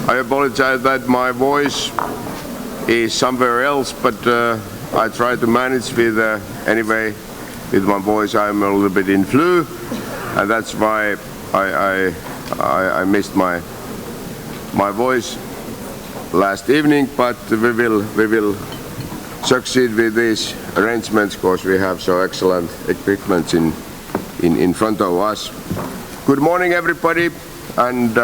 I apologize that my voice is somewhere else, but I try to manage with anyway with my voice. I'm a little bit in flu, and that's why I missed my voice last evening. But we will succeed with these arrangements because we have so excellent equipment in front of us. Good morning, everybody, and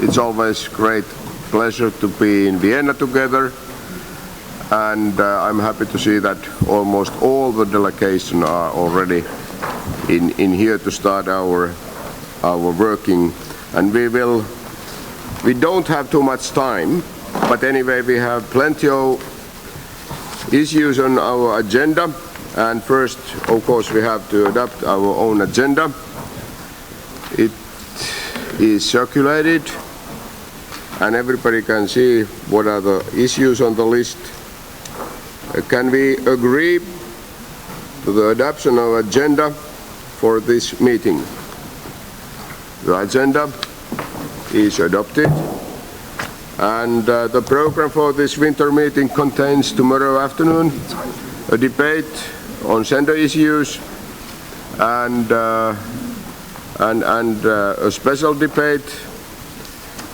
it's always great pleasure to be in Vienna together, and I'm happy to see that almost all the delegation are already in here to start our working, and we don't have too much time, but anyway we have plenty of issues on our agenda, and first of course we have to adopt our own agenda. It is circulated and everybody can see what are the issues on the list. Can we agree to the adoption of agenda for this meeting? The agenda is adopted, and the program for this winter meeting contains tomorrow afternoon a debate on gender issues and a special debate.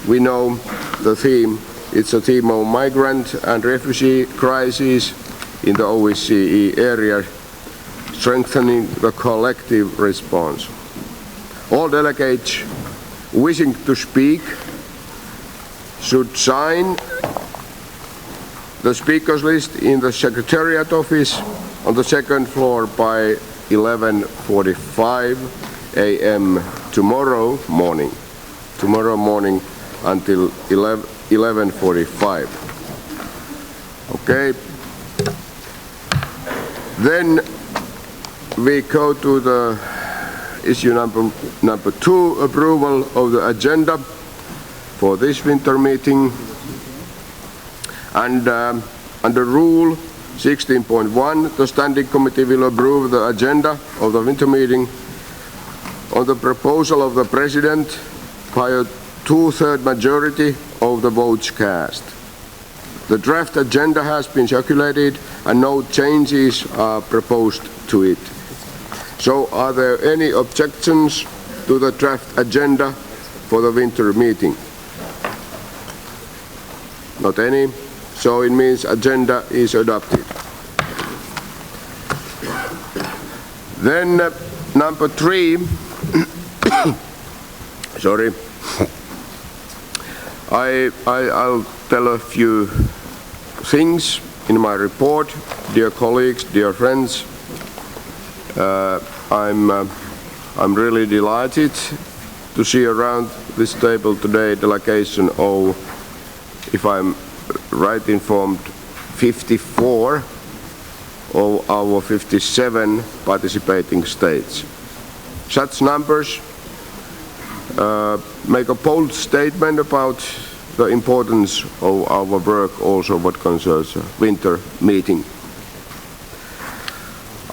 We know the theme. It's a theme of migrant and refugee crisis in the OSCE area, strengthening the collective response. All delegates wishing to speak should sign the speakers list in the Secretariat office on the second floor by 11:45 a.m. tomorrow morning until 11:45. Okay. Then we go to the issue number 2, approval of the agenda for this winter meeting. And under Rule 16.1, the Standing Committee will approve the agenda of the winter meeting on the proposal of the President by a 2/3 majority of the votes cast. The draft agenda has been circulated and no changes are proposed to it. So are there any objections to the draft agenda for the winter meeting? Not any. So it means agenda is adopted. Then number 3, sorry, I'll tell a few things in my report. Dear colleagues, dear friends, I'm really delighted to see around this table today delegation of, if I'm right informed, 54 of our 57 participating states. Such numbers make a bold statement about the importance of our work, also what concerns winter meeting.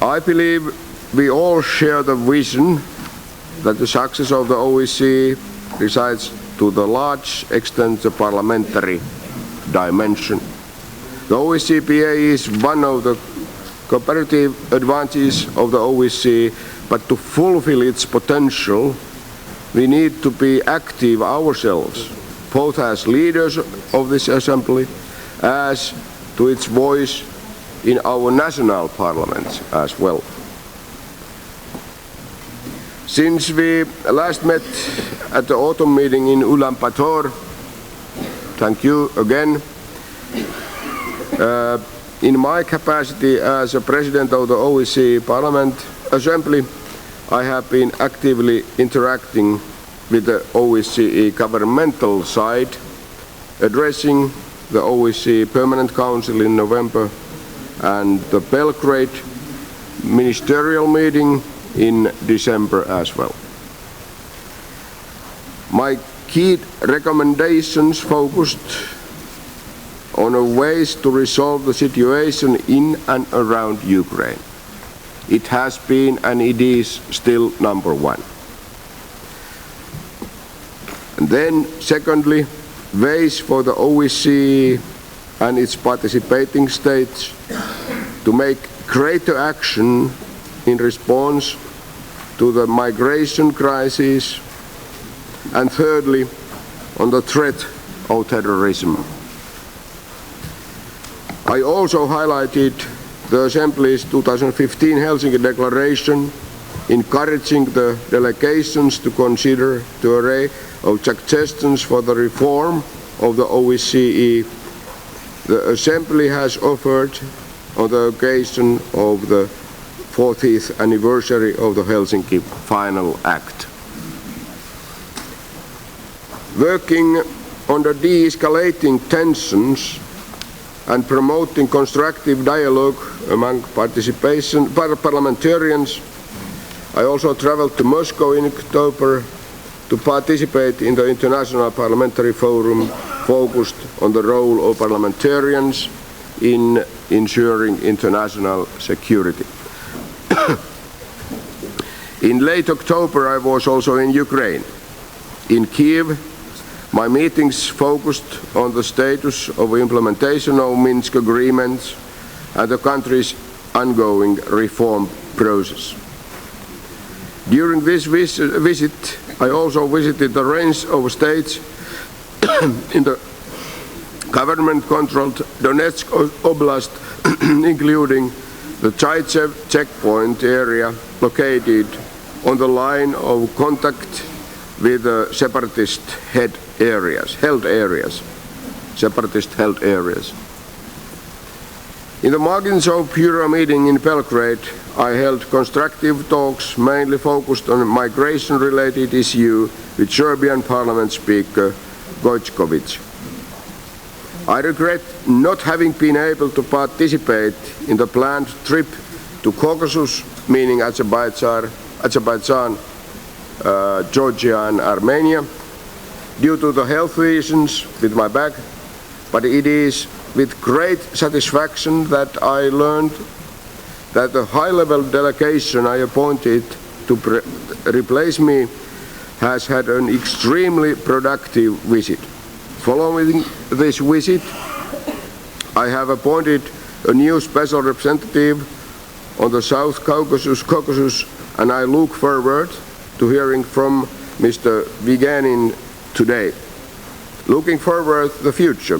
I believe we all share the vision that the success of the OSCE resides to the large extent the parliamentary dimension. The OSCE is one of the comparative advantages of the OSCE, but to fulfill its potential, we need to be active ourselves, both as leaders of this assembly, as to its voice in our national parliaments as well. Since we last met at the autumn meeting in Ulaanbaatar, thank you again, in my capacity as a president of the OSCE Parliament Assembly, I have been actively interacting with the OSCE governmental side, addressing the OSCE Permanent Council in November and the Belgrade ministerial meeting in December as well. My key recommendations focused on ways to resolve the situation in and around Ukraine. It has been and it is still number 1. And then, secondly, ways for the OSCE and its participating states to make greater action in response to the migration crisis, and thirdly, on the threat of terrorism. I also highlighted the Assembly's 2015 Helsinki Declaration, encouraging the delegations to consider the array of suggestions for the reform of the OSCE the Assembly has offered on the occasion of the 40th anniversary of the Helsinki Final Act. Working on the de-escalating tensions and promoting constructive dialogue among parliamentarians, I also traveled to Moscow in October to participate in the International Parliamentary Forum focused on the role of parliamentarians in ensuring international security. In late October, I was also in Ukraine. In Kiev, my meetings focused on the status of implementation of Minsk agreements and the country's ongoing reform process. During this visit, I also visited a range of states in the government-controlled Donetsk Oblast, including the Chaichev checkpoint area located on the line of contact with the separatist-held areas. In the margins of Bureau meeting in Belgrade, I held constructive talks mainly focused on migration-related issue with Serbian Parliament Speaker Gojkovic. I regret not having been able to participate in the planned trip to Caucasus, meaning Azerbaijan, Georgia and Armenia, due to the health reasons with my back, but it is with great satisfaction that I learned that the high-level delegation I appointed to replace me has had an extremely productive visit. Following this visit, I have appointed a new special representative on the South Caucasus, and I look forward to hearing from Mr. Vigenin today. Looking forward to the future,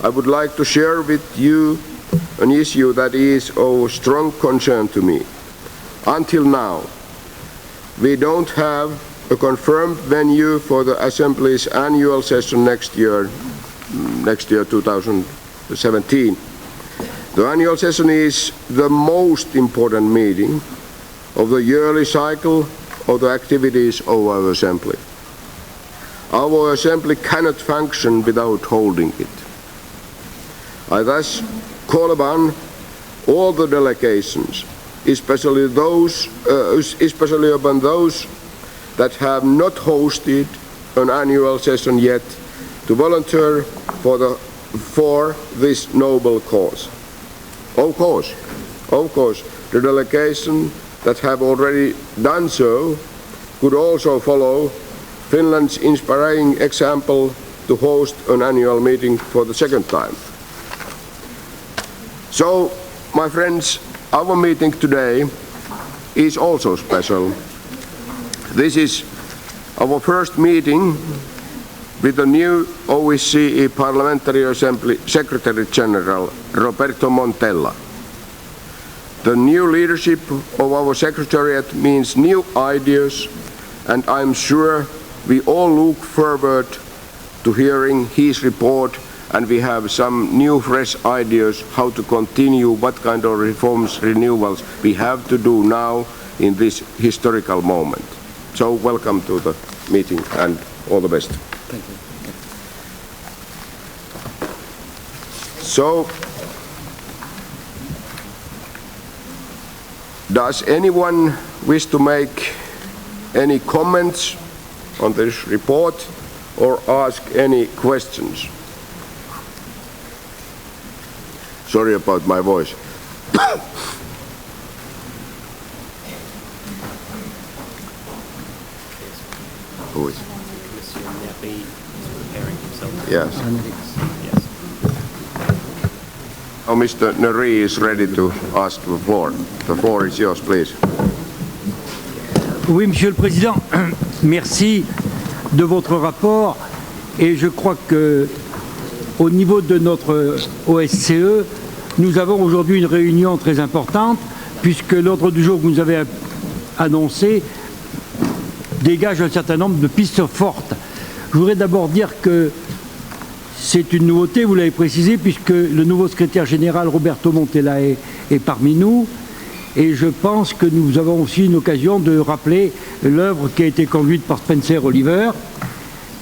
I would like to share with you an issue that is of strong concern to me. Until now, we don't have a confirmed venue for the Assembly's annual session next year 2017. The annual session is the most important meeting of the yearly cycle of the activities of our Assembly. Our Assembly cannot function without holding it. I thus call upon all the delegations, especially upon those that have not hosted an annual session yet, to volunteer for this noble cause. Of course, the delegation that have already done so could also follow Finland's inspiring example to host an annual meeting for the second time. So, my friends, our meeting today is also special. This is our first meeting with the new OSCE Parliamentary Assembly Secretary General, Roberto Montella. The new leadership of our Secretariat means new ideas, and I'm sure we all look forward to hearing his report, and we have some new fresh ideas how to continue, what kind of reforms, renewals we have to do now in this historical moment. So welcome to the meeting and all the best. Thank you. So, does anyone wish to make any comments on this report or ask any questions? Sorry about my voice. Who is? Monsieur Nepi is preparing himself. Yes. Oh, Mr. Neri is ready to ask the floor. The floor is yours, please. Oui, Monsieur le Président, merci de votre rapport. Et je crois que, au niveau de notre OSCE, nous avons aujourd'hui une réunion très importante, puisque l'ordre du jour que vous nous avez annoncé dégage un certain nombre de pistes fortes. Je voudrais d'abord dire que c'est une nouveauté, vous l'avez précisé, puisque le nouveau secrétaire général Roberto Montella est parmi nous. Et je pense que nous avons aussi une occasion de rappeler l'œuvre qui a été conduite par Spencer Oliver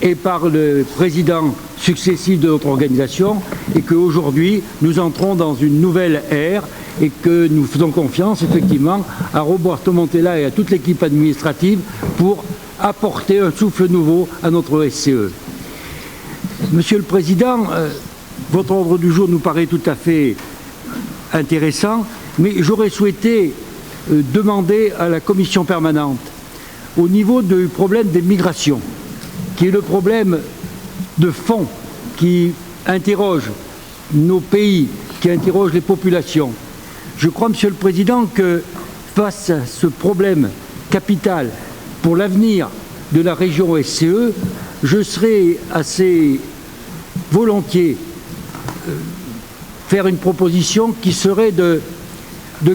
et par le président successif de notre organisation, et qu'aujourd'hui nous entrons dans une nouvelle ère et que nous faisons confiance effectivement à Roberto Montella et à toute l'équipe administrative pour apporter un souffle nouveau à notre OSCE. Monsieur le Président, votre ordre du jour nous paraît tout à fait intéressant, mais j'aurais souhaité demander à la Commission permanente, au niveau du problème des migrations, qui est le problème de fond qui interroge nos pays, qui interroge les populations. Je crois, Monsieur le Président, que face à ce problème capital pour l'avenir de la région OSCE, je serais assez volontiers faire une proposition qui serait de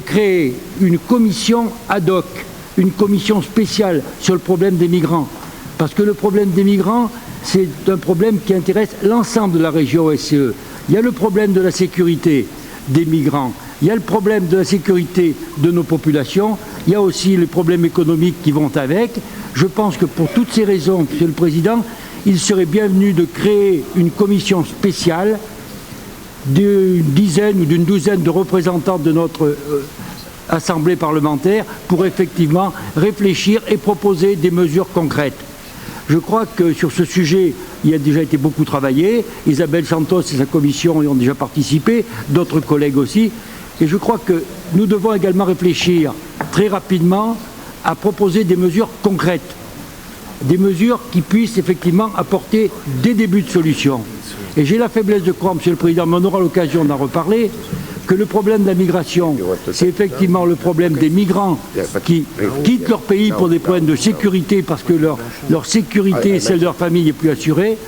créer une commission ad hoc, une commission spéciale sur le problème des migrants. Parce que le problème des migrants, c'est un problème qui intéresse l'ensemble de la région OSCE. Il y a le problème de la sécurité des migrants, il y a le problème de la sécurité de nos populations, il y a aussi les problèmes économiques qui vont avec. Je pense que pour toutes ces raisons, Monsieur le Président, il serait bienvenu de créer une commission spéciale d'une dizaine ou d'une douzaine de représentants de notre Assemblée parlementaire pour effectivement réfléchir et proposer des mesures concrètes. Je crois que sur ce sujet, il a déjà été beaucoup travaillé. Isabelle Santos et sa commission y ont déjà participé, d'autres collègues aussi. Et je crois que nous devons également réfléchir très rapidement à proposer des mesures concrètes, des mesures qui puissent effectivement apporter des débuts de solutions. Et j'ai la faiblesse de croire, Monsieur le Président, mais on aura l'occasion d'en reparler, que le problème de la migration, c'est effectivement le problème des migrants qui quittent leur pays pour des problèmes de sécurité parce que leur sécurité et celle de leur famille n'est plus assurée.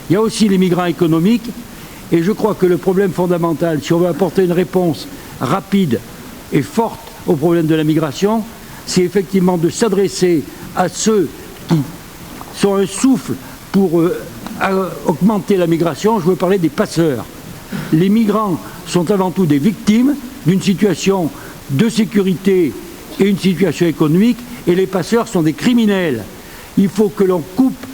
Il y a aussi les migrants économiques. Et je crois que le problème fondamental, si on veut apporter une réponse rapide et forte au problème de la migration, c'est effectivement de s'adresser à ceux qui sont un souffle pour augmenter la migration. Je veux parler des passeurs. Les migrants sont avant tout des victimes d'une situation de sécurité et une situation économique, et les passeurs sont des criminels. Il faut que l'on coupe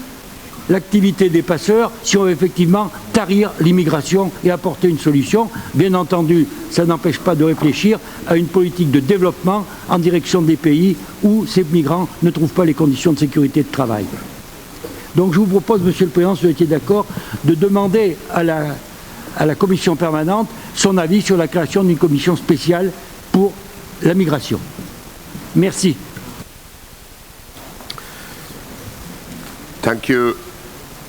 l'activité des passeurs si on veut effectivement tarir l'immigration et apporter une solution. Bien entendu, ça n'empêche pas de réfléchir à une politique de développement en direction des pays où ces migrants ne trouvent pas les conditions de sécurité et de travail. Donc je vous propose, Monsieur le Président, si vous étiez d'accord, de demander à la Commission permanente son avis sur la création d'une commission spéciale pour la migration. Merci. Thank you,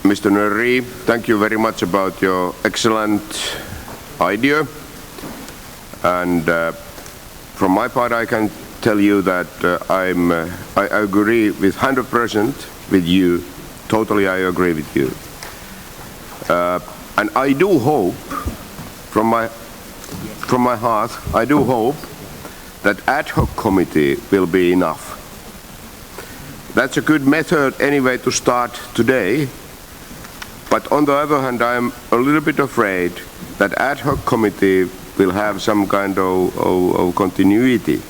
Mr. Neri. Thank you very much about your excellent idea. And from my part, I can tell you that I agree with 100% with you. Totally, I agree with you. And I do hope, from my heart, I do hope that ad hoc committee will be enough. That's a good method anyway to start today. But on the other hand, I'm a little bit afraid that ad hoc committee will have some kind of continuity.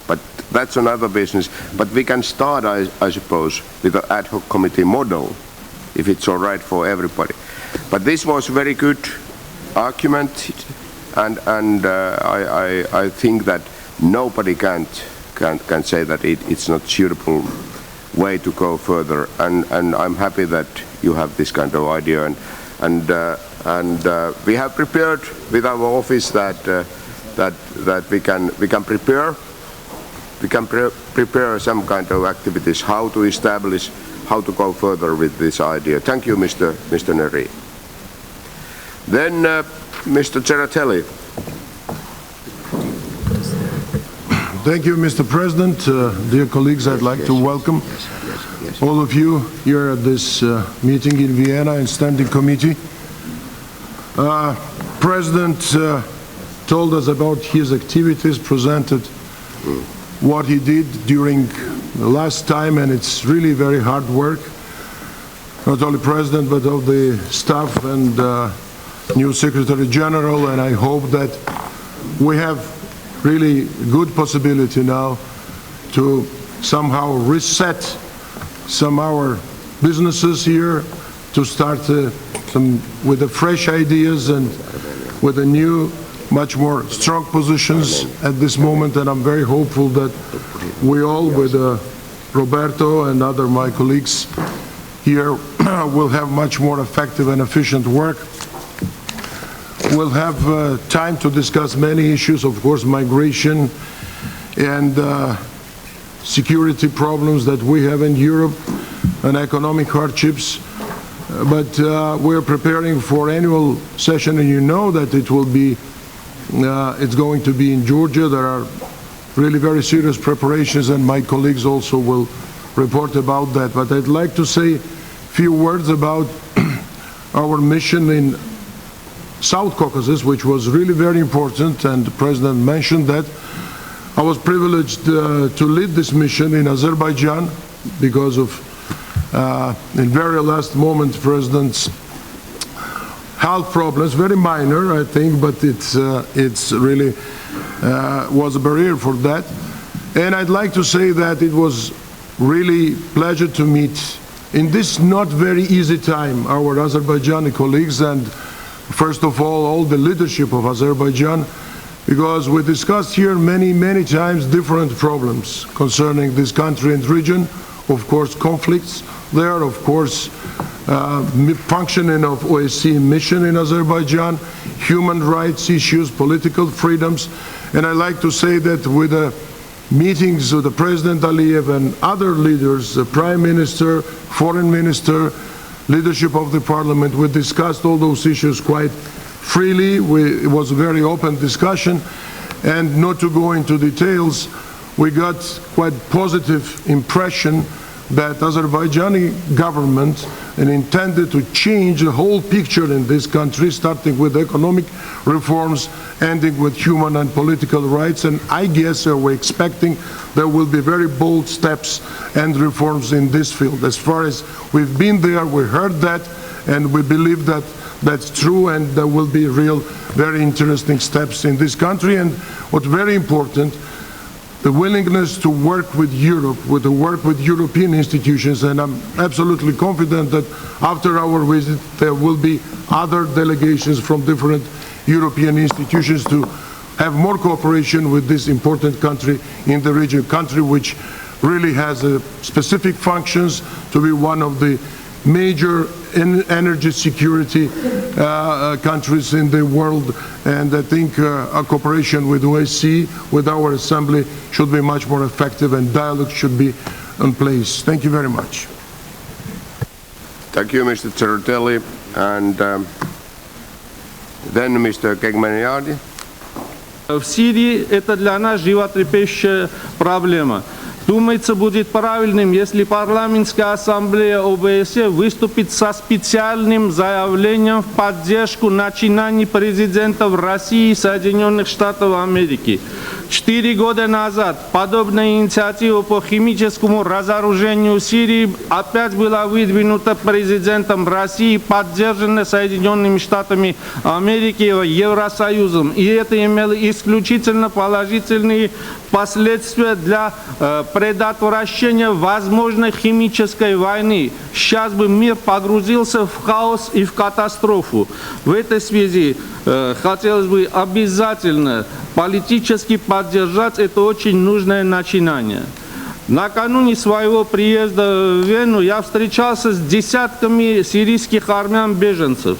But that's another business. But we can start, I suppose, with the ad hoc committee model, if it's all right for everybody. But this was a very good argument, and I think that nobody can say that it's not suitable way to go further. And I'm happy that you have this kind of idea, and we have prepared with our office that we can prepare some kind of activities, how to establish, how to go further with this idea. Thank you, Mr. Neri. Then Mr. Ceratelli. Thank you, Mr. President. Dear colleagues, I'd like to welcome all of you here at this meeting in Vienna and Standing Committee. President told us about his activities, presented what he did during the last time, and it's really very hard work. Not only President, but of the staff and new Secretary General, and I hope that we have really good possibility now to somehow reset some our businesses here, to start with the fresh ideas and with the new, much more strong positions at this moment, and I'm very hopeful that we all, with Roberto and other my colleagues here, will have much more effective and efficient work. We'll have time to discuss many issues, of course, migration and security problems that we have in Europe and economic hardships. But we're preparing for annual session, and you know that it will be it's going to be in Georgia. There are really very serious preparations, and my colleagues also will report about that. But I'd like to say a few words about our mission in South Caucasus, which was really very important, and the President mentioned that. I was privileged to lead this mission in Azerbaijan because of, in very last moment, President's health problems, very minor, I think, but it's really was a barrier for that. And I'd like to say that it was really pleasure to meet in this not very easy time our Azerbaijani colleagues, and first of all the leadership of Azerbaijan, because we discussed here many times different problems concerning this country and region. Of course, conflicts there, of course, functioning of OSCE mission in Azerbaijan, human rights issues, political freedoms. And I like to say that with the meetings with the President Aliyev and other leaders, the Prime Minister, Foreign Minister, leadership of the Parliament, we discussed all those issues quite freely. It was a very open discussion, and not to go into details, we got quite positive impression that Azerbaijani government intended to change the whole picture in this country, starting with economic reforms, ending with human and political rights. And I guess we're expecting there will be very bold steps and reforms in this field. As far as we've been there, we heard that, and we believe that that's true, and there will be real, very interesting steps in this country. And what's very important, the willingness to work with Europe, to work with European institutions, and I'm absolutely confident that after our visit there will be other delegations from different European institutions to have more cooperation with this important country in the region, country which really has specific functions to be one of the major energy security countries in the world, and I think our cooperation with OSCE, with our assembly, should be much more effective, and dialogue should be in place. Thank you very much. Thank you, Mr. Ceratelli. And then Mr. Kegmaniadi. В Сирии это для нас животрепещущая проблема. Думается, будет правильным, если парламентская ассамблея ОБСЕ выступит со специальным заявлением в поддержку начинаний президентов России и Соединенных Штатов Америки. 4 года назад подобная инициатива по химическому разоружению Сирии опять была выдвинута президентом России, поддержана Соединенными Штатами Америки и Евросоюзом. И это имело исключительно положительные последствия для предотвращения возможной химической войны. Сейчас бы мир погрузился в хаос и в катастрофу. В этой связи хотелось бы обязательно политически поддержать это очень нужное начинание. Накануне своего приезда в Вену я встречался с десятками сирийских армян-беженцев.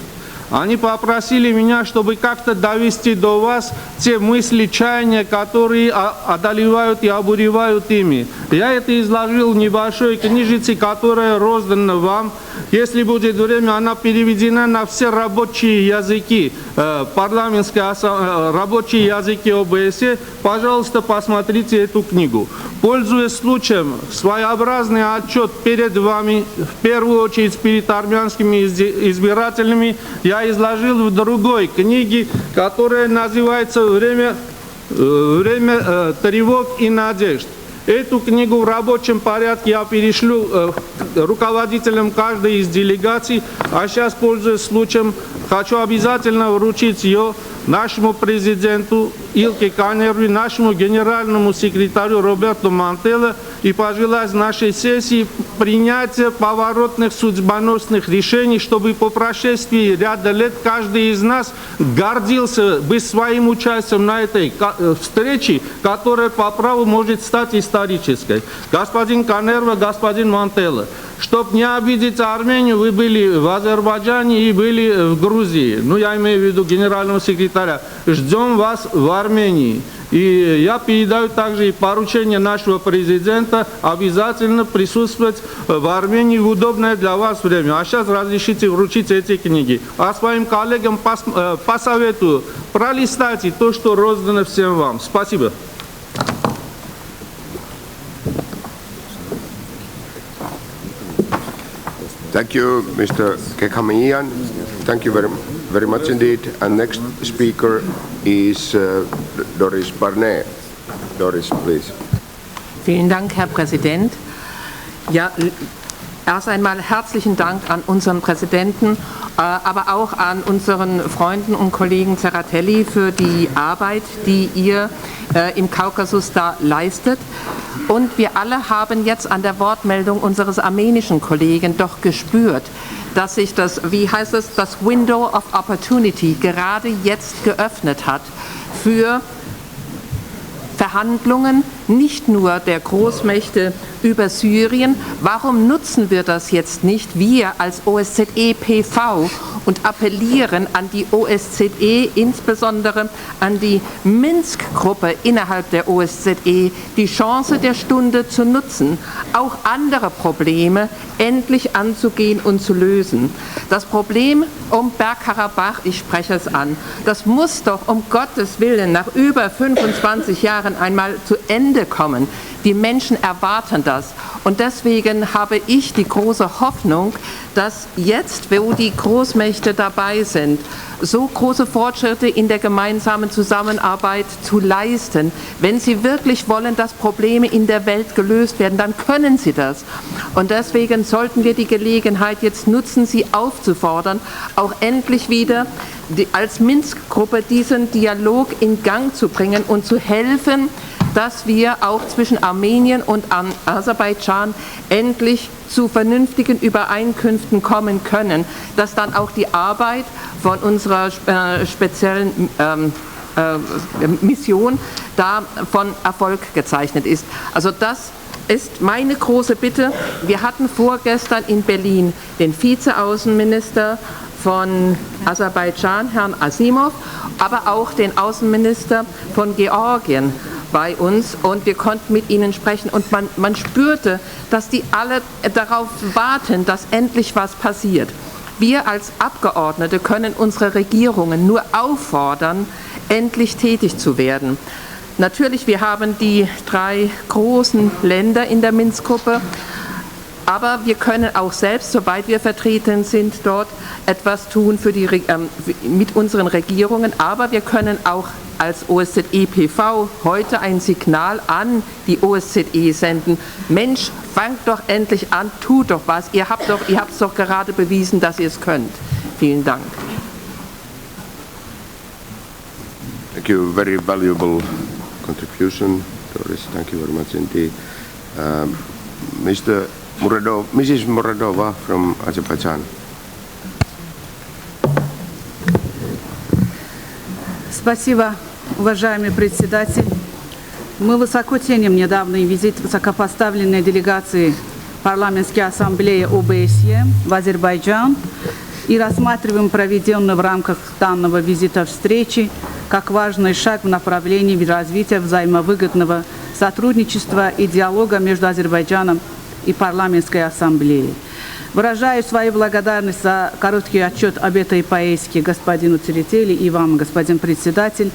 Они попросили меня, чтобы как-то довести до вас те мысли, чаяния, которые одолевают и обуревают ими. Я это изложил в небольшой книжице, которая роздана вам. Если будет время, она переведена на все рабочие языки, рабочие языки ОБСЕ. Пожалуйста, посмотрите эту книгу. Пользуясь случаем, своеобразный отчет перед вами, в первую очередь перед армянскими избирателями, я изложил в другой книге, которая называется «Время тревог и надежд». Эту книгу в рабочем порядке я перешлю руководителям каждой из делегаций, а сейчас, пользуясь случаем, хочу обязательно вручить ее нашему президенту Илке Канерви, нашему генеральному секретарю Роберту Мантелло и пожелать нашей сессии принятия поворотных судьбоносных решений, чтобы по прошествии ряда лет каждый из нас гордился бы своим участием на этой встрече, которая по праву может стать исторической. Господин Канерва, господин Мантелло, чтобы не обидеть Армению, вы были в Азербайджане и были в Грузии. Ну, я имею в виду генерального секретаря. Ждем вас в Армении. И я передаю также и поручение нашего президента обязательно присутствовать в Армении в удобное для вас время. А сейчас разрешите вручить эти книги. А своим коллегам посоветую, пролистайте то, что роздано всем вам. Спасибо. Thank you, Mr. Kekhamian. Thank you very much indeed. And next speaker is Doris Barnet. Doris, please. Vielen Dank, Herr Präsident. Ja, erst einmal herzlichen Dank an unseren Präsidenten, aber auch an unseren Freunden und Kollegen Zeratelli für die Arbeit, die ihr im Kaukasus da leistet. Und wir alle haben jetzt an der Wortmeldung unseres armenischen Kollegen doch gespürt, dass sich das, wie heißt es, das Window of Opportunity gerade jetzt geöffnet hat für Verhandlungen, nicht nur der Großmächte über Syrien. Warum nutzen wir das jetzt nicht, wir als OSZE-PV, und appellieren an die OSZE, insbesondere an die Minsk-Gruppe innerhalb der OSZE, die Chance der Stunde zu nutzen, auch andere Probleme endlich anzugehen und zu lösen. Das Problem um Bergkarabach, ich spreche es an, das muss doch um Gottes Willen nach über 25 Jahren einmal zu Ende kommen. Die Menschen erwarten das. Und deswegen habe ich die große Hoffnung, dass jetzt, wo die Großmächte dabei sind, so große Fortschritte in der gemeinsamen Zusammenarbeit zu leisten. Wenn sie wirklich wollen, dass Probleme in der Welt gelöst werden, dann können sie das. Und deswegen sollten wir die Gelegenheit jetzt nutzen, sie aufzufordern, auch endlich wieder als Minsk-Gruppe diesen Dialog in Gang zu bringen und zu helfen, dass wir auch zwischen Armenien und Aserbaidschan endlich zu vernünftigen Übereinkünften kommen können, dass dann auch die Arbeit von unserer speziellen Mission da von Erfolg gezeichnet ist. Also das ist meine große Bitte. Wir hatten vorgestern in Berlin den Vizeaußenminister von Aserbaidschan, Herrn Asimov, aber auch den Außenminister von Georgien bei uns, und wir konnten mit ihnen sprechen, und man spürte, dass die alle darauf warten, dass endlich was passiert. Wir als Abgeordnete können unsere Regierungen nur auffordern, endlich tätig zu werden. Natürlich, wir haben die 3 großen Länder in der Minsk-Gruppe, aber wir können auch selbst, soweit wir vertreten sind, dort etwas tun mit unseren Regierungen. Aber wir können auch als OSZE-PV heute ein Signal an die OSZE senden. Mensch, fangt doch endlich an, tut doch was. Ihr habt es doch gerade bewiesen, dass ihr es könnt. Vielen Dank. Thank you. Very valuable contribution, Doris. Thank you very much indeed. Mrs. Muradova from Azerbaijan. Спасибо, уважаемый председатель. Мы высоко ценим недавний визит высокопоставленной делегации парламентской ассамблеи ОБСЕ в Азербайджан. и рассматриваем проведенные в рамках данного визита встречи как важный шаг в направлении развития взаимовыгодного сотрудничества и диалога между Азербайджаном и парламентской ассамблеей. Выражаю свою благодарность за короткий отчет об этой поездке господину Церетели и вам, господин председатель.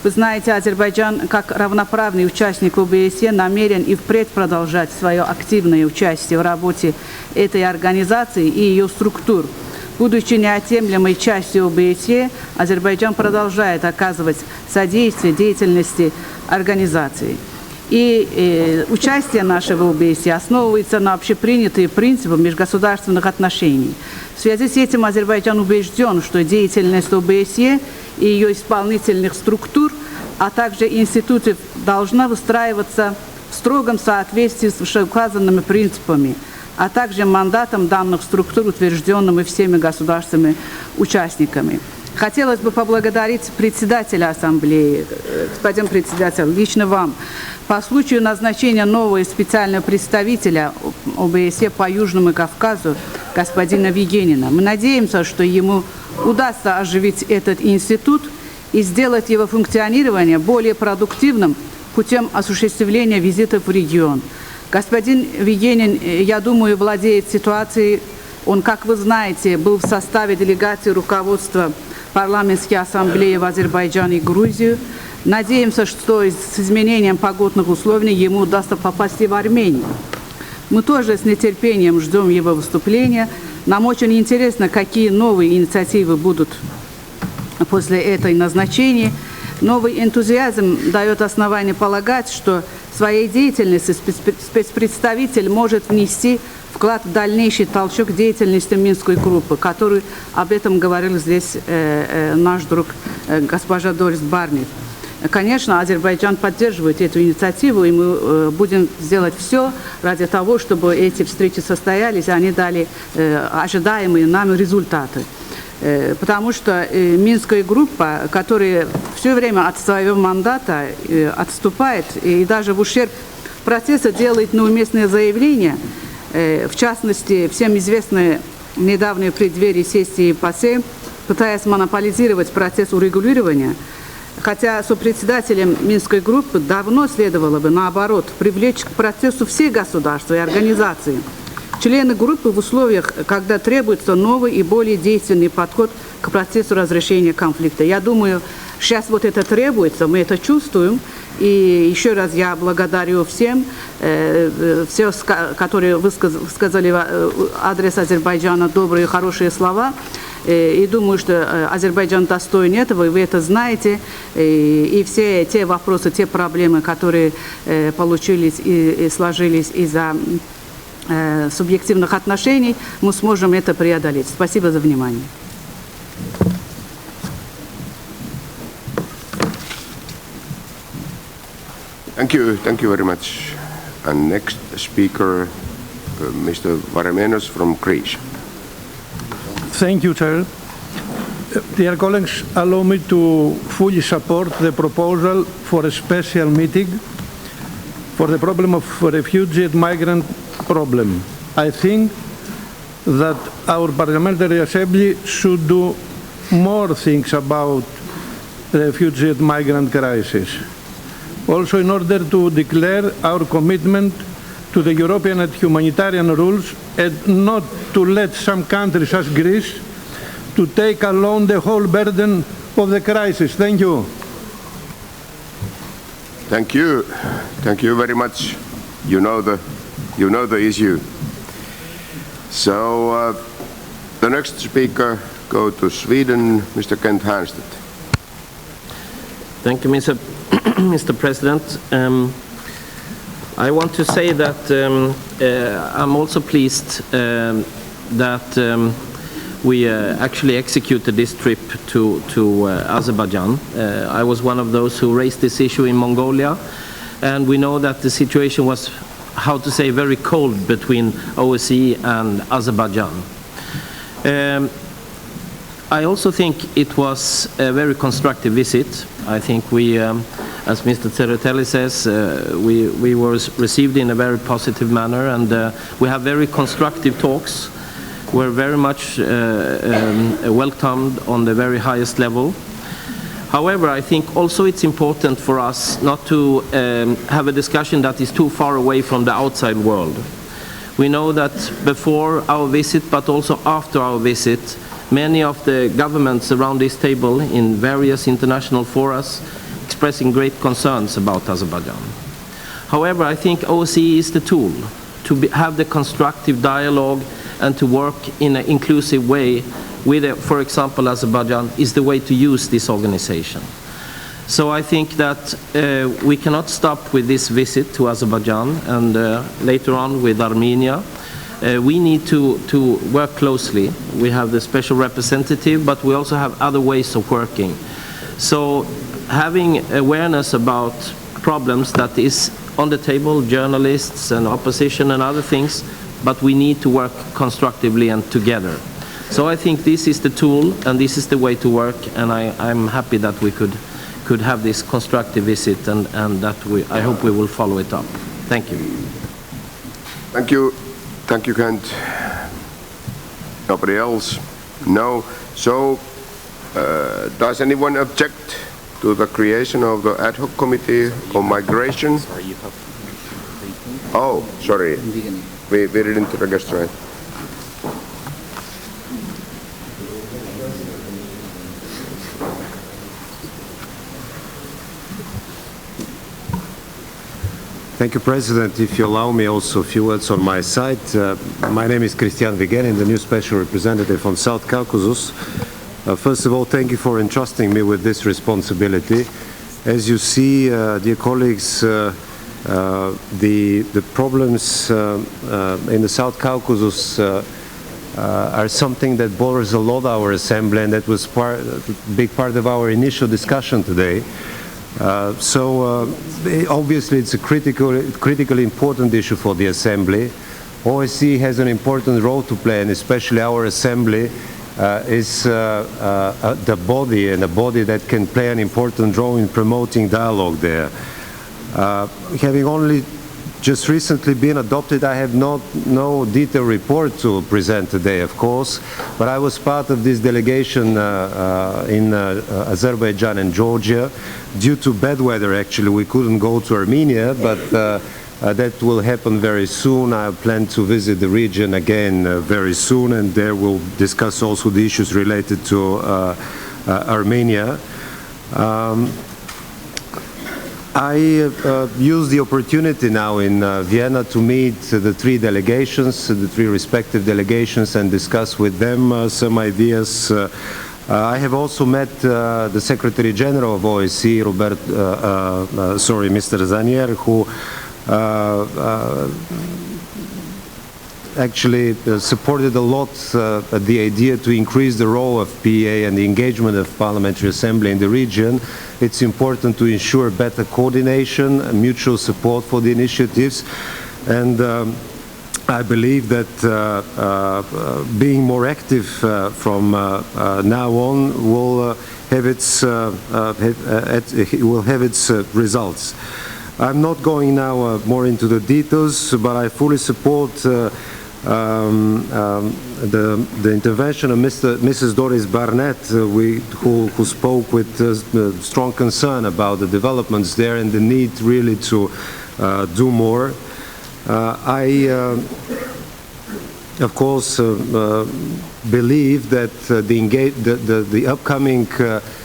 Вы знаете, Азербайджан, как равноправный участник ОБСЕ, намерен и впредь продолжать свое активное участие в работе этой организации и ее структур. Будучи неотъемлемой частью ОБСЕ, Азербайджан продолжает оказывать содействие деятельности организации. И участие нашего в ОБСЕ основывается на общепринятых принципах межгосударственных отношений. В связи с этим Азербайджан убежден, что деятельность ОБСЕ и ее исполнительных структур, а также институтов должна выстраиваться в строгом соответствии с вышеуказанными принципами, а также мандатом данных структур, утвержденными всеми государственными участниками. Хотелось бы поблагодарить председателя Ассамблеи, господин председатель, лично вам, по случаю назначения нового специального представителя ОБСЕ по Южному Кавказу, господина Вигенина. Мы надеемся, что ему удастся оживить этот институт и сделать его функционирование более продуктивным путем осуществления визитов в регион. Господин Вигенин, я думаю, владеет ситуацией. Он, как вы знаете, был в составе делегации руководства парламентской ассамблеи в Азербайджане и Грузию. Надеемся, что с изменением погодных условий ему удастся попасть и в Армению. Мы тоже с нетерпением ждем его выступления. Нам очень интересно, какие новые инициативы будут после этой назначения. Новый энтузиазм дает основание полагать, что своей деятельностью спецпредставитель может внести вклад в дальнейший толчок деятельности Минской группы, который об этом говорил здесь наш друг госпожа Дорис Барнет. Конечно, Азербайджан поддерживает эту инициативу, и мы будем сделать все ради того, чтобы эти встречи состоялись, и они дали ожидаемые нами результаты. Потому что Минская группа, которая все время от своего мандата отступает и даже в ущерб процесса делает неуместные заявления, в частности, всем известны недавние преддверии сессии ПАСЕ, пытаясь монополизировать процесс урегулирования, хотя сопредседателем Минской группы давно следовало бы, наоборот, привлечь к процессу все государства и организации. Члены группы в условиях, когда требуется новый и более действенный подход к процессу разрешения конфликта. Я думаю, сейчас вот это требуется, мы это чувствуем. И еще раз я благодарю всем, все, которые высказали адрес Азербайджана добрые, хорошие слова. И думаю, что Азербайджан достоин этого, и вы это знаете. И все те вопросы, те проблемы, которые получились и сложились из-за субъективных отношений, мы сможем это преодолеть. Спасибо за внимание. Thank you very much. And next speaker, Mr. Varamenos from Greece. Thank you, Chair. Dear colleagues, allow me to fully support the proposal for a special meeting for the problem of refugee and migrant problem. I think that our Parliamentary Assembly should do more things about the refugee and migrant crisis. Also, in order to declare our commitment to the European and humanitarian rules and not to let some countries, as Greece, to take alone the whole burden of the crisis. Thank you. Thank you. Thank you very much. You know the issue. So the next speaker go to Sweden, Mr. Kent Hanstedt. Thank you, Mr. President. I want to say that I'm also pleased that we actually executed this trip to Azerbaijan. I was one of those who raised this issue in Mongolia, and we know that the situation was, how to say, very cold between OSCE and Azerbaijan. I also think it was a very constructive visit. I think we, as Mr. Tsereteli says, we were received in a very positive manner, and we have very constructive talks. were very much welcomed on the very highest level. However, I think also it's important for us not to have a discussion that is too far away from the outside world. We know that before our visit, but also after our visit, many of the governments around this table in various international forums expressing great concerns about Azerbaijan. However, I think OSCE is the tool to have the constructive dialogue and to work in an inclusive way with, for example, Azerbaijan is the way to use this organization. So I think that we cannot stop with this visit to Azerbaijan and later on with Armenia. We need to work closely. We have the special representative, but we also have other ways of working. So having awareness about problems that is on the table, journalists and opposition and other things, but we need to work constructively and together. So I think this is the tool and this is the way to work, and I'm happy that we could have this constructive visit and that I hope we will follow it up. Thank you. Thank you. Thank you, Kent. Nobody else? No. So, does anyone object to the creation of the ad hoc committee on migration? Oh, sorry. We didn't register it. Thank you, President. If you allow me also a few words on my side. My name is Christian Vigenin, the new Special Representative on South Caucasus. First of all, thank you for entrusting me with this responsibility. As you see, dear colleagues, the problems in the South Caucasus are something that bothers a lot our Assembly, and that was a big part of our initial discussion today. Obviously it's a critically important issue for the Assembly. OSCE has an important role to play, and especially our Assembly is the body, and a body that can play an important role in promoting dialogue there. Having only just recently been adopted, I have no detailed report to present today, of course, but I was part of this delegation in Azerbaijan and Georgia. Due to bad weather, actually, we couldn't go to Armenia, but that will happen very soon. I plan to visit the region again very soon, and there we'll discuss also the issues related to Armenia. I use the opportunity now in Vienna to meet the three delegations, the three respective delegations, and discuss with them some ideas. I have also met the Secretary General of OSCE, Mr. Zanier, who actually supported a lot the idea to increase the role of PEA and the engagement of Parliamentary Assembly in the region. It's important to ensure better coordination and mutual support for the initiatives, and I believe that being more active from now on will have its results. I'm not going now more into the details, but I fully support the intervention of Mrs. Doris Barnett, who spoke with strong concern about the developments there and the need really to do more. I, of course, believe that the upcoming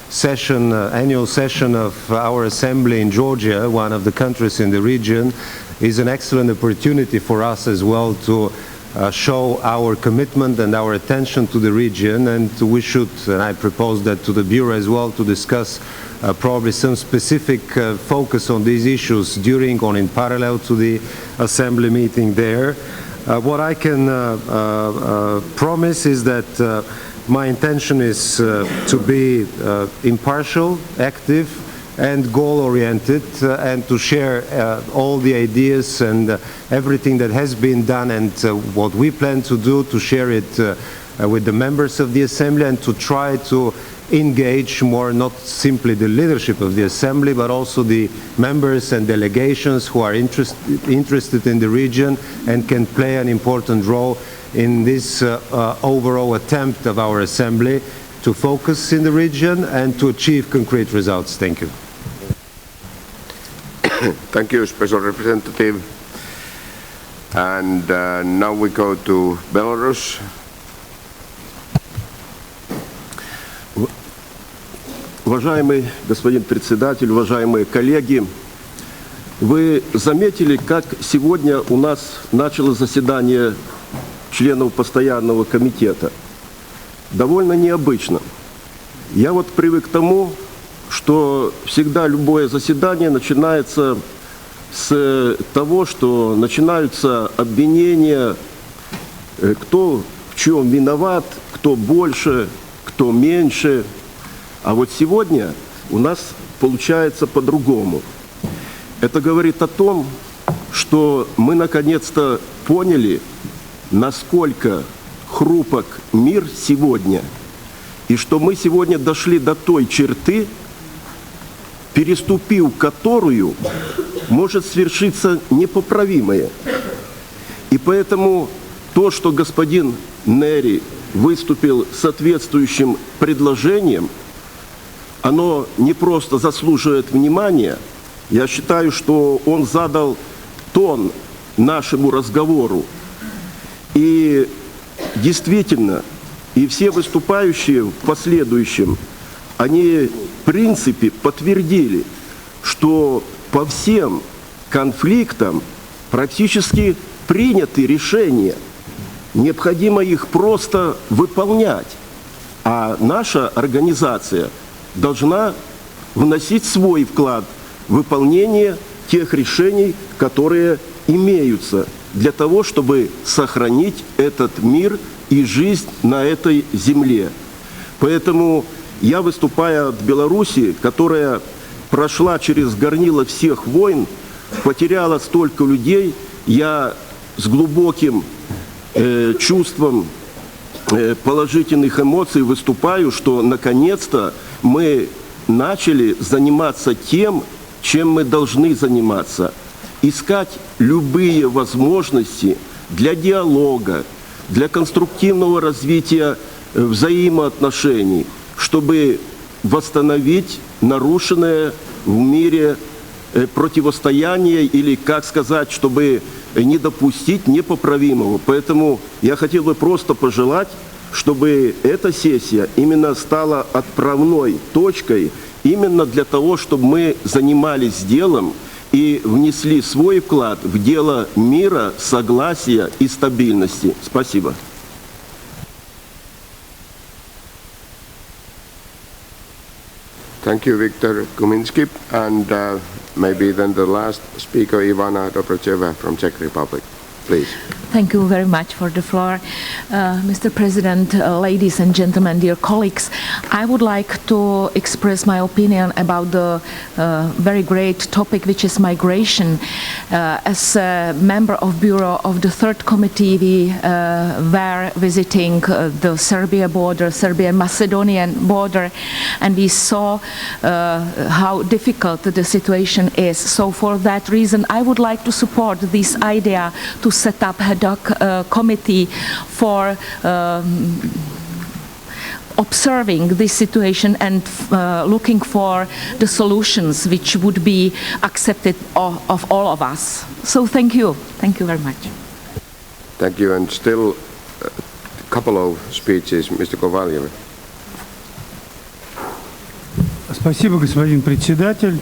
session, annual session of our Assembly in Georgia, one of the countries in the region, is an excellent opportunity for us as well to show our commitment and our attention to the region, and we should, and I propose that to the Bureau as well, to discuss probably some specific focus on these issues during or in parallel to the Assembly meeting there. What I can promise is that my intention is to be impartial, active, and goal-oriented, and to share all the ideas and everything that has been done and what we plan to do, to share it with the members of the Assembly, and to try to engage more, not simply the leadership of the Assembly, but also the members and delegations who are interested in the region and can play an important role in this overall attempt of our Assembly to focus in the region and to achieve concrete results. Thank you. Thank you, Special Representative. And now we go to Belarus. Уважаемый господин председатель, уважаемые коллеги, вы заметили, как сегодня у нас начало заседание членов постоянного комитета? Довольно необычно. Я вот привык к тому, что всегда любое заседание начинается с того, что начинаются обвинения, кто в чем виноват, кто больше, кто меньше. А вот сегодня у нас получается по-другому. Это говорит о том, что мы наконец-то поняли, насколько хрупок мир сегодня, и что мы сегодня дошли до той черты, переступив которую может свершиться непоправимое. И поэтому то, что господин Нери выступил с соответствующим предложением, оно не просто заслуживает внимания. Я считаю, что он задал тон нашему разговору. И действительно, и все выступающие в последующем, они в принципе подтвердили, что по всем конфликтам практически приняты решения. Необходимо их просто выполнять. А наша организация должна вносить свой вклад в выполнение тех решений, которые имеются для того, чтобы сохранить этот мир и жизнь на этой земле. Поэтому я, выступая от Беларуси, которая прошла через горнило всех войн, потеряла столько людей, я с глубоким чувством положительных эмоций выступаю, что наконец-то мы начали заниматься тем, чем мы должны заниматься. Искать любые возможности для диалога, для конструктивного развития взаимоотношений, чтобы восстановить нарушенное в мире противостояние или, как сказать, чтобы не допустить непоправимого. Поэтому я хотел бы просто пожелать, чтобы эта сессия именно стала отправной точкой именно для того, чтобы мы занимались делом и внесли свой вклад в дело мира, согласия и стабильности. Спасибо. Thank you, Viktor Kuminski. And maybe then the last speaker, Ivana Dobrocheva from Czech Republic. Please. Thank you very much for the floor. Mr. President, ladies and gentlemen, dear colleagues, I would like to express my opinion about the very great topic, which is migration. As a member of Bureau of the Third Committee, we were visiting the Serbia border, Serbian-Macedonian border, and we saw how difficult the situation is. So for that reason, I would like to support this idea to set up ad hoc committee for observing this situation and looking for the solutions which would be accepted of all of us. So thank you very much. Thank you. And still a couple of speeches, Mr. Kovalyev. Спасибо, господин председатель.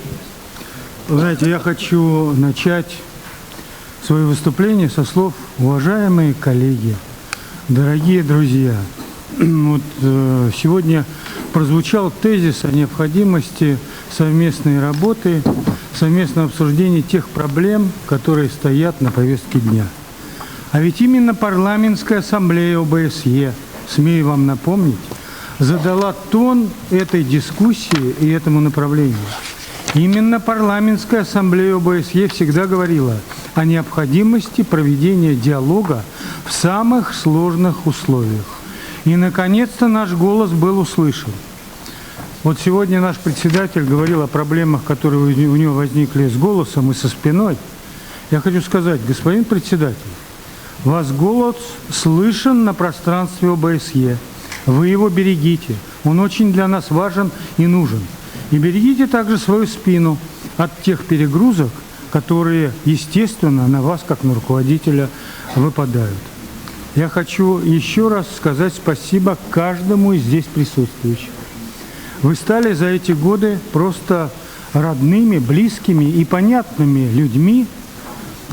Вы знаете, я хочу начать свое выступление со слов: уважаемые коллеги, дорогие друзья. Вот, сегодня прозвучал тезис о необходимости совместной работы, совместного обсуждения тех проблем, которые стоят на повестке дня. А ведь именно парламентская ассамблея ОБСЕ, смею вам напомнить, задала тон этой дискуссии и этому направлению. Именно парламентская ассамблея ОБСЕ всегда говорила о необходимости проведения диалога в самых сложных условиях. И, наконец-то, наш голос был услышан. Вот сегодня наш председатель говорил о проблемах, которые у него возникли с голосом и со спиной. Я хочу сказать, господин председатель, ваш голос слышен на пространстве ОБСЕ. Вы его берегите. Он очень для нас важен и нужен. И берегите также свою спину от тех перегрузок, которые, естественно, на вас, как на руководителя, выпадают. Я хочу еще раз сказать спасибо каждому из здесь присутствующих. Вы стали за эти годы просто родными, близкими и понятными людьми,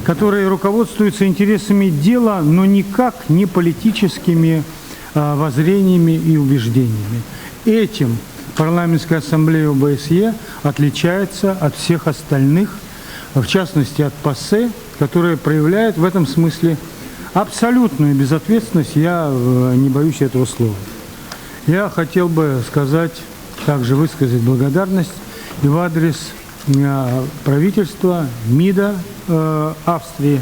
которые руководствуются интересами дела, но никак не политическими воззрениями и убеждениями. Этим парламентская ассамблея ОБСЕ отличается от всех остальных, в частности от ПАСЕ, которая проявляет в этом смысле абсолютную безответственность, я не боюсь этого слова. Я хотел бы сказать, также высказать благодарность и в адрес правительства, МИДа Австрии,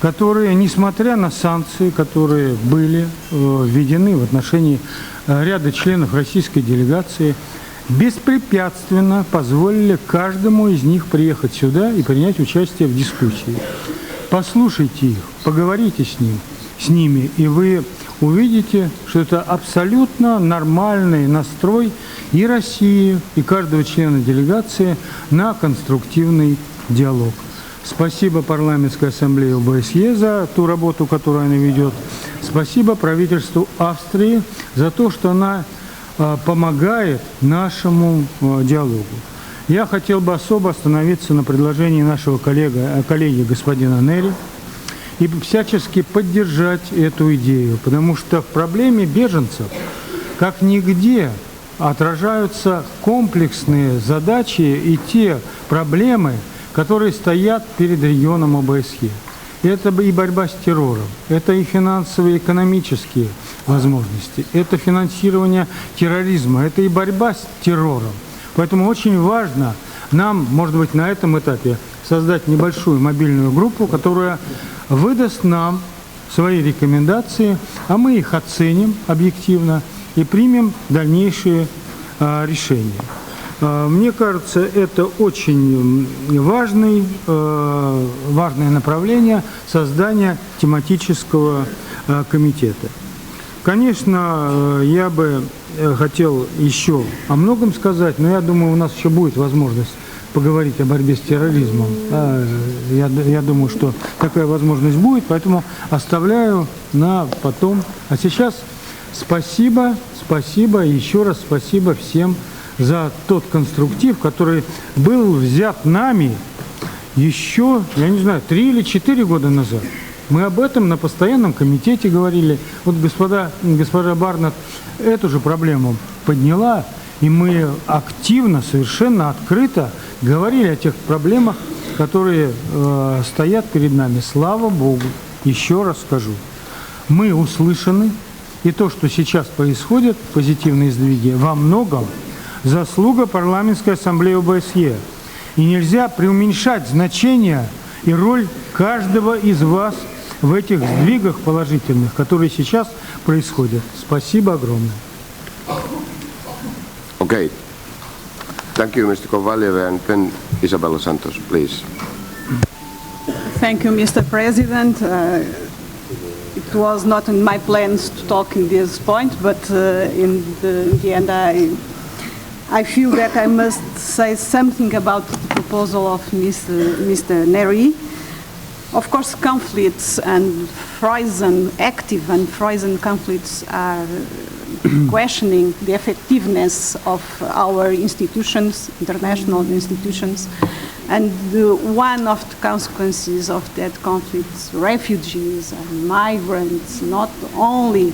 которые, несмотря на санкции, которые были введены в отношении ряда членов российской делегации, беспрепятственно позволили каждому из них приехать сюда и принять участие в дискуссии. Послушайте их, поговорите с ними, и вы увидите, что это абсолютно нормальный настрой и России, и каждого члена делегации на конструктивный диалог. Спасибо парламентской ассамблее ОБСЕ за ту работу, которую она ведет. Спасибо правительству Австрии за то, что она помогает нашему диалогу. Я хотел бы особо остановиться на предложении нашего коллеги господина Нери и всячески поддержать эту идею, потому что в проблеме беженцев как нигде отражаются комплексные задачи и те проблемы, которые стоят перед регионом ОБСЕ. Это и борьба с террором, это и финансовые, экономические возможности, это финансирование терроризма, это и борьба с террором. Поэтому очень важно нам, может быть, на этом этапе создать небольшую мобильную группу, которая выдаст нам свои рекомендации, а мы их оценим объективно и примем дальнейшие решения. Мне кажется, это очень важное направление создания тематического комитета. Конечно, я бы хотел еще о многом сказать, но я думаю, у нас еще будет возможность поговорить о борьбе с терроризмом. Я думаю, что такая возможность будет, поэтому оставляю на потом. А сейчас спасибо, еще раз спасибо всем за тот конструктив, который был взят нами еще, я не знаю, 3 или 4 года назад. Мы об этом на постоянном комитете говорили. Вот госпожа Барнетт эту же проблему подняла, и мы активно, совершенно открыто говорили о тех проблемах, которые стоят перед нами. Слава Богу, еще раз скажу, мы услышаны, и то, что сейчас происходит, позитивные сдвиги, во многом заслуга парламентской ассамблеи ОБСЕ. И нельзя преуменьшать значение и роль каждого из вас в этих сдвигах положительных, которые сейчас происходят. Спасибо огромное. Okay. Thank you, Mr. Kovaljev, and then Isabella Santos, please. Thank you, Mr. President. It was not in my plans to talk in this point, but in the end I feel that I must say something about the proposal of Mr. Neri. Of course, conflicts and active and frozen conflicts are questioning the effectiveness of our institutions, international institutions, and one of the consequences of that conflict, refugees and migrants, not only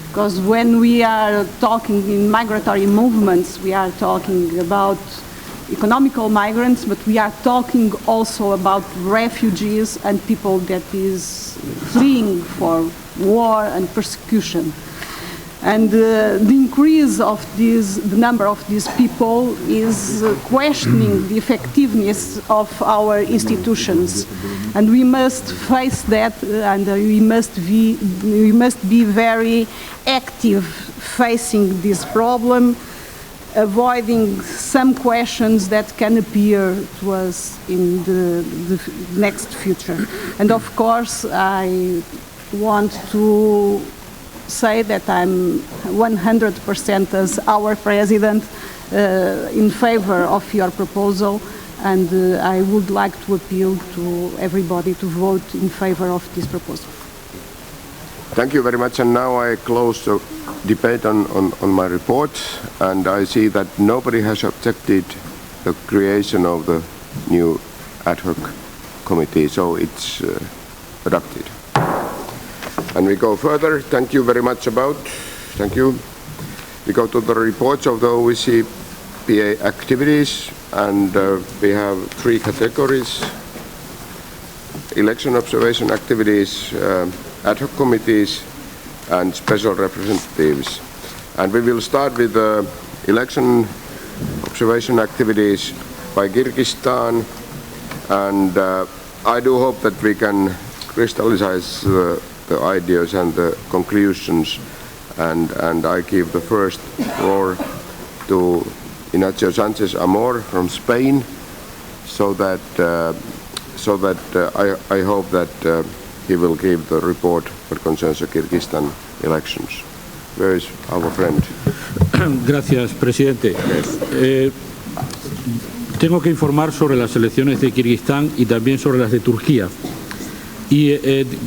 because when we are talking in migratory movements, we are talking about economical migrants, but we are talking also about refugees and people that is fleeing for war and persecution. And the increase of the number of these people is questioning the effectiveness of our institutions. And we must face that, and we must be very active facing this problem. avoiding some questions that can appear to us in the next future. And of course, I want to say that I'm 100% as our President in favor of your proposal, and I would like to appeal to everybody to vote in favor of this proposal. Thank you very much, and now I close the debate on my report, and I see that nobody has objected the creation of the new ad hoc committee, so it's adopted. And we go further. Thank you very much thank you. We go to the reports of the OSCE PA activities, and we have 3 categories: election observation activities, ad hoc committees, and special representatives. And we will start with the election observation activities by Kyrgyzstan, and I do hope that we can crystallize the ideas and the conclusions, and I give the first floor to Ignacio Sanchez Amor from Spain, so that I hope that he will give the report that concerns the Kyrgyzstan elections. Where is our friend? Gracias, presidente. Tengo que informar sobre las elecciones de Kirguistán y también sobre las de Turquía. Y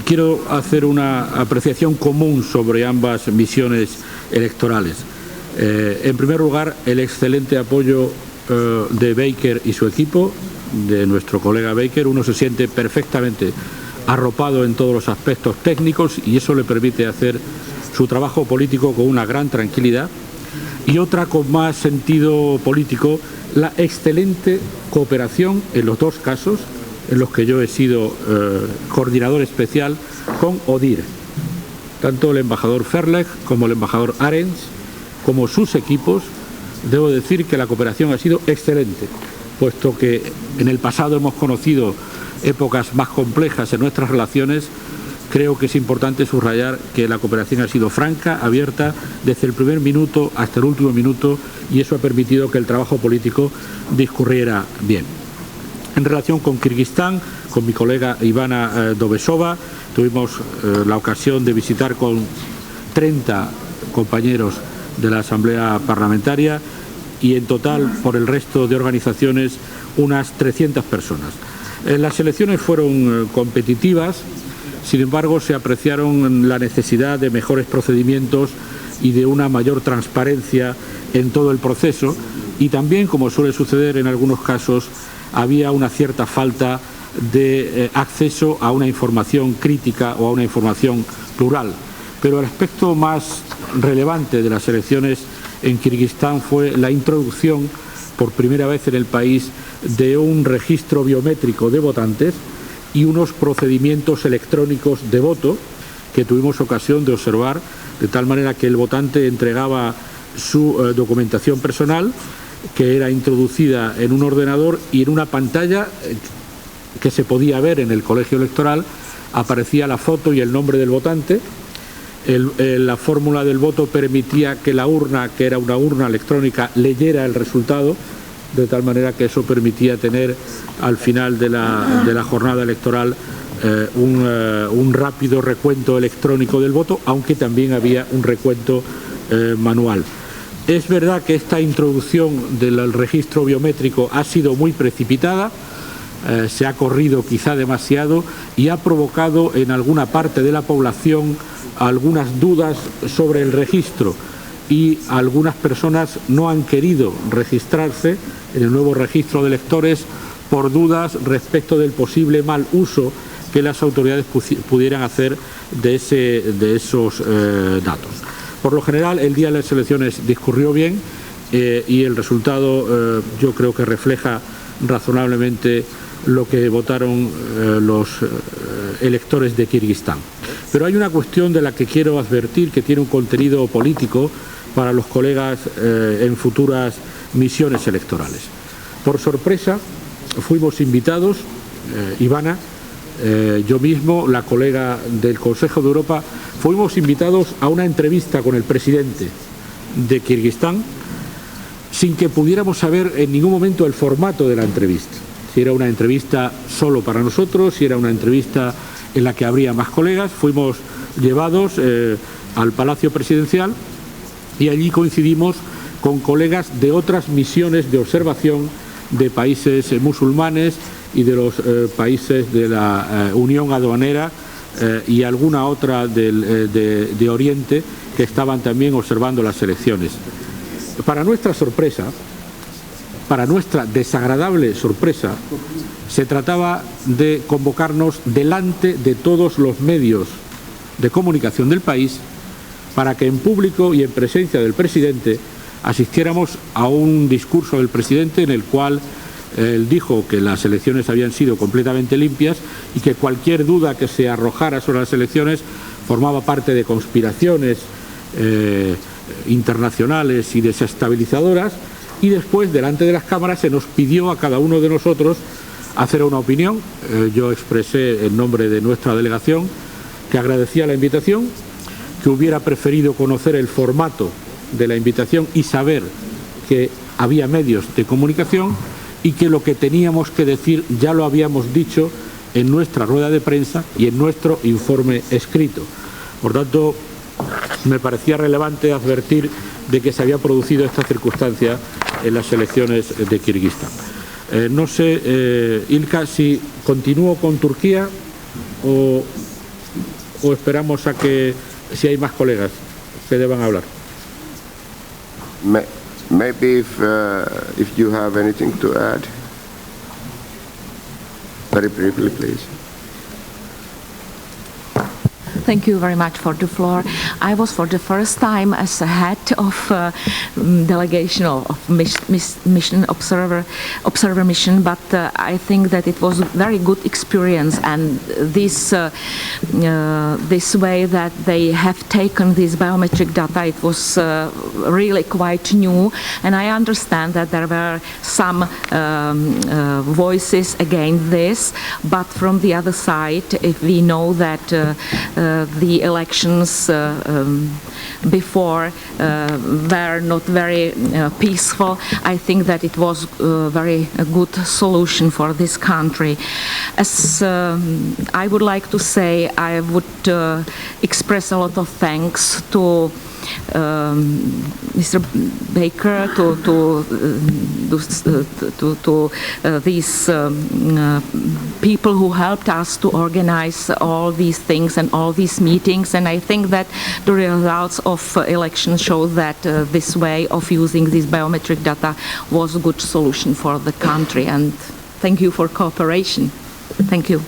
quiero hacer una apreciación común sobre ambas misiones electorales. En primer lugar, el excelente apoyo de Baker y su equipo, de nuestro colega Baker. Uno se siente perfectamente arropado en todos los aspectos técnicos y eso le permite hacer su trabajo político con una gran tranquilidad. Y otra con más sentido político, la excelente cooperación en los 2 casos en los que yo he sido coordinador especial con ODIHR. Tanto el embajador Ferleg como el embajador Arens, como sus equipos, debo decir que la cooperación ha sido excelente, puesto que en el pasado hemos conocido épocas más complejas en nuestras relaciones. Creo que es importante subrayar que la cooperación ha sido franca, abierta, desde el primer minuto hasta el último minuto, y eso ha permitido que el trabajo político discurriera bien. En relación con Kirguistán, con mi colega Ivana Dovesova, tuvimos la ocasión de visitar con 30 compañeros de la Asamblea Parlamentaria y en total, por el resto de organizaciones, unas 300 personas. Las elecciones fueron competitivas, sin embargo se apreciaron la necesidad de mejores procedimientos y de una mayor transparencia en todo el proceso, y también, como suele suceder en algunos casos, había una cierta falta de acceso a una información crítica o a una información plural. Pero el aspecto más relevante de las elecciones en Kirguistán fue la introducción por primera vez en el país de un registro biométrico de votantes y unos procedimientos electrónicos de voto que tuvimos ocasión de observar, de tal manera que el votante entregaba su documentación personal, que era introducida en un ordenador, y en una pantalla que se podía ver en el colegio electoral aparecía la foto y el nombre del votante. La fórmula del voto permitía que la urna, que era una urna electrónica, leyera el resultado, de tal manera que eso permitía tener al final de la jornada electoral un rápido recuento electrónico del voto, aunque también había un recuento manual. Es verdad que esta introducción del registro biométrico ha sido muy precipitada, se ha corrido quizá demasiado y ha provocado en alguna parte de la población algunas dudas sobre el registro, y algunas personas no han querido registrarse en el nuevo registro de electores por dudas respecto del posible mal uso que las autoridades pudieran hacer de esos datos. Por lo general, el día de las elecciones discurrió bien y el resultado yo creo que refleja razonablemente lo que votaron los electores de Kirguistán. Pero hay una cuestión de la que quiero advertir, que tiene un contenido político para los colegas en futuras misiones electorales. Por sorpresa, fuimos invitados, Ivana, yo mismo, la colega del Consejo de Europa, fuimos invitados a una entrevista con el presidente de Kirguistán, sin que pudiéramos saber en ningún momento el formato de la entrevista. Si era una entrevista solo para nosotros, si era una entrevista en la que habría más colegas. Fuimos llevados al Palacio Presidencial y allí coincidimos con colegas de otras misiones de observación de países musulmanes y de los países de la Unión Aduanera y alguna otra de Oriente que estaban también observando las elecciones. Para nuestra sorpresa, para nuestra desagradable sorpresa, se trataba de convocarnos delante de todos los medios de comunicación del país para que en público y en presencia del presidente asistiéramos a un discurso del presidente en el cual él dijo que las elecciones habían sido completamente limpias y que cualquier duda que se arrojara sobre las elecciones formaba parte de conspiraciones internacionales y desestabilizadoras, y después, delante de las cámaras, se nos pidió a cada uno de nosotros hacer una opinión. Yo expresé en nombre de nuestra delegación que agradecía la invitación, que hubiera preferido conocer el formato de la invitación y saber que había medios de comunicación y que lo que teníamos que decir ya lo habíamos dicho en nuestra rueda de prensa y en nuestro informe escrito. Por tanto, me parecía relevante advertir de que se había producido esta circunstancia en las elecciones de Kirguistán. No sé, Ilka, si continúo con Turquía o esperamos a que, si hay más colegas que deban hablar. Maybe if you have anything to add, very briefly, please. Thank you very much for the floor. I was for the first time as a head of delegation of mission observer mission, but I think that it was a very good experience, and this way that they have taken this biometric data, it was really quite new, and I understand that there were some voices against this, but from the other side, if we know that the elections before were not very peaceful, I think that it was a very good solution for this country. As I would like to say, I would express a lot of thanks to Mr. Baker, to these people who helped us to organize all these things and all these meetings, and I think that the results of elections show that this way of using this biometric data was a good solution for the country, and thank you for cooperation. Thank you.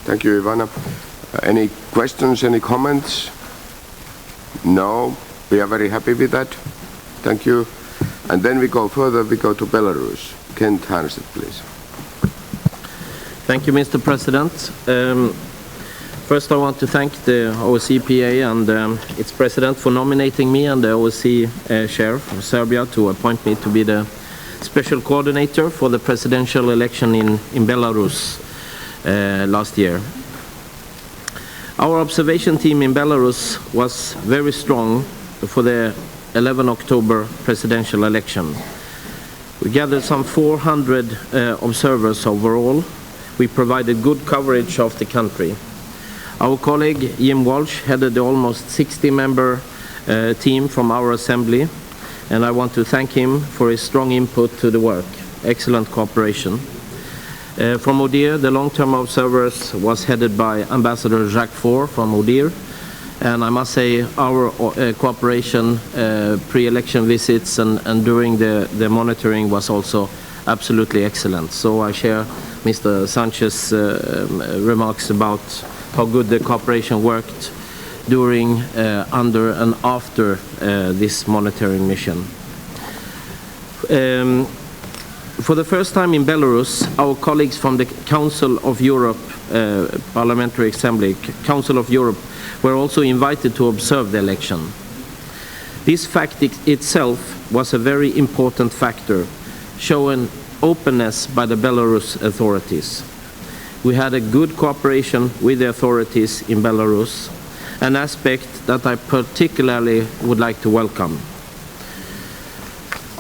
Thank you, Ivana. Any questions, any comments? No, we are very happy with that. Thank you. And then we go further, we go to Belarus. Kent Hanset, please. Thank you, Mr. President. First, I want to thank the OSCE and its president for nominating me and the OSCE chair from Serbia to appoint me to be the special coordinator for the presidential election in Belarus last year. Our observation team in Belarus was very strong for the 11 October presidential election. We gathered some 400 observers overall. We provided good coverage of the country. Our colleague Jim Walsh headed the almost 60-member team from our assembly, and I want to thank him for his strong input to the work. Excellent cooperation. From ODIHR, the long-term observers was headed by Ambassador Jacques Faure from ODIHR, and I must say our cooperation pre-election visits and during the monitoring was also absolutely excellent. So I share Mr. Sanchez's remarks about how good the cooperation worked during, under and after this monitoring mission. For the first time in Belarus, our colleagues from the Council of Europe Parliamentary Assembly, Council of Europe, were also invited to observe the election. This fact itself was a very important factor, showing openness by the Belarus authorities. We had a good cooperation with the authorities in Belarus, an aspect that I particularly would like to welcome.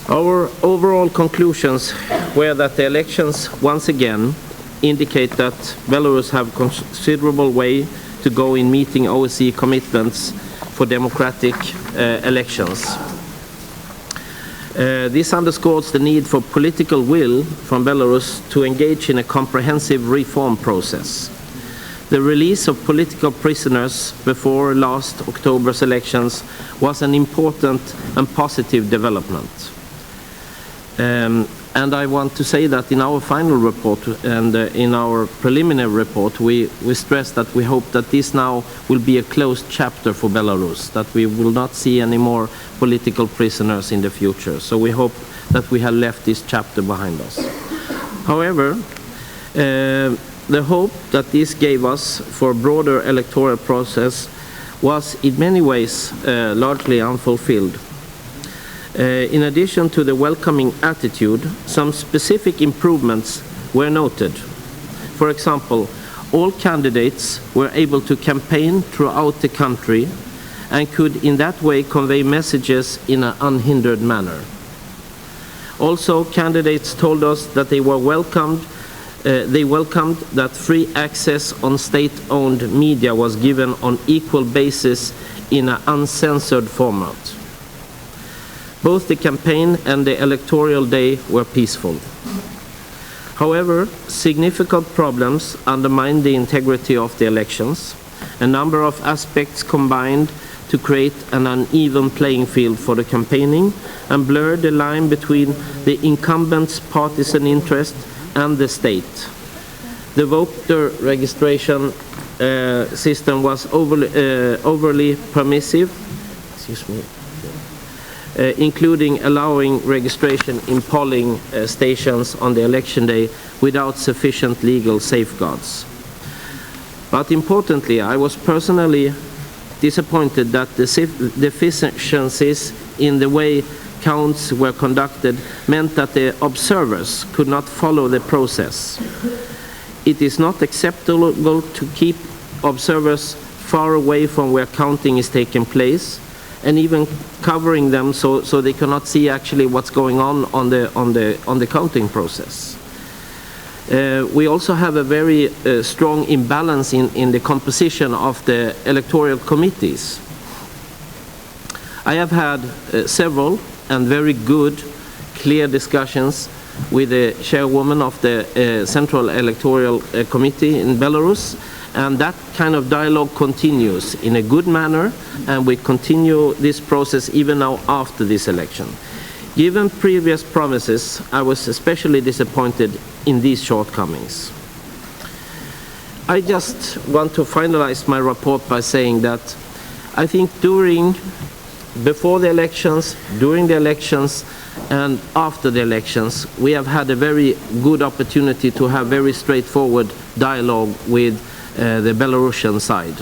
Our overall conclusions were that the elections once again indicate that Belarus have considerable way to go in meeting OSCE commitments for democratic elections. This underscores the need for political will from Belarus to engage in a comprehensive reform process. The release of political prisoners before last October's elections was an important and positive development. And I want to say that in our final report and in our preliminary report, we stress that we hope that this now will be a closed chapter for Belarus, that we will not see any more political prisoners in the future. So we hope that we have left this chapter behind us. However, the hope that this gave us for a broader electoral process was in many ways largely unfulfilled. In addition to the welcoming attitude, some specific improvements were noted. For example, all candidates were able to campaign throughout the country and could in that way convey messages in an unhindered manner. Also, candidates told us that they welcomed that free access on state-owned media was given on equal basis in an uncensored format. Both the campaign and the electoral day were peaceful. However, significant problems undermined the integrity of the elections. A number of aspects combined to create an uneven playing field for the campaigning and blur the line between the incumbent's partisan interest and the state. The voter registration system was overly permissive, including allowing registration in polling stations on the election day without sufficient legal safeguards. But importantly, I was personally disappointed that the deficiencies in the way counts were conducted meant that the observers could not follow the process. It is not acceptable to keep observers far away from where counting is taking place, and even covering them so they cannot see actually what's going on the counting process. We also have a very strong imbalance in the composition of the electoral committees. I have had several and very good, clear discussions with the chairwoman of the Central Electoral Committee in Belarus, and that kind of dialogue continues in a good manner, and we continue this process even now after this election. Given previous promises, I was especially disappointed in these shortcomings. I just want to finalize my report by saying that I think before the elections, during the elections, and after the elections, we have had a very good opportunity to have very straightforward dialogue with the Belarusian side.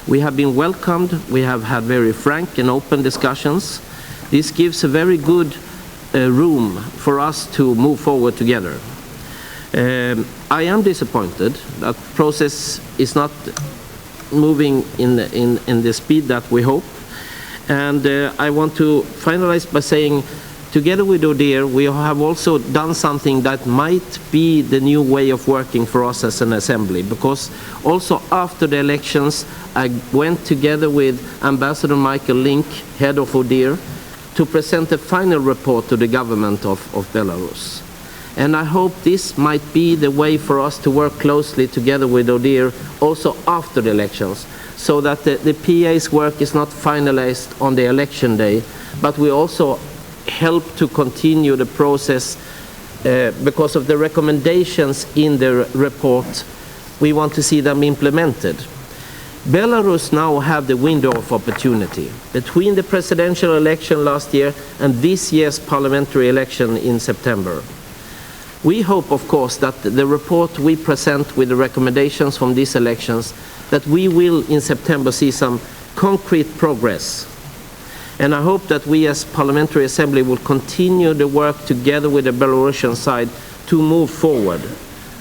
We have been welcomed, we have had very frank and open discussions. This gives a very good room for us to move forward together. I am disappointed that the process is not moving in the speed that we hope. And I want to finalize by saying, together with ODIHR, we have also done something that might be the new way of working for us as an assembly, because also after the elections, I went together with Ambassador Michael Link, head of ODIHR, to present a final report to the government of Belarus. And I hope this might be the way for us to work closely together with ODIHR also after the elections, so that the PA's work is not finalized on the election day, but we also help to continue the process because of the recommendations in the report. We want to see them implemented. Belarus now have the window of opportunity between the presidential election last year and this year's parliamentary election in September. We hope, of course, that the report we present with the recommendations from these elections, that we will in September see some concrete progress. And I hope that we as Parliamentary Assembly will continue the work together with the Belarusian side to move forward.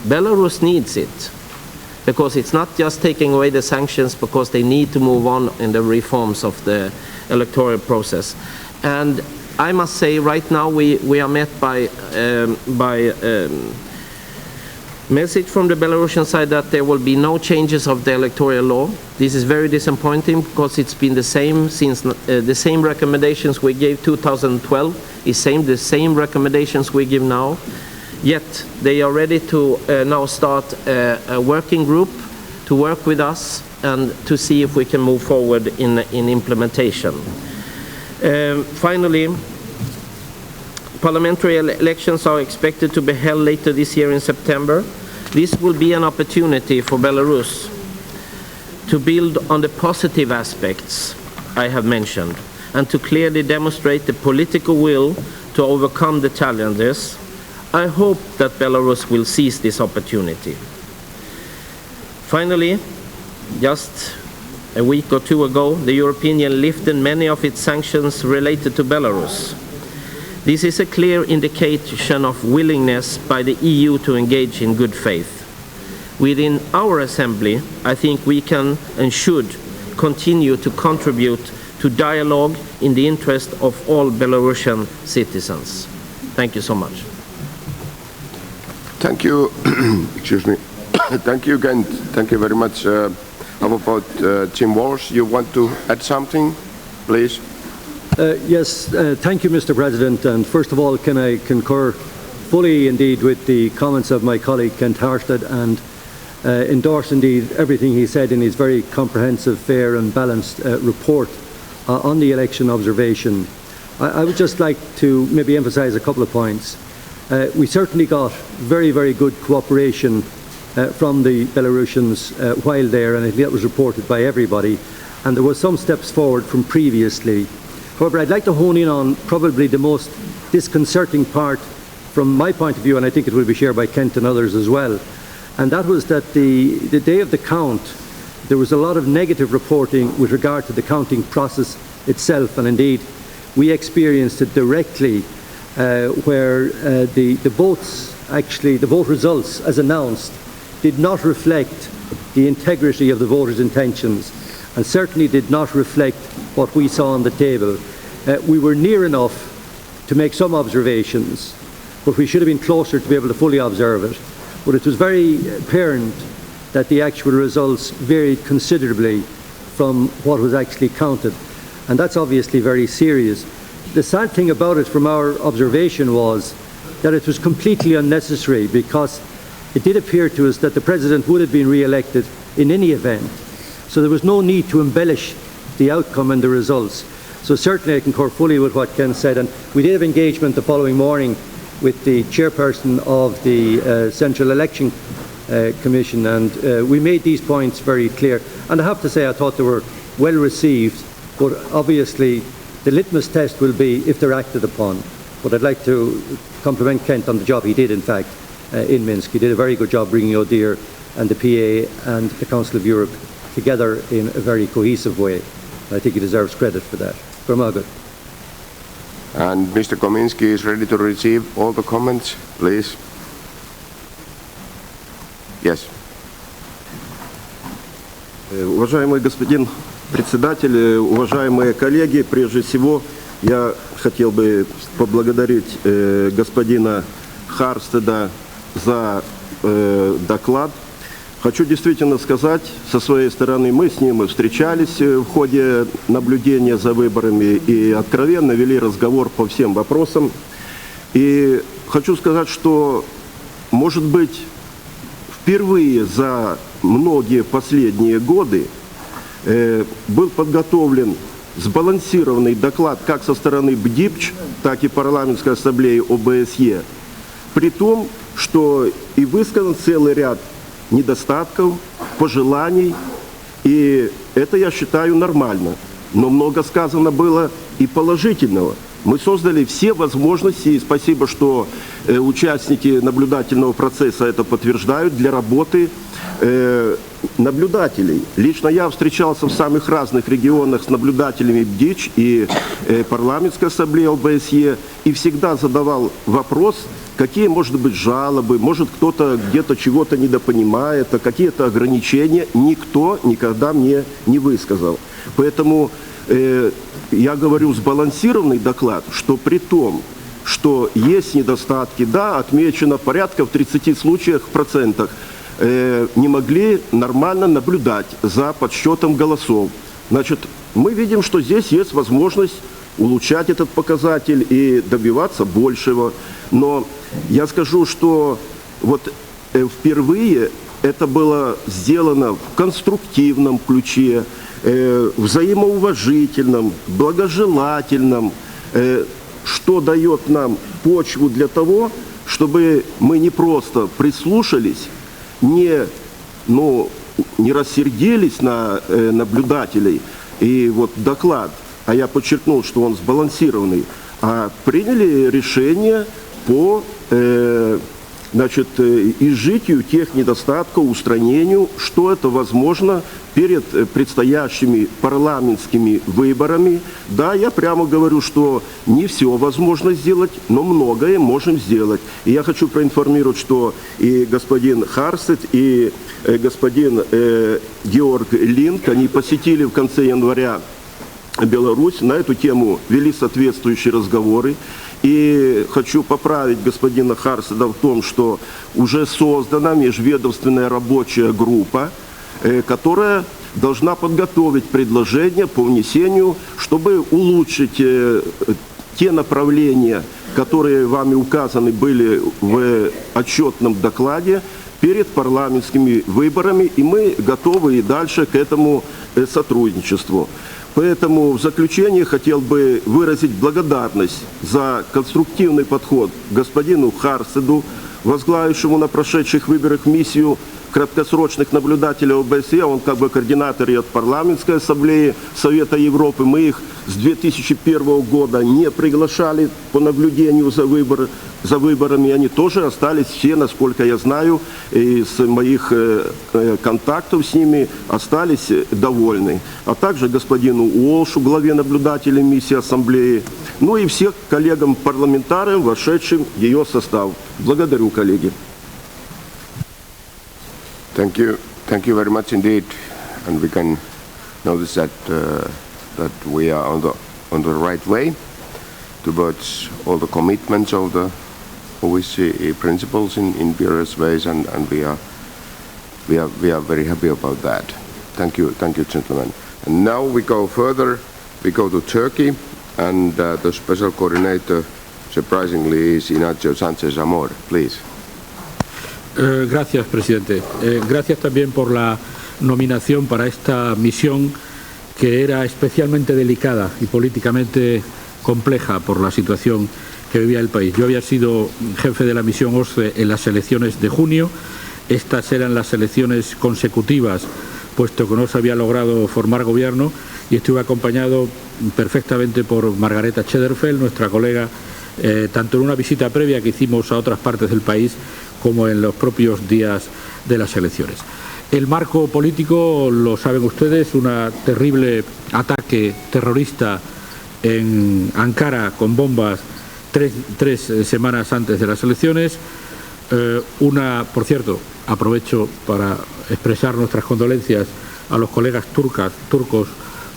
Belarus needs it, because it's not just taking away the sanctions, because they need to move on in the reforms of the electoral process. And I must say, right now we are met by message from the Belarusian side that there will be no changes of the electoral law. This is very disappointing because it's been the same since the same recommendations we gave 2012 is the same recommendations we give now. Yet they are ready to now start a working group to work with us and to see if we can move forward in implementation. Finally, parliamentary elections are expected to be held later this year in September. This will be an opportunity for Belarus to build on the positive aspects I have mentioned and to clearly demonstrate the political will to overcome the challenges. I hope that Belarus will seize this opportunity. Finally, just a week or two ago, the European Union lifted many of its sanctions related to Belarus. This is a clear indication of willingness by the EU to engage in good faith. Within our assembly, I think we can and should continue to contribute to dialogue in the interest of all Belarusian citizens. Thank you so much. Thank you. Excuse me. Thank you again. Thank you very much. How about Jim Walsh? You want to add something, please? Yes, thank you, Mr. President. And first of all, can I concur fully indeed with the comments of my colleague Kent Harstad and endorse indeed everything he said in his very comprehensive, fair and balanced report on the election observation. I would just like to maybe emphasise a couple of points. We certainly got very, very good cooperation from the Belarusians while there, and I think that was reported by everybody, and there were some steps forward from previously. However, I'd like to hone in on probably the most disconcerting part from my point of view, and I think it will be shared by Kent and others as well, and that was that the day of the count, there was a lot of negative reporting with regard to the counting process itself, and indeed we experienced it directly where the votes, actually the vote results as announced, did not reflect the integrity of the voters' intentions and certainly did not reflect what we saw on the table. We were near enough to make some observations, but we should have been closer to be able to fully observe it. But it was very apparent that the actual results varied considerably from what was actually counted, and that's obviously very serious. The sad thing about it from our observation was that it was completely unnecessary, because it did appear to us that the President would have been re-elected in any event. So there was no need to embellish the outcome and the results. So certainly I concur fully with what Ken said, and we did have engagement the following morning with the chairperson of the Central Election Commission, and we made these points very clear. And I have to say I thought they were well received, but obviously the litmus test will be if they're acted upon. But I'd like to compliment Kent on the job he did, in fact, in Minsk. He did a very good job bringing O'Dear and the PA and the Council of Europe together in a very cohesive way. I think he deserves credit for that. Good. And Mr. Kominski is ready to receive all the comments, please. Yes. Уважаемый господин председатель, уважаемые коллеги, прежде всего я хотел бы поблагодарить господина Харстеда за доклад. Хочу действительно сказать, со своей стороны, мы с ним встречались в ходе наблюдения за выборами и откровенно вели разговор по всем вопросам. И хочу сказать, что, может быть, впервые за многие последние годы был подготовлен сбалансированный доклад как со стороны БДИПЧ, так и парламентской ассамблеи ОБСЕ, при том, что и высказан целый ряд недостатков, пожеланий, и это, я считаю, нормально. Но много сказано было и положительного. Мы создали все возможности, и спасибо, что участники наблюдательного процесса это подтверждают, для работы наблюдателей. Лично я встречался в самых разных регионах с наблюдателями БДИЧ и парламентской ассамблеи ОБСЕ и всегда задавал вопрос, какие, может быть, жалобы, может, кто-то где-то чего-то недопонимает, а какие-то ограничения никто никогда мне не высказал. Поэтому я говорю сбалансированный доклад, что при том, что есть недостатки, да, отмечено порядка в 30 случаях в процентах, не могли нормально наблюдать за подсчетом голосов. Значит, мы видим, что здесь есть возможность улучшать этот показатель и добиваться большего. Но я скажу, что вот впервые это было сделано в конструктивном ключе, взаимоуважительном, благожелательном, что дает нам почву для того, чтобы мы не просто прислушались, не рассердились на наблюдателей и вот доклад, а я подчеркнул, что он сбалансированный, а приняли решение по изжитию тех недостатков, устранению, что это возможно перед предстоящими парламентскими выборами. Да, я прямо говорю, что не все возможно сделать, но многое можем сделать. И я хочу проинформировать, что и господин Харстед, и господин Георг Линк, они посетили в конце января Беларусь, на эту тему вели соответствующие разговоры. И хочу поправить господина Харстеда в том, что уже создана межведомственная рабочая группа, которая должна подготовить предложения по внесению, чтобы улучшить те направления, которые вами указаны были в отчетном докладе перед парламентскими выборами, и мы готовы и дальше к этому сотрудничеству. Поэтому в заключение хотел бы выразить благодарность за конструктивный подход господину Харстеду, возглавившему на прошедших выборах миссию краткосрочных наблюдателей ОБСЕ. Он как бы координатор и от парламентской ассамблеи Совета Европы. Мы их с 2001 года не приглашали по наблюдению за выборами. Они тоже остались все, насколько я знаю, из моих контактов с ними остались довольны. А также господину Уолшу, главе наблюдателей миссии ассамблеи, ну и всех коллегам-парламентариям, вошедшим в ее состав. Благодарю, коллеги. Thank you very much indeed, and we can notice that that we are on the right way towards all the commitments of the OSCE principles in various ways, and we are very happy about that. Thank you, gentlemen. And now we go further. We go to Turkey, and the special coordinator, surprisingly, is Ignacio Sánchez Amor. Please. Gracias, presidente. Gracias también por la nominación para esta misión que era especialmente delicada y políticamente compleja por la situación que vivía el país. Yo había sido jefe de la misión OSCE en las elecciones de junio. Estas eran las elecciones consecutivas, puesto que no se había logrado formar gobierno, y estuve acompañado perfectamente por Margareta Cederfeld, nuestra colega, tanto en una visita previa que hicimos a otras partes del país como en los propios días de las elecciones. El marco político, lo saben ustedes, un terrible ataque terrorista en Ankara con bombas tres semanas antes de las elecciones. Por cierto, aprovecho para expresar nuestras condolencias a los colegas turcos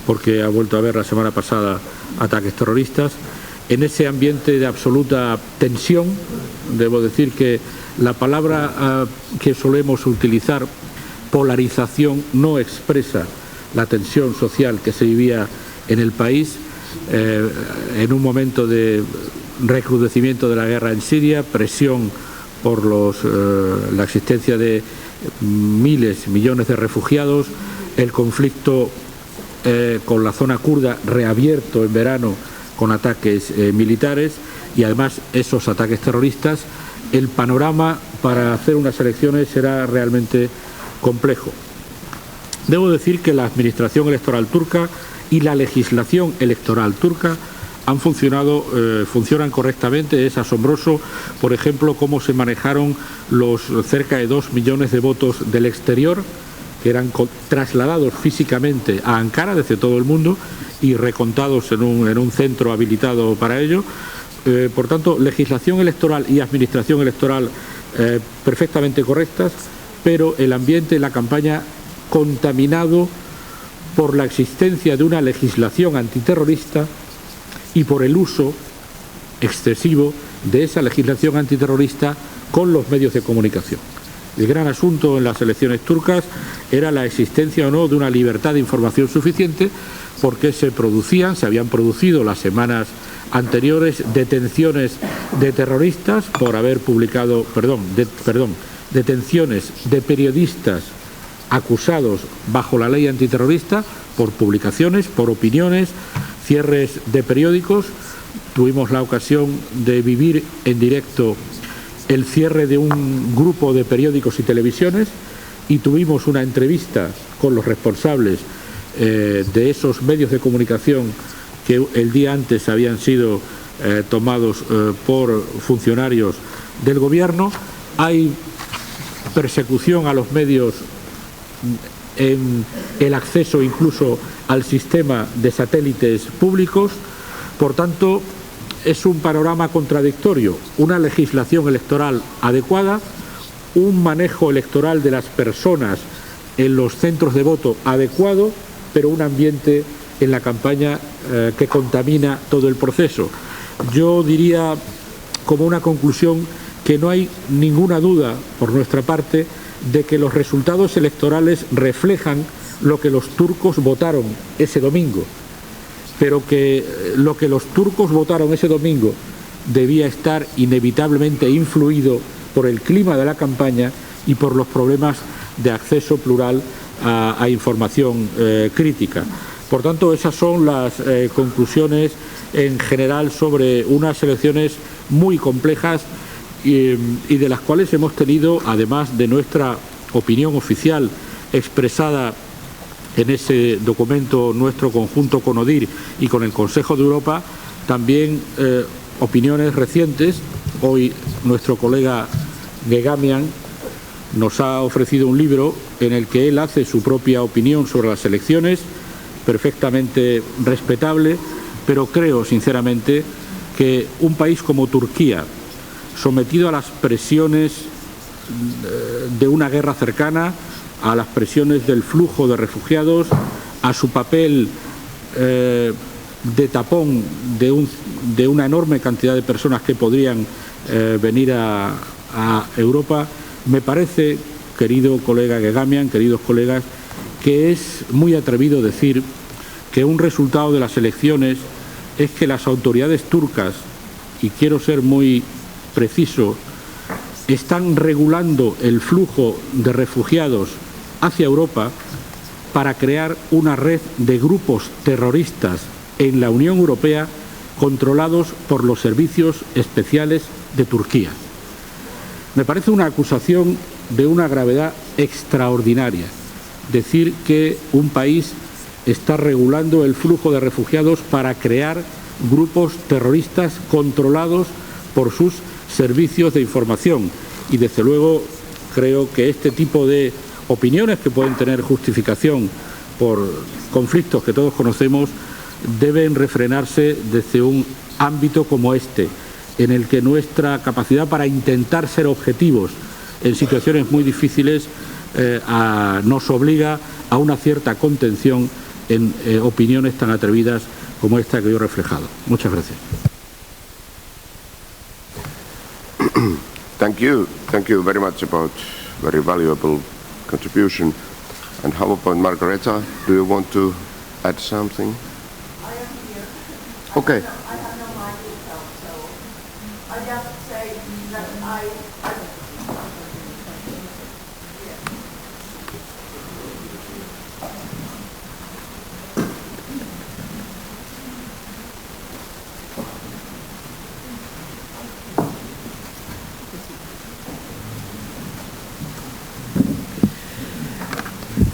porque ha vuelto a haber la semana pasada ataques terroristas. En ese ambiente de absoluta tensión, debo decir que la palabra que solemos utilizar, polarización, no expresa la tensión social que se vivía en el país en un momento de recrudecimiento de la guerra en Siria, presión por la existencia de millones de refugiados, el conflicto con la zona kurda reabierto en verano con ataques militares y además esos ataques terroristas. El panorama para hacer unas elecciones será realmente complejo. Debo decir que la administración electoral turca y la legislación electoral turca funcionan correctamente. Es asombroso, por ejemplo, cómo se manejaron los cerca de 2 millones de votos del exterior que eran trasladados físicamente a Ankara desde todo el mundo y recontados en un centro habilitado para ello. Por tanto, legislación electoral y administración electoral perfectamente correctas, pero el ambiente, la campaña contaminado por la existencia de una legislación antiterrorista y por el uso excesivo de esa legislación antiterrorista con los medios de comunicación. El gran asunto en las elecciones turcas era la existencia o no de una libertad de información suficiente, porque se habían producido las semanas anteriores detenciones de terroristas por haber publicado, detenciones de periodistas acusados bajo la ley antiterrorista por publicaciones, por opiniones, cierres de periódicos. Tuvimos la ocasión de vivir en directo el cierre de un grupo de periódicos y televisiones y tuvimos una entrevista con los responsables de esos medios de comunicación que el día antes habían sido tomados por funcionarios del gobierno. Hay persecución a los medios en el acceso incluso al sistema de satélites públicos. Por tanto, es un panorama contradictorio: una legislación electoral adecuada, un manejo electoral de las personas en los centros de voto adecuado, pero un ambiente en la campaña que contamina todo el proceso. Yo diría, como una conclusión, que no hay ninguna duda por nuestra parte de que los resultados electorales reflejan lo que los turcos votaron ese domingo, pero que lo que los turcos votaron ese domingo debía estar inevitablemente influido por el clima de la campaña y por los problemas de acceso plural a información crítica. Por tanto, esas son las conclusiones en general sobre unas elecciones muy complejas y de las cuales hemos tenido, además de nuestra opinión oficial expresada en ese documento nuestro conjunto con ODIHR y con el Consejo de Europa, también opiniones recientes. Hoy nuestro colega Gegamian nos ha ofrecido un libro en el que él hace su propia opinión sobre las elecciones, perfectamente respetable, pero creo sinceramente que un país como Turquía, sometido a las presiones de una guerra cercana, a las presiones del flujo de refugiados, a su papel de tapón de una enorme cantidad de personas que podrían venir a Europa, me parece, querido colega Gegamian, queridos colegas, que es muy atrevido decir que un resultado de las elecciones es que las autoridades turcas, y quiero ser muy preciso, están regulando el flujo de refugiados hacia Europa para crear una red de grupos terroristas en la Unión Europea controlados por los servicios especiales de Turquía. Me parece una acusación de una gravedad extraordinaria decir que un país está regulando el flujo de refugiados para crear grupos terroristas controlados por sus servicios de información. Y desde luego creo que este tipo de opiniones, que pueden tener justificación por conflictos que todos conocemos, deben refrenarse desde un ámbito como este, en el que nuestra capacidad para intentar ser objetivos en situaciones muy difíciles nos obliga a una cierta contención en opiniones tan atrevidas como esta que yo he reflejado. Muchas gracias. Thank you very much about very valuable contribution. And how about Margareta? Do you want to add something? I am here. Okay. I have no microphone, so I just say that I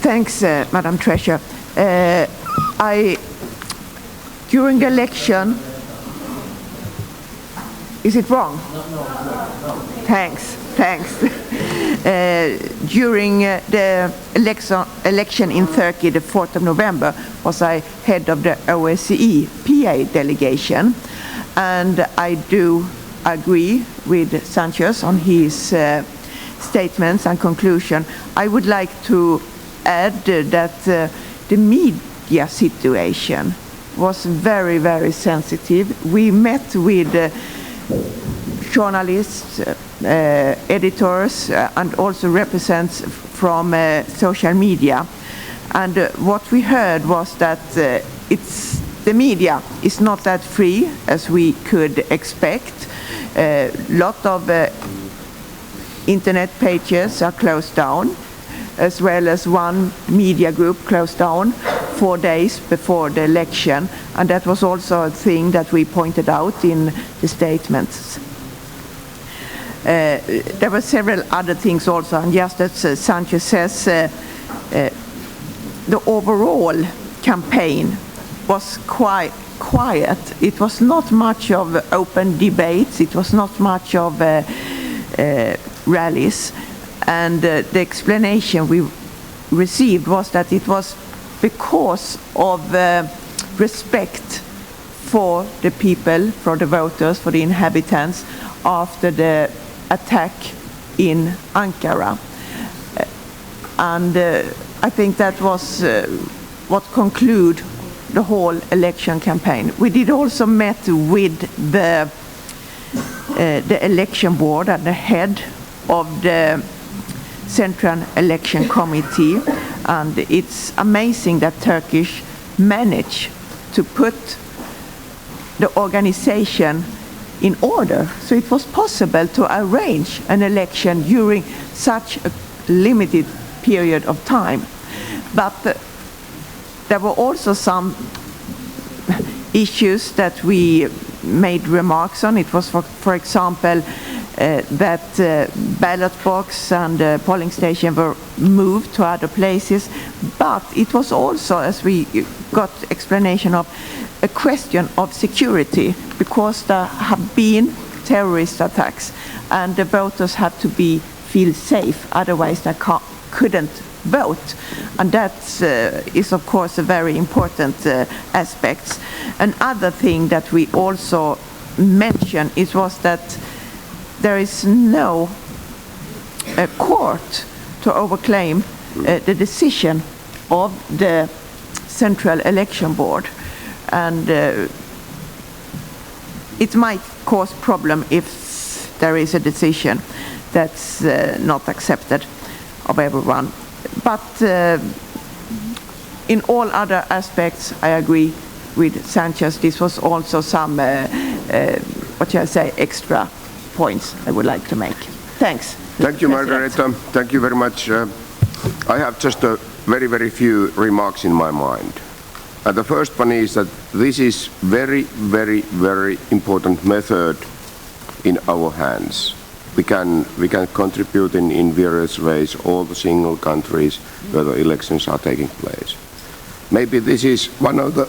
Thanks, Madam Treasurer. During the election, is it wrong? No. Thanks. During the election in Turkey, the 4th of November, was I head of the OSCE PA delegation, and I do agree with Sanchez on his statements and conclusion. I would like to add that the media situation was very, very sensitive. We met with journalists, editors, and also representatives from social media. And what we heard was that the media is not that free as we could expect. A lot of internet pages are closed down, as well as one media group closed down 4 days before the election, and that was also a thing that we pointed out in the statements. There were several other things also, and just as Sanchez says, the overall campaign was quite quiet. It was not much of open debates, it was not much of rallies, and the explanation we received was that it was because of respect for the people, for the voters, for the inhabitants after the attack in Ankara. And I think that was what concluded the whole election campaign. We did also met with the election board and the head of the Central Election Committee, and it's amazing that Turkish managed to put the organization in order. So it was possible to arrange an election during such a limited period of time. But there were also some issues that we made remarks on. It was, for example, that ballot box and polling station were moved to other places. But it was also, as we got explanation of, a question of security, because there have been terrorist attacks and the voters have to feel safe, otherwise they couldn't vote. And that is of course a very important aspect. Another thing that we also mentioned was that there is no court to overclaim the decision of the Central Election Board, and it might cause problem if there is a decision that's not accepted of everyone. But in all other aspects, I agree with Sanchez. This was also some, extra points I would like to make. Thanks. Thank you, Margareta. Thank you very much. I have just a very, very few remarks in my mind. The first one is that this is very, very, very important method in our hands. We can contribute in various ways, all the single countries where the elections are taking place. Maybe this is one of the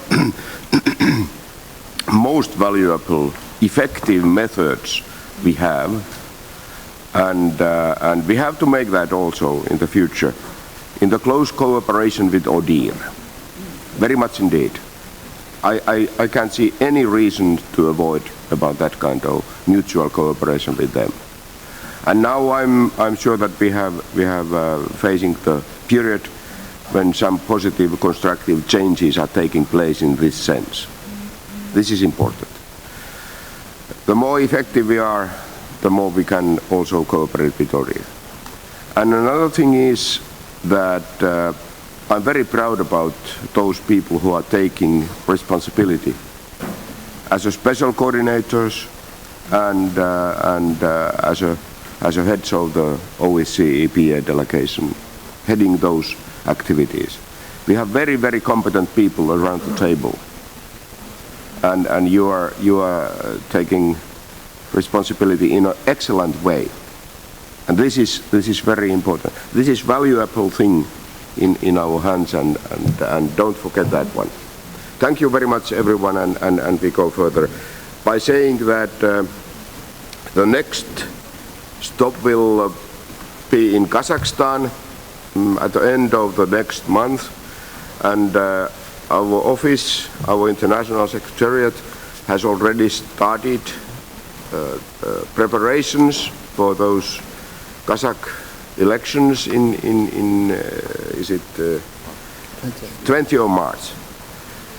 most valuable, effective methods we have, and we have to make that also in the future, in the close cooperation with ODIHR. Very much indeed. I can't see any reason to avoid about that kind of mutual cooperation with them. And now I'm sure that we have facing the period when some positive, constructive changes are taking place in this sense. This is important. The more effective we are, the more we can also cooperate with ODIHR. And another thing is that I'm very proud about those people who are taking responsibility as a special coordinators and as a heads of the OSCE EPA delegation, heading those activities. We have very, very competent people around the table, and you are taking responsibility in an excellent way, and this is very important. This is valuable thing in our hands, and don't forget that one. Thank you very much, everyone, and we go further by saying that the next stop will be in Kazakhstan at the end of the next month, and our office, our international secretariat, has already started preparations for those Kazakh elections in is it 20 of March.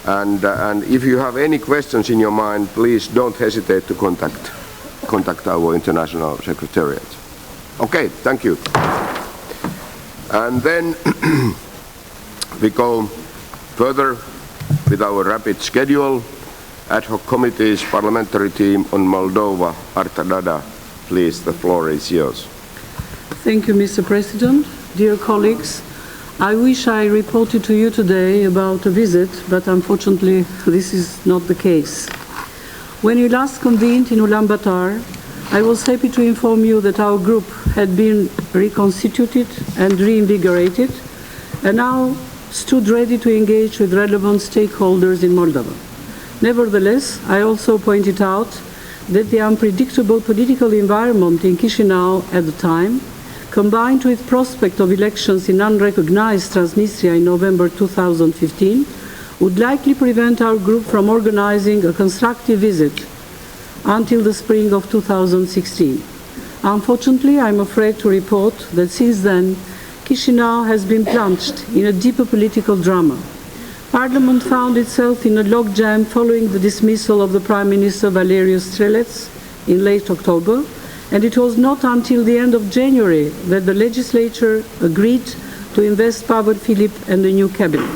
And if you have any questions in your mind, please don't hesitate to contact our international secretariat. Okay, thank you. And then we go further with our rapid schedule. Ad hoc committees, parliamentary team on Moldova. Arta Dada, please, the floor is yours. Thank you, Mr. President. Dear colleagues, I wish I reported to you today about a visit, but unfortunately this is not the case. When we last convened in Ulaanbaatar, I was happy to inform you that our group had been reconstituted and reinvigorated and now stood ready to engage with relevant stakeholders in Moldova. Nevertheless, I also pointed out that the unpredictable political environment in Chisinau at the time, combined with prospect of elections in unrecognized Transnistria in November 2015, would likely prevent our group from organizing a constructive visit until the spring of 2016. Unfortunately, I'm afraid to report that since then, Chisinau has been plunged in a deeper political drama. Parliament found itself in a logjam following the dismissal of the Prime Minister Valerius Strelets in late October, and it was not until the end of January that the legislature agreed to invest Pavel Filip and the new cabinet.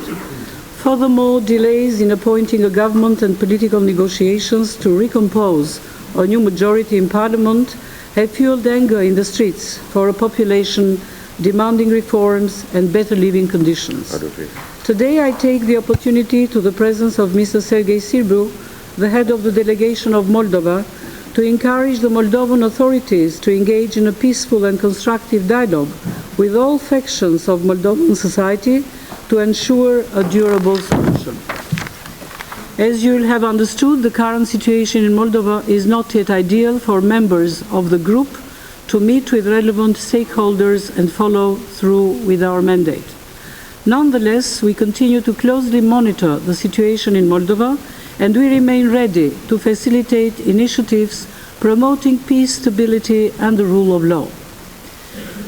Furthermore, delays in appointing a government and political negotiations to recompose a new majority in Parliament have fueled anger in the streets for a population demanding reforms and better living conditions. Today I take the opportunity to the presence of Mr. Sergei Sirbu, the head of the delegation of Moldova, to encourage the Moldovan authorities to engage in a peaceful and constructive dialogue with all factions of Moldovan society to ensure a durable solution. As you will have understood, the current situation in Moldova is not yet ideal for members of the group to meet with relevant stakeholders and follow through with our mandate. Nonetheless, we continue to closely monitor the situation in Moldova, and we remain ready to facilitate initiatives promoting peace, stability, and the rule of law.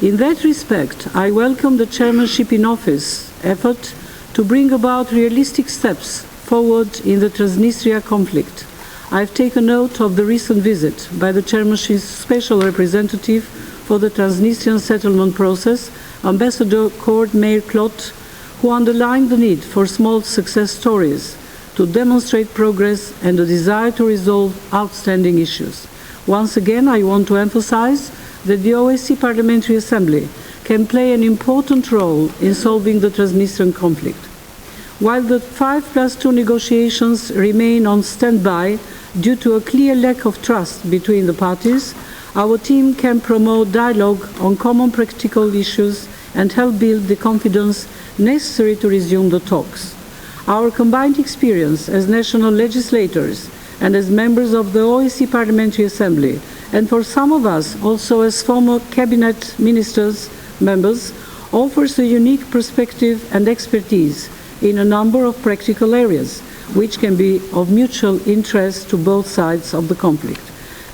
In that respect, I welcome the chairmanship in office effort to bring about realistic steps forward in the Transnistria conflict. I have taken note of the recent visit by the chairmanship's special representative for the Transnistrian settlement process, Ambassador Cord Meir-Klot, who underlined the need for small success stories to demonstrate progress and a desire to resolve outstanding issues. Once again, I want to emphasize that the OSCE Parliamentary Assembly can play an important role in solving the Transnistrian conflict. While the 5+2 negotiations remain on standby due to a clear lack of trust between the parties, our team can promote dialogue on common practical issues and help build the confidence necessary to resume the talks. Our combined experience as national legislators and as members of the OSCE Parliamentary Assembly, and for some of us also as former cabinet members, offers a unique perspective and expertise in a number of practical areas, which can be of mutual interest to both sides of the conflict.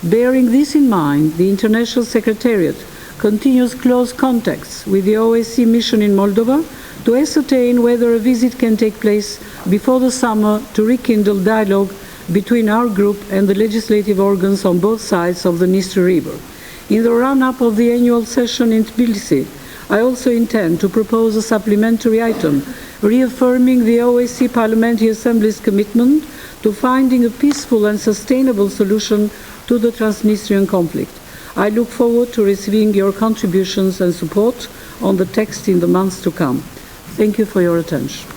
Bearing this in mind, the International Secretariat continues close contacts with the OSCE mission in Moldova to ascertain whether a visit can take place before the summer to rekindle dialogue between our group and the legislative organs on both sides of the Dniester River. In the run-up of the annual session in Tbilisi, I also intend to propose a supplementary item reaffirming the OSCE Parliamentary Assembly's commitment to finding a peaceful and sustainable solution to the Transnistrian conflict. I look forward to receiving your contributions and support on the text in the months to come. Thank you for your attention.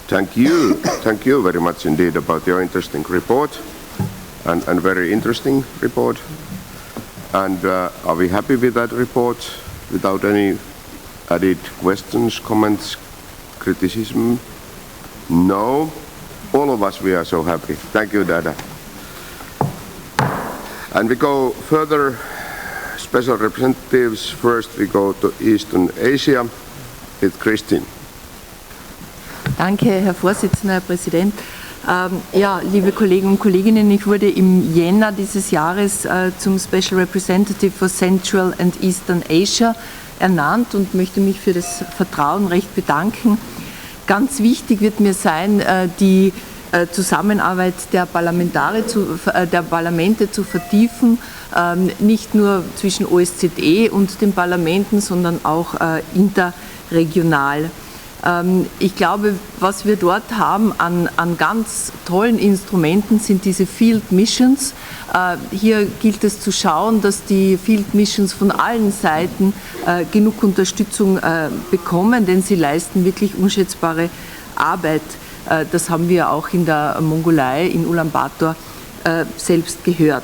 Thank you. Thank you very much indeed about your interesting report, and very interesting report. And are we happy with that report without any added questions, comments, criticism? No. All of us, we are so happy. Thank you, Dada. And we go further. Special representatives. First we go to Eastern Asia with Christine. Danke, Herr Vorsitzender, Herr Präsident. Ja, liebe Kollegen und Kolleginnen, ich wurde im Jänner dieses Jahres zum Special Representative for Central and Eastern Asia ernannt und möchte mich für das Vertrauen recht bedanken. Ganz wichtig wird mir sein, die Zusammenarbeit der Parlamente zu vertiefen, nicht nur zwischen OSZE und den Parlamenten, sondern auch interregional. Ich glaube, was wir dort haben an ganz tollen Instrumenten, sind diese Field Missions. Hier gilt es zu schauen, dass die Field Missions von allen Seiten genug Unterstützung bekommen, denn sie leisten wirklich unschätzbare Arbeit. Das haben wir auch in der Mongolei, in Ulaanbaatar, selbst gehört.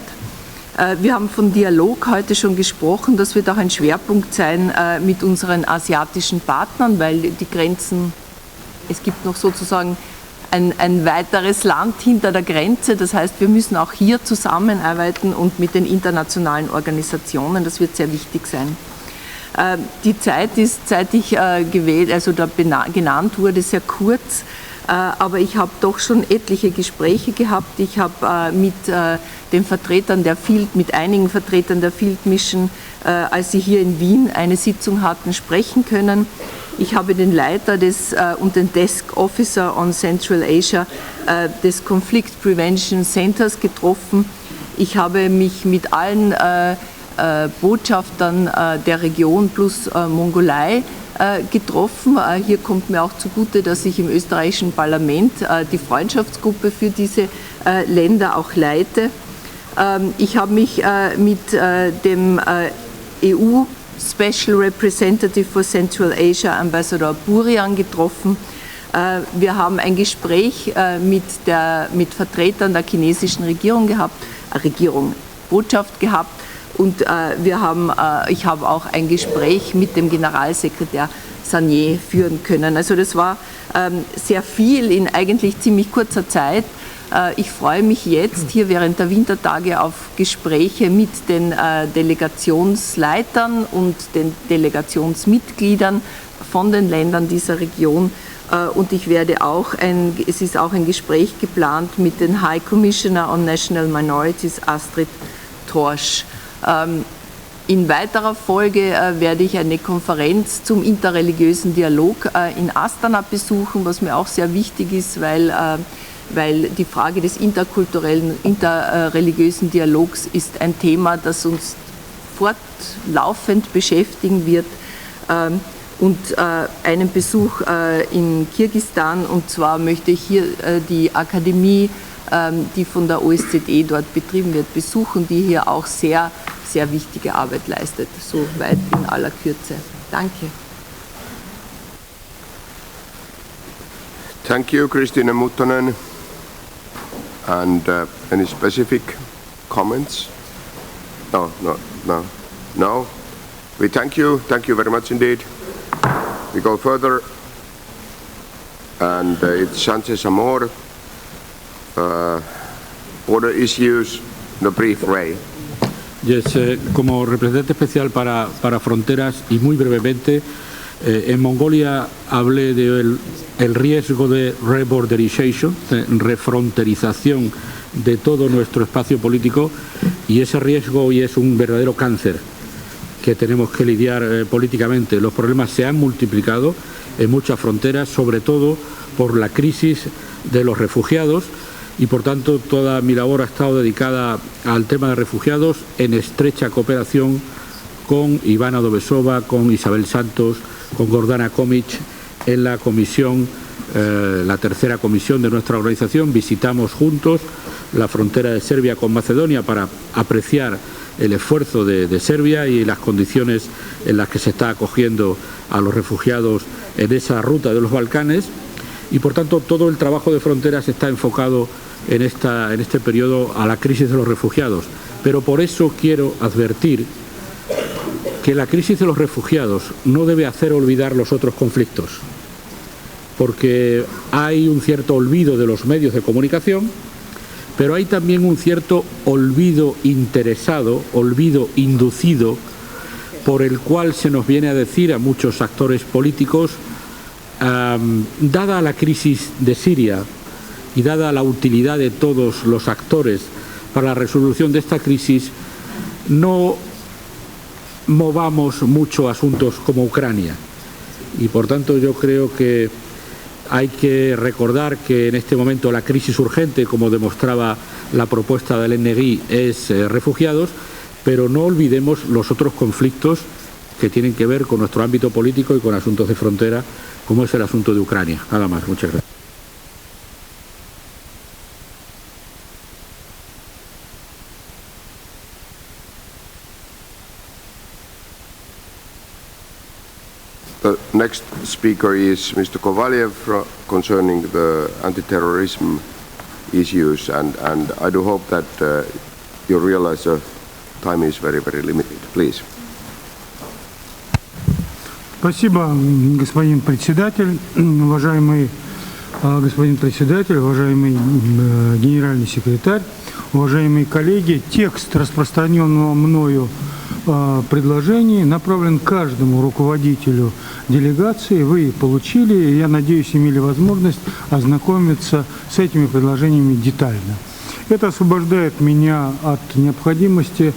Wir haben von Dialog heute schon gesprochen. Das wird auch ein Schwerpunkt sein mit unseren asiatischen Partnern, weil die Grenzen, es gibt noch sozusagen ein weiteres Land hinter der Grenze. Das heißt, wir müssen auch hier zusammenarbeiten und mit den internationalen Organisationen. Das wird sehr wichtig sein. Die Zeit ist, seit ich gewählt, also da genannt wurde, sehr kurz. Aber ich habe doch schon etliche Gespräche gehabt. Ich habe mit den Vertretern der mit einigen Vertretern der Field Mission, als sie hier in Wien eine Sitzung hatten, sprechen können. Ich habe den Leiter und den Desk Officer on Central Asia des Conflict Prevention Centers getroffen. Ich habe mich mit allen Botschaftern der Region plus Mongolei getroffen. Hier kommt mir auch zugute, dass ich im österreichischen Parlament die Freundschaftsgruppe für diese Länder auch leite. Ich habe mich mit dem EU Special Representative for Central Asia, Ambassador Burian, getroffen. Wir haben ein Gespräch mit Vertretern der chinesischen Regierung gehabt, Botschaft gehabt. Und ich habe auch ein Gespräch mit dem Generalsekretär Sanier führen können. Also das war sehr viel in eigentlich ziemlich kurzer Zeit. Ich freue mich jetzt hier während der Wintertage auf Gespräche mit den Delegationsleitern und den Delegationsmitgliedern von den Ländern dieser Region. Und es ist auch ein Gespräch geplant mit den High Commissioner on National Minorities, Astrid Thorsch. In weiterer Folge werde ich eine Konferenz zum interreligiösen Dialog in Astana besuchen, was mir auch sehr wichtig ist, weil die Frage des interreligiösen Dialogs ist ein Thema, das uns fortlaufend beschäftigen wird. Und einen Besuch in Kirgisistan, und zwar möchte ich hier die Akademie, die von der OSZE dort betrieben wird, besuchen, die hier auch sehr, sehr wichtige Arbeit leistet. Soweit in aller Kürze. Danke. Thank you, Christina Muttonen. And any specific comments? No. We thank you very much indeed. We go further, and it's Sanchez Amor. Border issues in a brief way. Yes, como representante especial para fronteras y muy brevemente, en Mongolia hablé del riesgo de reborderization, de refronterización de todo nuestro espacio político, y ese riesgo hoy es un verdadero cáncer que tenemos que lidiar políticamente. Los problemas se han multiplicado en muchas fronteras, sobre todo por la crisis de los refugiados, y por tanto toda mi labor ha estado dedicada al tema de refugiados en estrecha cooperación con Ivana Dobesova, con Isabel Santos, con Gordana Komic en la comisión, la tercera comisión de nuestra organización. Visitamos juntos la frontera de Serbia con Macedonia para apreciar el esfuerzo de Serbia y las condiciones en las que se está acogiendo a los refugiados en esa ruta de los Balcanes, y por tanto todo el trabajo de fronteras está enfocado en este periodo a la crisis de los refugiados. Pero por eso quiero advertir que la crisis de los refugiados no debe hacer olvidar los otros conflictos, porque hay un cierto olvido de los medios de comunicación, pero hay también un cierto olvido interesado, olvido inducido, por el cual se nos viene a decir a muchos actores políticos, dada la crisis de Siria y dada la utilidad de todos los actores para la resolución de esta crisis, no movamos mucho asuntos como Ucrania. Y por tanto yo creo que Hay que recordar que en este momento la crisis urgente, como demostraba la propuesta del NGI, es refugiados, pero no olvidemos los otros conflictos que tienen que ver con nuestro ámbito político y con asuntos de frontera, como es el asunto de Ucrania. Nada más. Muchas gracias. The next speaker is Mr. Kovalyev concerning the anti-terrorism issues, and I do hope that you realize the time is very, very limited. Please. Спасибо, господин председатель, уважаемый господин председатель, уважаемый генеральный секретарь, уважаемые коллеги. Текст распространенного мною предложений направлен каждому руководителю делегации. Вы получили, и я надеюсь, имели возможность ознакомиться с этими предложениями детально. Это освобождает меня от необходимости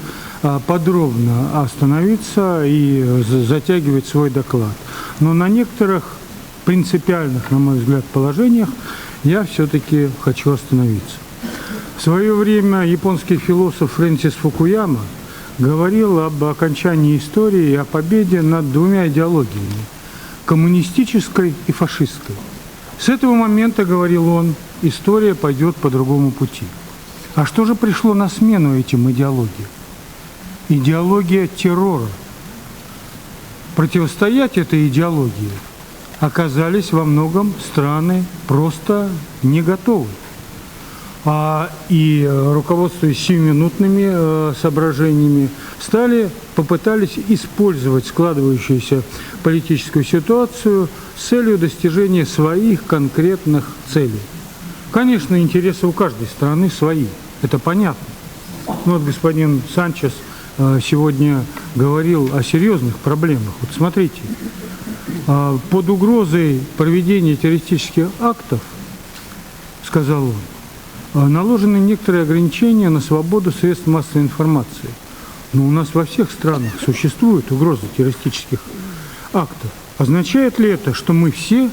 подробно остановиться и затягивать свой доклад. Но на некоторых принципиальных, на мой взгляд, положениях я все-таки хочу остановиться. В свое время японский философ Фрэнсис Фукуяма говорил об окончании истории и о победе над двумя идеологиями – коммунистической и фашистской. С этого момента, говорил он, история пойдет по другому пути. А что же пришло на смену этим идеологиям? Идеология террора. Противостоять этой идеологии оказались во многом страны просто не готовы. И руководствуясь сиюминутными соображениями, попытались использовать складывающуюся политическую ситуацию с целью достижения своих конкретных целей. Конечно, интересы у каждой страны свои, это понятно. Вот господин Санчес сегодня говорил о серьезных проблемах. Вот смотрите, под угрозой проведения террористических актов, сказал он, наложены некоторые ограничения на свободу средств массовой информации. Но у нас во всех странах существует угроза террористических актов. Означает ли это, что мы все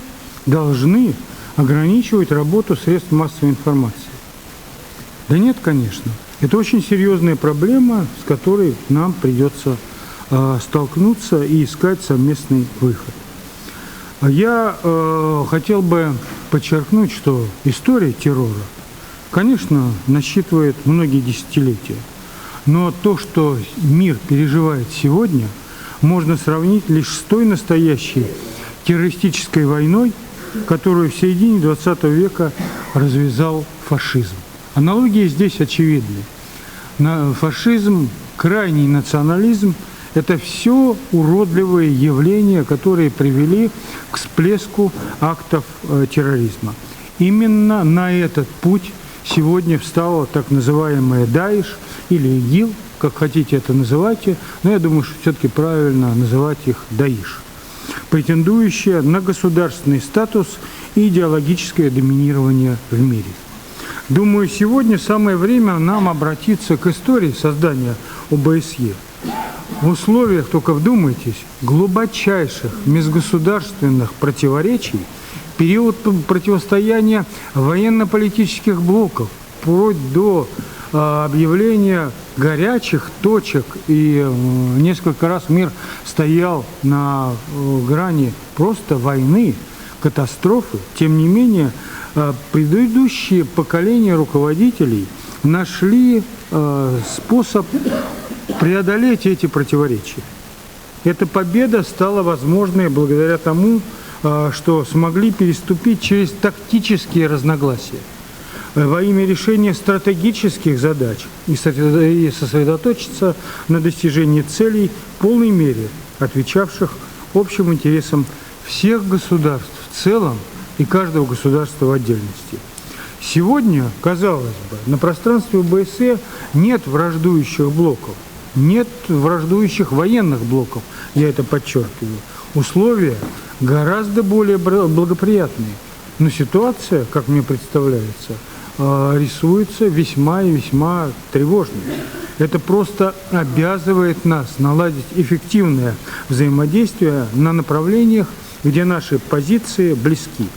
должны ограничивать работу средств массовой информации? Да нет, конечно. Это очень серьезная проблема, с которой нам придется столкнуться и искать совместный выход. Я хотел бы подчеркнуть, что история террора, конечно, насчитывает многие десятилетия. Но то, что мир переживает сегодня, можно сравнить лишь с той настоящей террористической войной, которую в середине 20 века развязал фашизм. Аналогии здесь очевидны. Фашизм, крайний национализм – это все уродливые явления, которые привели к всплеску актов терроризма. Именно на этот путь сегодня встала так называемая Даиш или ИГИЛ, как хотите это называйте, но я думаю, что все-таки правильно называть их Даиш, претендующая на государственный статус и идеологическое доминирование в мире. Думаю, сегодня самое время нам обратиться к истории создания ОБСЕ. В условиях, только вдумайтесь, глубочайших межгосударственных противоречий, период противостояния военно-политических блоков, вплоть до объявления горячих точек, и несколько раз мир стоял на грани просто войны, катастрофы. Тем не менее, предыдущие поколения руководителей нашли способ преодолеть эти противоречия. Эта победа стала возможной благодаря тому, что смогли переступить через тактические разногласия во имя решения стратегических задач и сосредоточиться на достижении целей в полной мере, отвечавших общим интересам всех государств в целом и каждого государства в отдельности. Сегодня, казалось бы, на пространстве ОБСЕ нет враждующих блоков, нет враждующих военных блоков, я это подчеркиваю. Условия гораздо более благоприятные. Но ситуация, как мне представляется, рисуется весьма и весьма тревожной. Это просто обязывает нас наладить эффективное взаимодействие на направлениях, где наши позиции близки.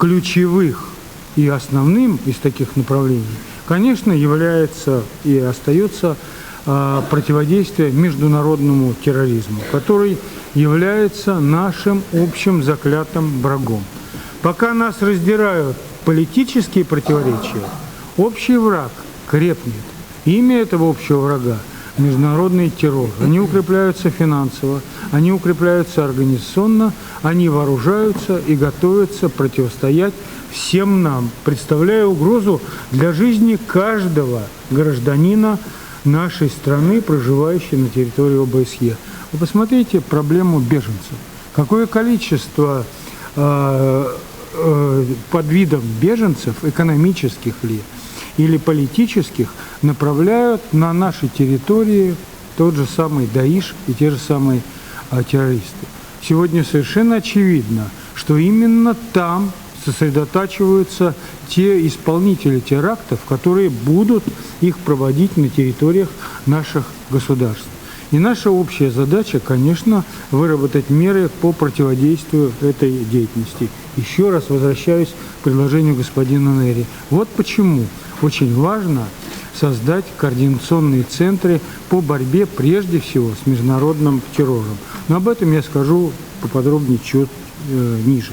ключевых и основным из таких направлений, конечно, является и остается противодействие международному терроризму, который является нашим общим заклятым врагом. Пока нас раздирают политические противоречия, общий враг крепнет. Имя этого общего врага – международный террор. Они укрепляются финансово, они укрепляются организационно, они вооружаются и готовятся противостоять всем нам, представляя угрозу для жизни каждого гражданина нашей страны, проживающей на территории ОБСЕ. Вы посмотрите проблему беженцев. Какое количество под видом беженцев, экономических ли или политических, направляют на наши территории тот же самый Даиш и те же самые террористы. Сегодня совершенно очевидно, что именно там сосредотачиваются те исполнители терактов, которые будут их проводить на территориях наших государств. И наша общая задача, конечно, выработать меры по противодействию этой деятельности. Еще раз возвращаюсь к предложению господина Нери. Вот почему очень важно создать координационные центры по борьбе прежде всего с международным террором. Но об этом я скажу поподробнее чуть ниже.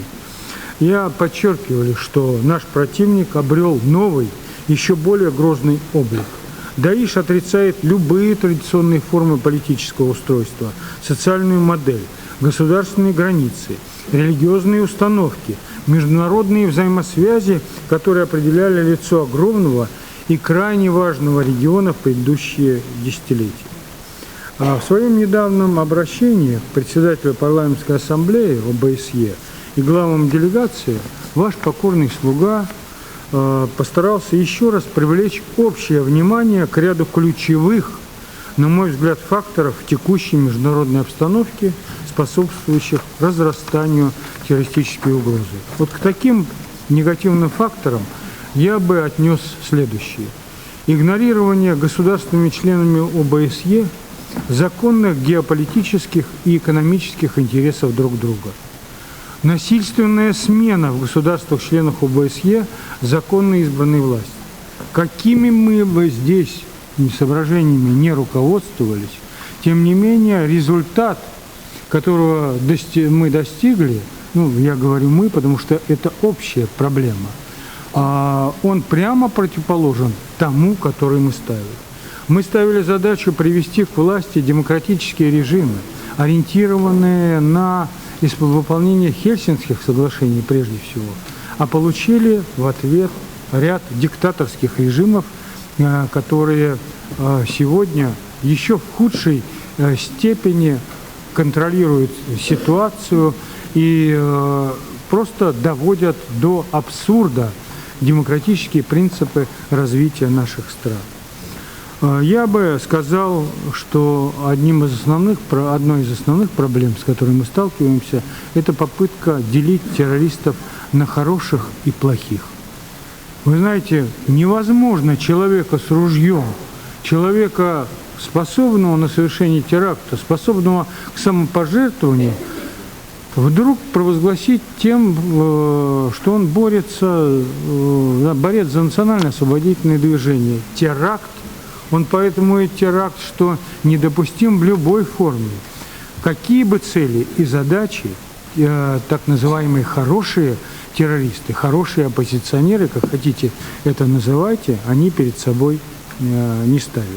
Я подчеркиваю, что наш противник обрел новый, еще более грозный облик. Даиш отрицает любые традиционные формы политического устройства, социальную модель, государственные границы, религиозные установки, международные взаимосвязи, которые определяли лицо огромного и крайне важного региона в предыдущие десятилетия. А в своем недавнем обращении к председателю парламентской ассамблеи ОБСЕ и главам делегации ваш покорный слуга постарался еще раз привлечь общее внимание к ряду ключевых, на мой взгляд, факторов текущей международной обстановки, способствующих разрастанию террористической угрозы. Вот к таким негативным факторам я бы отнес следующее. Игнорирование государственными членами ОБСЕ законных геополитических и экономических интересов друг друга. Насильственная смена в государствах-членах ОБСЕ законно избранной власти. Какими мы бы здесь соображениями не руководствовались, тем не менее результат, которого мы достигли, я говорю мы, потому что это общая проблема, он прямо противоположен тому, который мы ставили. Мы ставили задачу привести к власти демократические режимы, ориентированные на выполнение Хельсинских соглашений прежде всего, а получили в ответ ряд диктаторских режимов, которые сегодня еще в худшей степени контролируют ситуацию и просто доводят до абсурда демократические принципы развития наших стран. Я бы сказал, что одной из основных проблем, с которыми мы сталкиваемся, это попытка делить террористов на хороших и плохих. Вы знаете, невозможно человека с ружьем, человека, способного на совершение теракта, способного к самопожертвованию, вдруг провозгласить тем, что он борец за национально-освободительное движение. Теракт. Он поэтому и теракт, что недопустим в любой форме. Какие бы цели и задачи так называемые хорошие террористы, хорошие оппозиционеры, как хотите это называйте, они перед собой не ставят.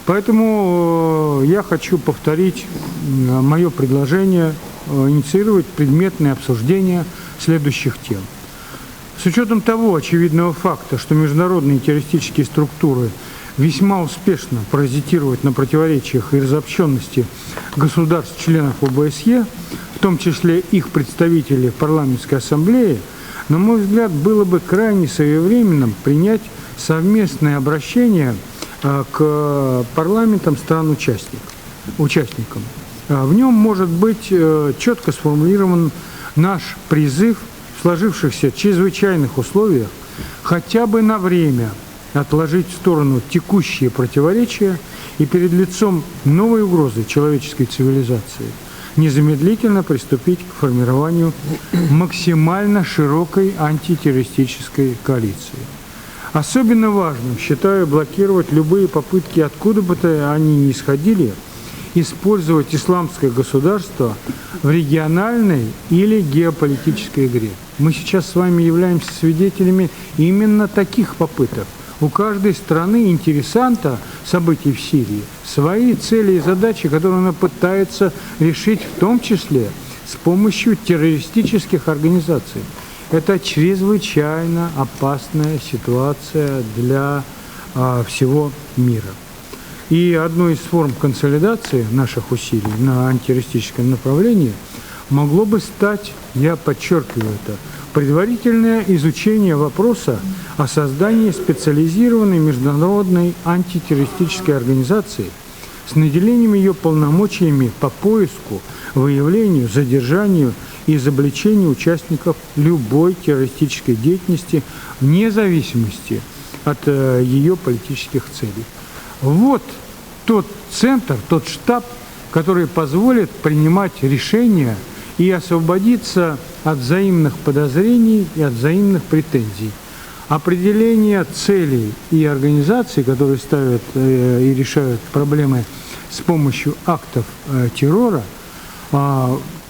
Поэтому я хочу повторить мое предложение инициировать предметное обсуждение следующих тем. С учетом того очевидного факта, что международные террористические структуры весьма успешно паразитируют на противоречиях и разобщенности государств-членов ОБСЕ, в том числе их представителей в парламентской ассамблее, на мой взгляд, было бы крайне своевременным принять совместное обращение к парламентам стран-участникам. В нем может быть четко сформулирован наш призыв в сложившихся чрезвычайных условиях хотя бы на время отложить в сторону текущие противоречия и перед лицом новой угрозы человеческой цивилизации незамедлительно приступить к формированию максимально широкой антитеррористической коалиции. Особенно важным считаю блокировать любые попытки, откуда бы то они ни исходили, использовать исламское государство в региональной или геополитической игре. Мы сейчас с вами являемся свидетелями именно таких попыток. У каждой страны интересанта событий в Сирии свои цели и задачи, которые она пытается решить, в том числе с помощью террористических организаций. Это чрезвычайно опасная ситуация для всего мира. И одной из форм консолидации наших усилий на антитеррористическом направлении могло бы стать, я подчеркиваю это, предварительное изучение вопроса о создании специализированной международной антитеррористической организации с наделением ее полномочиями по поиску, выявлению, задержанию и изобличению участников любой террористической деятельности вне зависимости от ее политических целей. Вот тот центр, тот штаб, который позволит принимать решения и освободиться от взаимных подозрений и от взаимных претензий. Определение целей и организаций, которые ставят и решают проблемы с помощью актов террора,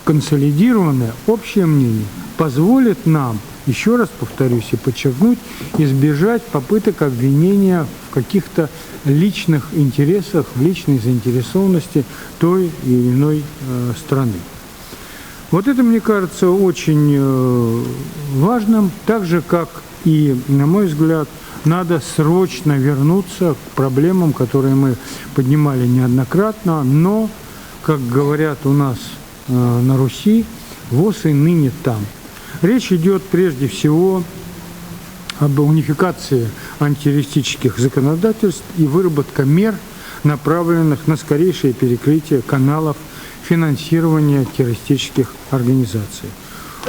консолидированное общее мнение позволит нам, еще раз повторюсь и подчеркнуть, избежать попыток обвинения в каких-то личных интересах, в личной заинтересованности той или иной страны. Вот это, мне кажется, очень важным, так же, как и, на мой взгляд, надо срочно вернуться к проблемам, которые мы поднимали неоднократно, но, как говорят у нас на Руси, ВОС и ныне там. Речь идет прежде всего об унификации антитеррористических законодательств и выработка мер, направленных на скорейшее перекрытие каналов финансирования террористических организаций.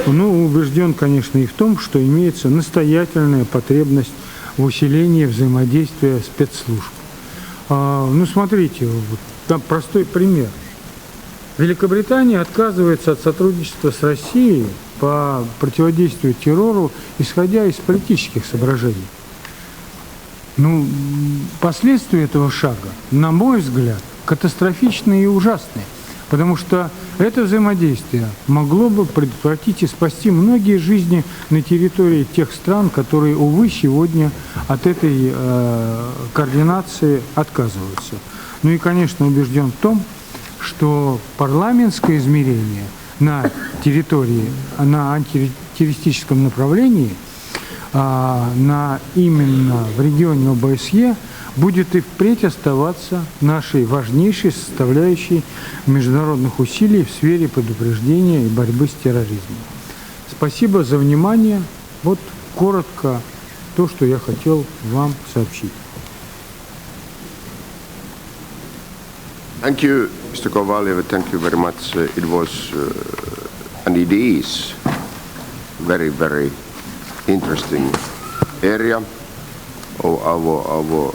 Ну, убежден, конечно, и в том, что имеется настоятельная потребность в усилении взаимодействия спецслужб. Ну, смотрите, вот, там простой пример. Великобритания отказывается от сотрудничества с Россией по противодействию террору, исходя из политических соображений. Ну, последствия этого шага, на мой взгляд, катастрофичные и ужасные, потому что это взаимодействие могло бы предотвратить и спасти многие жизни на территории тех стран, которые, увы, сегодня от этой координации отказываются. Ну и, конечно, убежден в том, что парламентское измерение на территории, на антитеррористическом направлении, именно в регионе ОБСЕ, будет и впредь оставаться нашей важнейшей составляющей международных усилий в сфере предупреждения и борьбы с терроризмом. Спасибо за внимание. Вот коротко то, что я хотел вам сообщить. Thank you, Mr. Kovaljev. Thank you very much. It was and it is very, very interesting area of our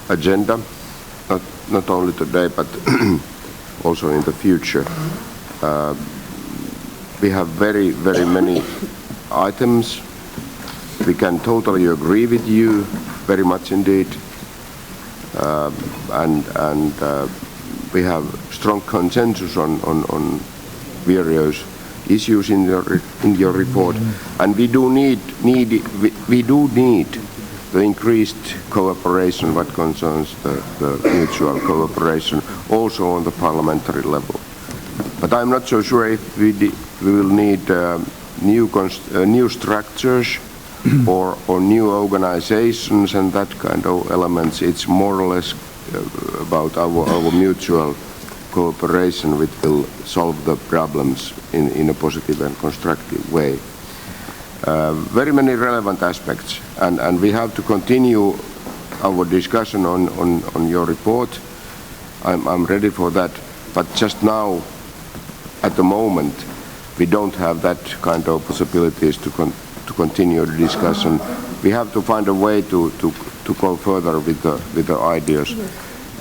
agenda, not only today, but also in the future. We have very, very many items. We can totally agree with you, very much indeed, and we have strong consensus on various issues in your report, and we do need the increased cooperation what concerns the mutual cooperation also on the parliamentary level. But I'm not so sure if we will need new structures or new organizations and that kind of elements. It's more or less about our mutual cooperation which will solve the problems in a positive and constructive way. Very many relevant aspects, and we have to continue our discussion on your report. I'm ready for that, but just now, at the moment, we don't have that kind of possibilities to continue the discussion. We have to find a way to go further with the ideas.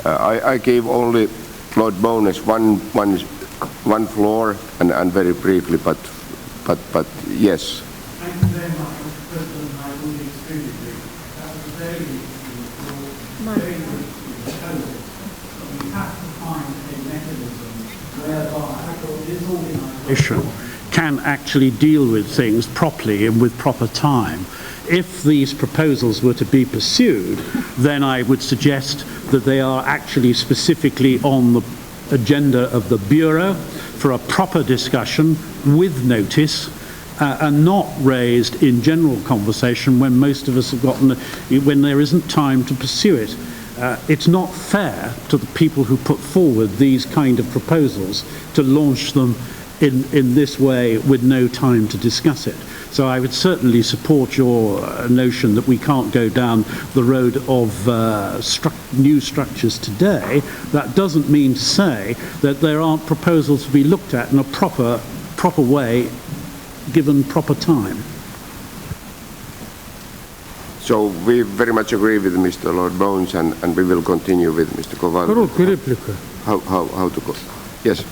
I gave only Lord Bowness one one floor and very briefly, but yes. Thank you very much, Mr. President. I will be extremely brief. That was a very proposal. We have to find a mechanism whereby this organisation can actually deal with things properly and with proper time. If these proposals were to be pursued, then I would suggest that they are actually specifically on the agenda of the Bureau for a proper discussion with notice, and not raised in general conversation when most of us have when there isn't time to pursue it. It's not fair to the people who put forward these kind of proposals to launch them in this way with no time to discuss it. So I would certainly support your notion that we can't go down the road of new structures today. That doesn't mean to say that there aren't proposals to be looked at in a proper way, given proper time. So we very much agree with Mr. Lord Bones, and we will continue with Mr. Koval. Короткая реплика. How to go? Yes.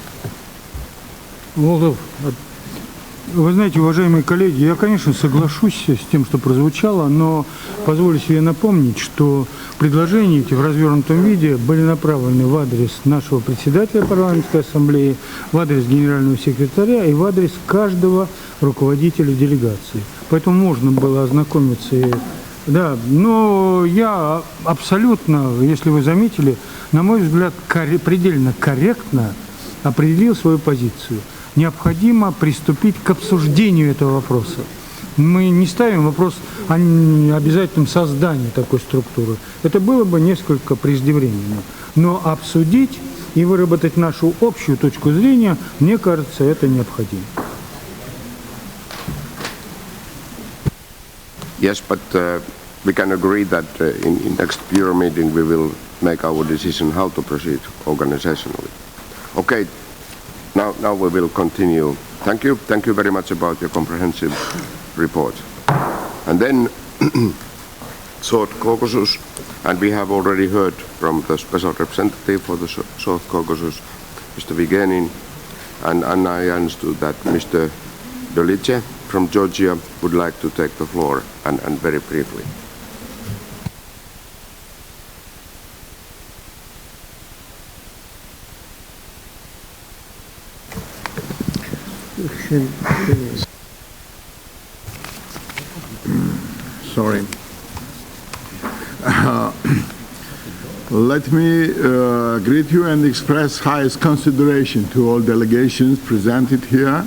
Вы знаете, уважаемые коллеги, я, конечно, соглашусь с тем, что прозвучало, но позволю себе напомнить, что предложения эти в развернутом виде были направлены в адрес нашего председателя парламентской ассамблеи, в адрес генерального секретаря и в адрес каждого руководителя делегации. Поэтому можно было ознакомиться. Да, но я абсолютно, если вы заметили, на мой взгляд, предельно корректно определил свою позицию. Необходимо приступить к обсуждению этого вопроса. Мы не ставим вопрос о обязательном создании такой структуры. Это было бы несколько преждевременно. Но обсудить и выработать нашу общую точку зрения, мне кажется, это необходимо. Yes, but we can agree that in next Bureau meeting we will make our decision how to proceed organizationally. Okay. Now we will continue. Thank you very much about your comprehensive report. And then South Caucasus, and we have already heard from the special representative for the South Caucasus, Mr. Vigenin, and I understood that Mr. Dolice from Georgia would like to take the floor, and very briefly. Sorry. Let me greet you and express highest consideration to all delegations presented here.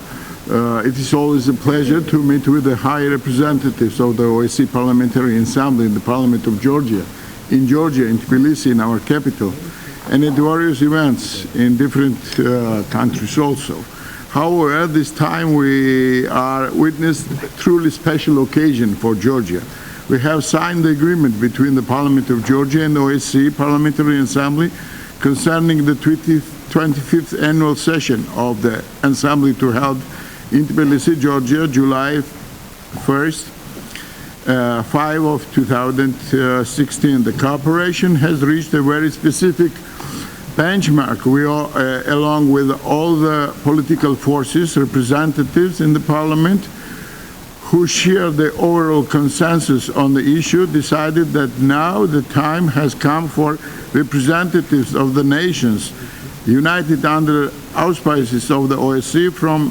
It is always a pleasure to meet with the high representatives of the OSCE Parliamentary Assembly in the Parliament of Georgia, in Tbilisi, in our capital, and at various events in different countries also. However, this time we are witnessing a truly special occasion for Georgia. We have signed the agreement between the Parliament of Georgia and the OSCE Parliamentary Assembly concerning the 25th annual session of the Assembly to held in Tbilisi, Georgia, July 1st, 5 of 2016. The cooperation has reached a very specific benchmark. We all, along with all the political forces, representatives in the parliament, who share the overall consensus on the issue, decided that now the time has come for representatives of the nations united under auspices of the OSCE from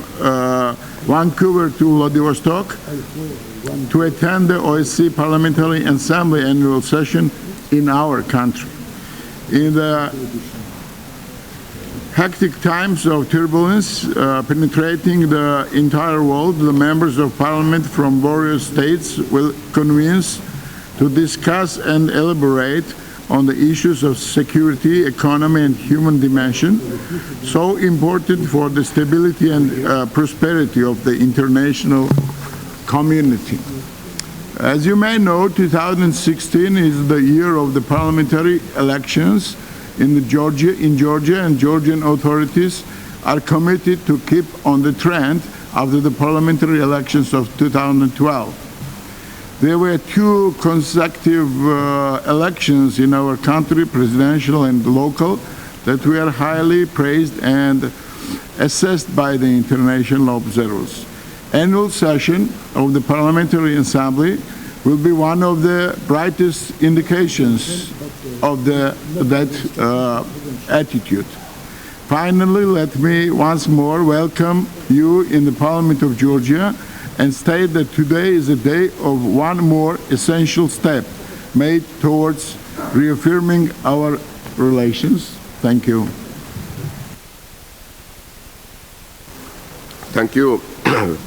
Vancouver to Vladivostok to attend the OSCE Parliamentary Assembly annual session in our country. In the hectic times of turbulence penetrating the entire world, the members of parliament from various states will convene to discuss and elaborate on the issues of security, economy, and human dimension, so important for the stability and prosperity of the international community. As you may know, 2016 is the year of the parliamentary elections in Georgia, and Georgian authorities are committed to keep on the trend after the parliamentary elections of 2012. There were two consecutive elections in our country, presidential and local, that were highly praised and assessed by the international observers. Annual session of the Parliamentary Assembly will be one of the brightest indications of that attitude. Finally, let me once more welcome you in the Parliament of Georgia and state that today is a day of one more essential step made towards reaffirming our relations. Thank you. Thank you.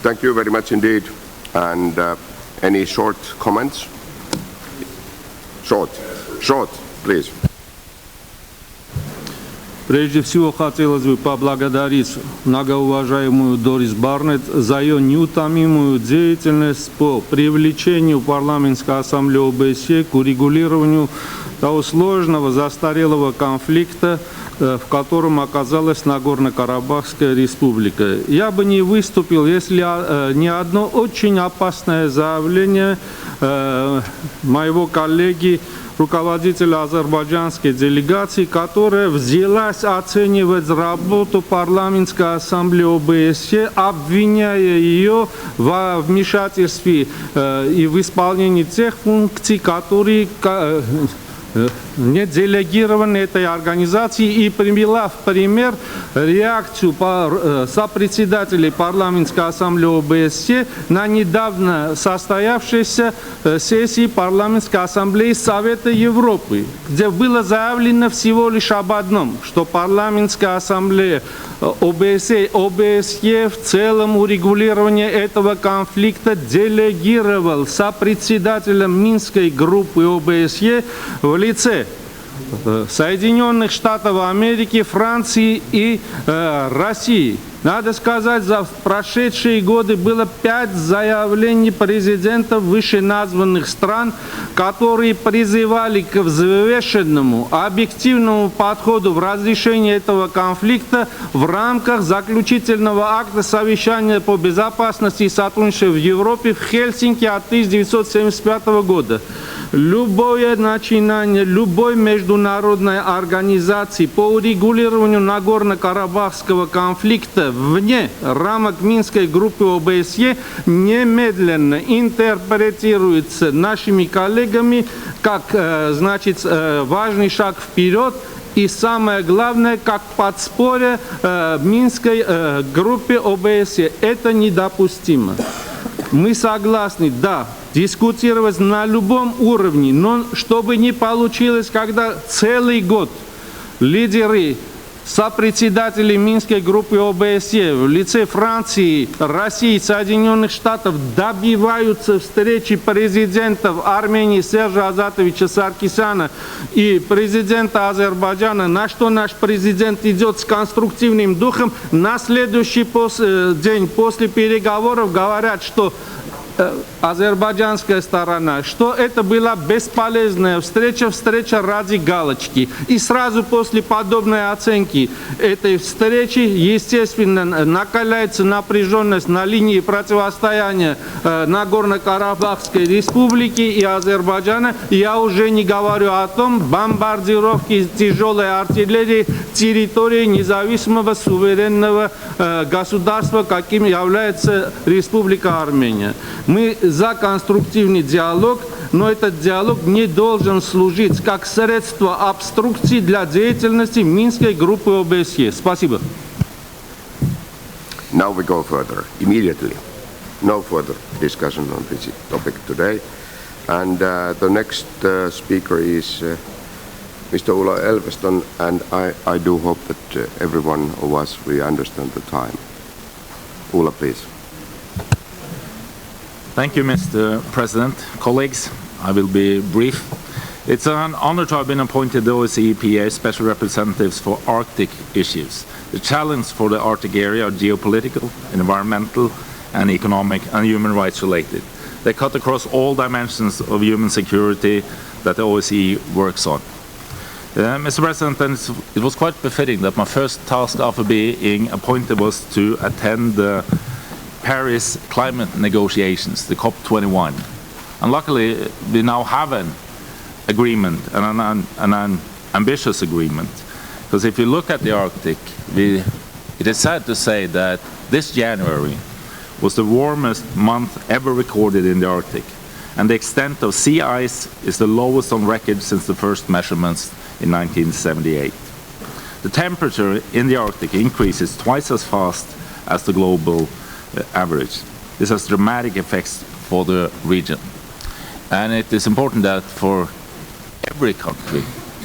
Thank you very much indeed. And any short comments? Short, please. Прежде всего, хотелось бы поблагодарить многоуважаемую Дорис Барнетт за ее неутомимую деятельность по привлечению парламентской ассамблеи ОБСЕ к урегулированию того сложного застарелого конфликта, в котором оказалась Нагорно-Карабахская республика. Я бы не выступил, если не одно очень опасное заявление моего коллеги, руководителя азербайджанской делегации, которая взялась оценивать работу парламентской ассамблеи ОБСЕ, обвиняя ее во вмешательстве и в исполнении тех функций, которые не делегированы этой организации, и привела в пример реакцию сопредседателей парламентской ассамблеи ОБСЕ на недавно состоявшейся сессии парламентской ассамблеи Совета Европы, где было заявлено всего лишь об одном, что парламентская ассамблея ОБСЕ в целом урегулирование этого конфликта делегировал сопредседателям Минской группы ОБСЕ в лице Соединенных Штатов Америки, Франции и России. Надо сказать, за прошедшие годы было 5 заявлений президентов вышеназванных стран, которые призывали к взвешенному, объективному подходу в разрешении этого конфликта в рамках заключительного акта совещания по безопасности и сотрудничеству в Европе в Хельсинки от 1975 года. Любое начинание любой международной организации по урегулированию Нагорно-Карабахского конфликта вне рамок Минской группы ОБСЕ немедленно интерпретируется нашими коллегами как важный шаг вперед и, самое главное, как подспорье Минской группе ОБСЕ. Это недопустимо. Мы согласны, да, дискутировать на любом уровне, но чтобы не получилось, когда целый год лидеры, сопредседатели Минской группы ОБСЕ в лице Франции, России, Соединенных Штатов добиваются встречи президентов Армении Сержа Азатовича Саркисяна и президента Азербайджана, на что наш президент идет с конструктивным духом. На следующий день после переговоров говорят, что азербайджанская сторона, что это была бесполезная встреча ради галочки. И сразу после подобной оценки этой встречи, естественно, накаляется напряженность на линии противостояния Нагорно-Карабахской республики и Азербайджана. Я уже не говорю о том, бомбардировки тяжелой артиллерии территории независимого суверенного государства, каким является Республика Армения. Мы за конструктивный диалог, но этот диалог не должен служить как средство обструкции для деятельности Минской группы ОБСЕ. Спасибо. Now we go further, immediately. No further discussion on this topic today. And the next speaker is Mr. Ulla Elveston, and I do hope that every one of us, we understand the time. Ulla, please. Thank you, Mr. President. Colleagues, I will be brief. It's an honor to have been appointed the OSCE PA Special Representatives for Arctic issues. The challenges for the Arctic area are geopolitical, environmental, and economic and human rights related. They cut across all dimensions of human security that the OSCE works on. Mr. President, it was quite befitting that my first task after being appointed was to attend the Paris climate negotiations, the COP21. And luckily, we now have an agreement, and an ambitious agreement. Because if you look at the Arctic, we It is sad to say that this January was the warmest month ever recorded in the Arctic, and the extent of sea ice is the lowest on record since the first measurements in 1978. The temperature in the Arctic increases twice as fast as the global average. This has dramatic effects for the region. And it is important that for every country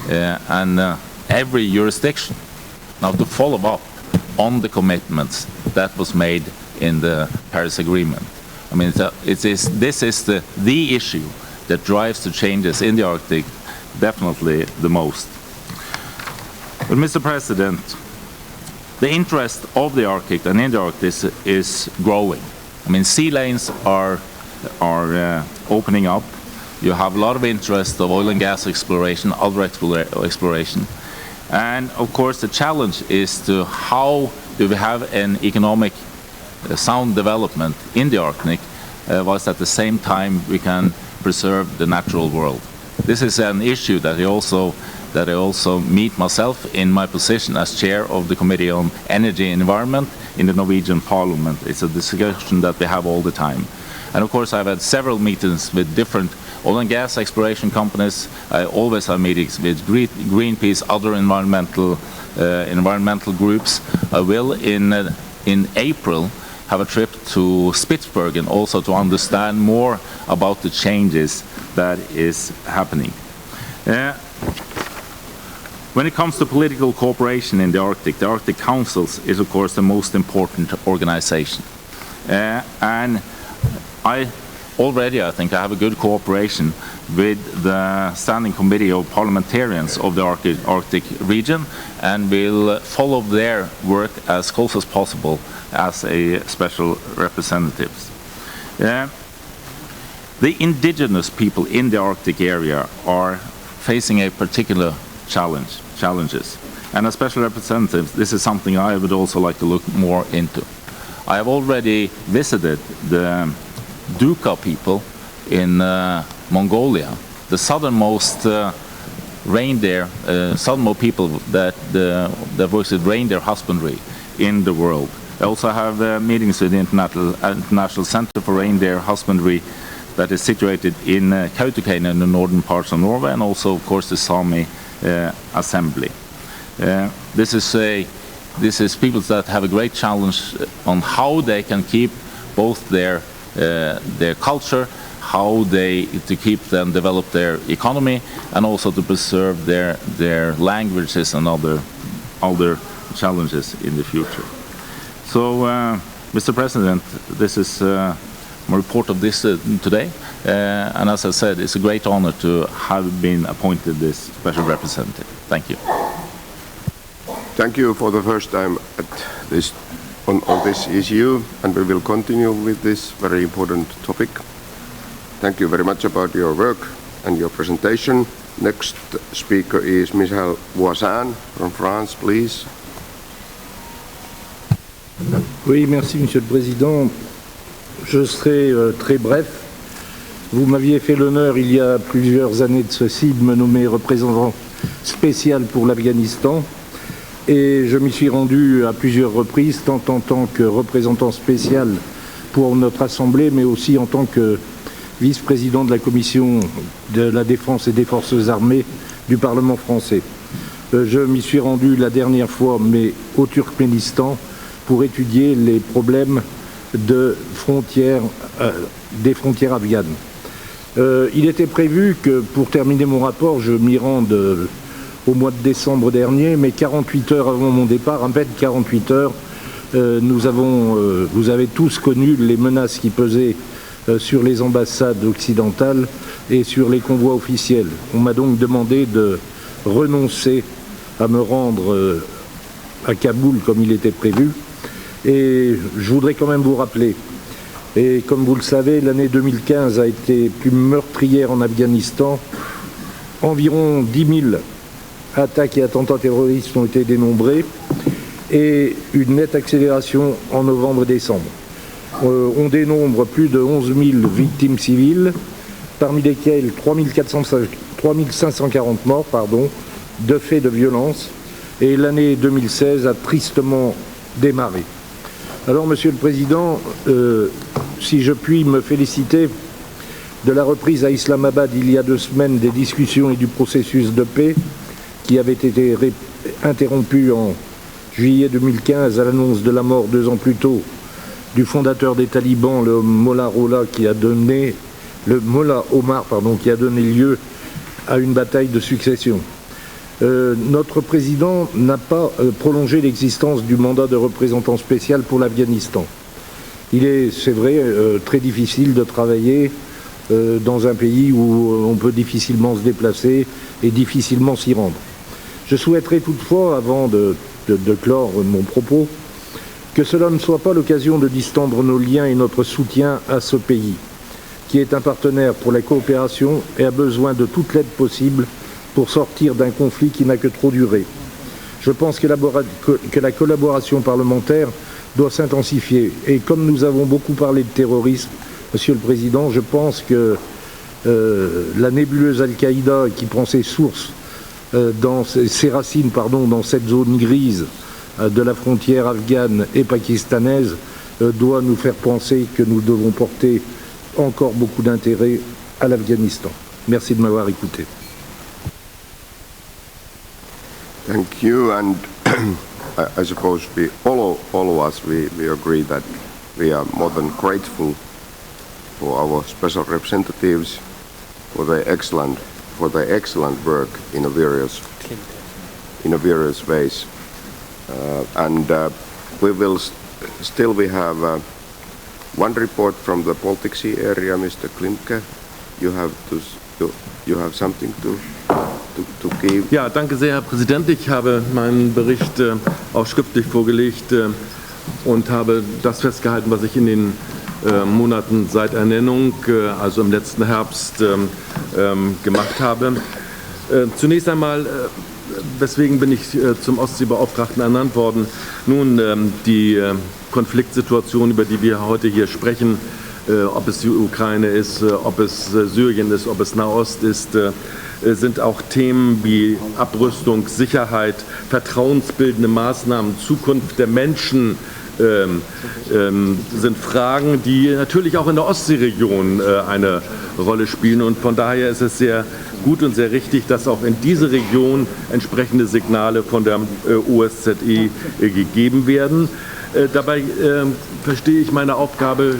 and every jurisdiction now to follow up on the commitments that was made in the Paris Agreement. I mean, this is the issue that drives the changes in the Arctic definitely the most. But Mr. President, the interest of the Arctic and in the Arctic is growing. I mean, sea lanes are opening up. You have a lot of interest of oil and gas exploration, other exploration. And of course the challenge is to how do we have an economic sound development in the Arctic whilst at the same time we can preserve the natural world. This is an issue that I also meet myself in my position as chair of the Committee on Energy and Environment in the Norwegian Parliament. It's a discussion that we have all the time. And of course I've had several meetings with different oil and gas exploration companies. I always have meetings with Greenpeace, other environmental groups. I will in April have a trip to Spitsbergen also to understand more about the changes that is happening. When it comes to political cooperation in the Arctic Councils is of course the most important organization. And I think I have a good cooperation with the Standing Committee of Parliamentarians of the Arctic region and will follow their work as close as possible as a special representatives. The indigenous people in the Arctic area are facing a particular challenges. And as special representative, this is something I would also like to look more into. I have already visited the Duka people in Mongolia, the southernmost southernmost people that works with reindeer husbandry in the world. I also have meetings with the International Center for Reindeer Husbandry that is situated in Kautokeino in the northern parts of Norway, and also of course the Sami Assembly. This is people that have a great challenge on how they can keep both their culture, how to keep them develop their economy, and also to preserve their languages and other challenges in the future. So, Mr. President, this is my report of this today, and as I said, it's a great honor to have been appointed this special representative. Thank you. Thank you for the first time on this issue, and we will continue with this very important topic. Thank you very much about your work and your presentation. Next speaker is Michel Voisin from France, please. Oui, merci Monsieur le Président. Je serai très bref. Vous m'aviez fait l'honneur il y a plusieurs années de ceci de me nommer représentant spécial pour l'Afghanistan. Et je m'y suis rendu à plusieurs reprises, tant en tant que représentant spécial pour notre Assemblée, mais aussi en tant que vice-président de la Commission de la Défense et des Forces armées du Parlement français. Je m'y suis rendu la dernière fois, mais au Turkménistan, pour étudier les problèmes de frontières, des frontières afghanes. Il était prévu que, pour terminer mon rapport, je m'y rende au mois de décembre dernier, mais 48 heures avant mon départ, à peine 48 heures, vous avez tous connu les menaces qui pesaient sur les ambassades occidentales et sur les convois officiels. On m'a donc demandé de renoncer à me rendre à Kaboul comme il était prévu. Et je voudrais quand même vous rappeler, et comme vous le savez, l'année 2015 a été plus meurtrière en Afghanistan. Environ 10 000 attaques et attentats terroristes ont été dénombrés et une nette accélération en novembre et décembre. On dénombre plus de 11 000 victimes civiles, parmi lesquelles 3 540 morts de faits de violence. Et l'année 2016 a tristement démarrer. Alors, Monsieur le Président, si je puis me féliciter de la reprise à Islamabad il y a 2 semaines des discussions et du processus de paix qui avait été interrompu en juillet 2015 à l'annonce de la mort 2 ans plus tôt du fondateur des talibans, le Mollah Omar, qui a donné lieu à une bataille de succession. Notre président n'a pas prolongé l'existence du mandat de représentant spécial pour l'Afghanistan. Il est, c'est vrai, très difficile de travailler dans un pays où on peut difficilement se déplacer et difficilement s'y rendre. Je souhaiterais toutefois, avant de clore mon propos, que cela ne soit pas l'occasion de distendre nos liens et notre soutien à ce pays, qui est un partenaire pour la coopération et a besoin de toute l'aide possible pour sortir d'un conflit qui n'a que trop duré. Je pense que la collaboration parlementaire doit s'intensifier. Et comme nous avons beaucoup parlé de terrorisme, Monsieur le Président, je pense que la nébuleuse Al-Qaïda qui prend ses sources, ses racines dans cette zone grise de la frontière afghane et pakistanaise doit nous faire penser que nous devons porter encore beaucoup d'intérêt à l'Afghanistan. Merci de m'avoir écouté. Thank you, and I suppose all of us we agree that we are more than grateful for our special representatives for their excellent work in various ways, and we will still have one report from the Baltic Sea area, Mr. Klimke. You have something to give. Ja, danke sehr, Herr Präsident. Ich habe meinen Bericht auch schriftlich vorgelegt und habe das festgehalten, was ich in den Monaten seit Ernennung, also im letzten Herbst, gemacht habe. Zunächst einmal, weswegen bin ich zum Ostseebeauftragten ernannt worden? Nun, die Konfliktsituation, über die wir heute hier sprechen, ob es die Ukraine ist, ob es Syrien ist, ob es Nahost ist, sind auch Themen wie Abrüstung, Sicherheit, vertrauensbildende Maßnahmen, Zukunft der Menschen, sind Fragen, die natürlich auch in der Ostseeregion eine Rolle spielen. Und von daher ist es sehr gut und sehr richtig, dass auch in diese Region entsprechende Signale von der OSZE gegeben werden. Dabei verstehe ich meine Aufgabe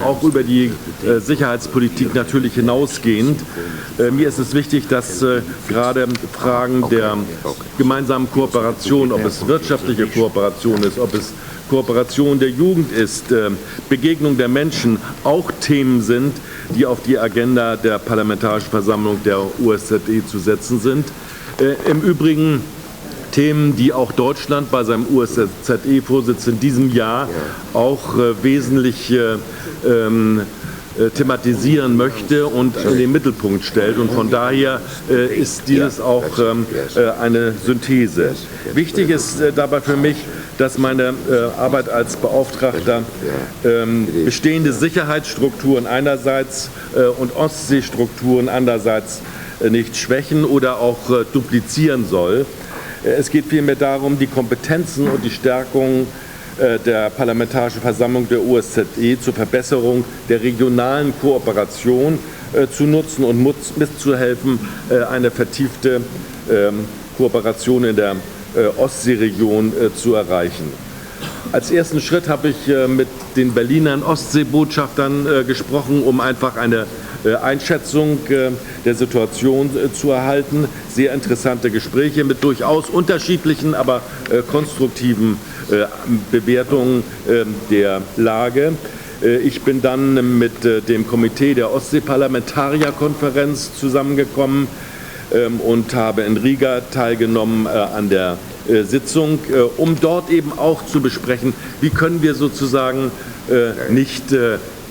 auch über die Sicherheitspolitik natürlich hinausgehend. Mir ist es wichtig, dass gerade Fragen der gemeinsamen Kooperation, ob es wirtschaftliche Kooperation ist, ob es Kooperation der Jugend ist, Begegnung der Menschen, auch Themen sind, die auf die Agenda der Parlamentarischen Versammlung der OSZE zu setzen sind. Im Übrigen Themen, die auch Deutschland bei seinem OSZE-Vorsitz in diesem Jahr auch wesentlich thematisieren möchte und in den Mittelpunkt stellt. Und von daher ist dieses auch eine Synthese. Wichtig ist dabei für mich, dass meine Arbeit als Beauftragter bestehende Sicherheitsstrukturen einerseits und Ostseestrukturen andererseits nicht schwächen oder auch duplizieren soll. Es geht vielmehr darum, die Kompetenzen und die Stärkung der Parlamentarischen Versammlung der OSZE zur Verbesserung der regionalen Kooperation zu nutzen und mitzuhelfen, eine vertiefte Kooperation in der Ostseeregion zu erreichen. Als ersten Schritt habe ich mit den Berlinern Ostseebotschaftern gesprochen, um einfach eine Einschätzung der Situation zu erhalten. Sehr interessante Gespräche mit durchaus unterschiedlichen, aber konstruktiven Bewertungen der Lage. Ich bin dann mit dem Komitee der Ostsee-Parlamentarierkonferenz zusammengekommen und habe in Riga teilgenommen an der Sitzung, um dort eben auch zu besprechen, wie können wir sozusagen nicht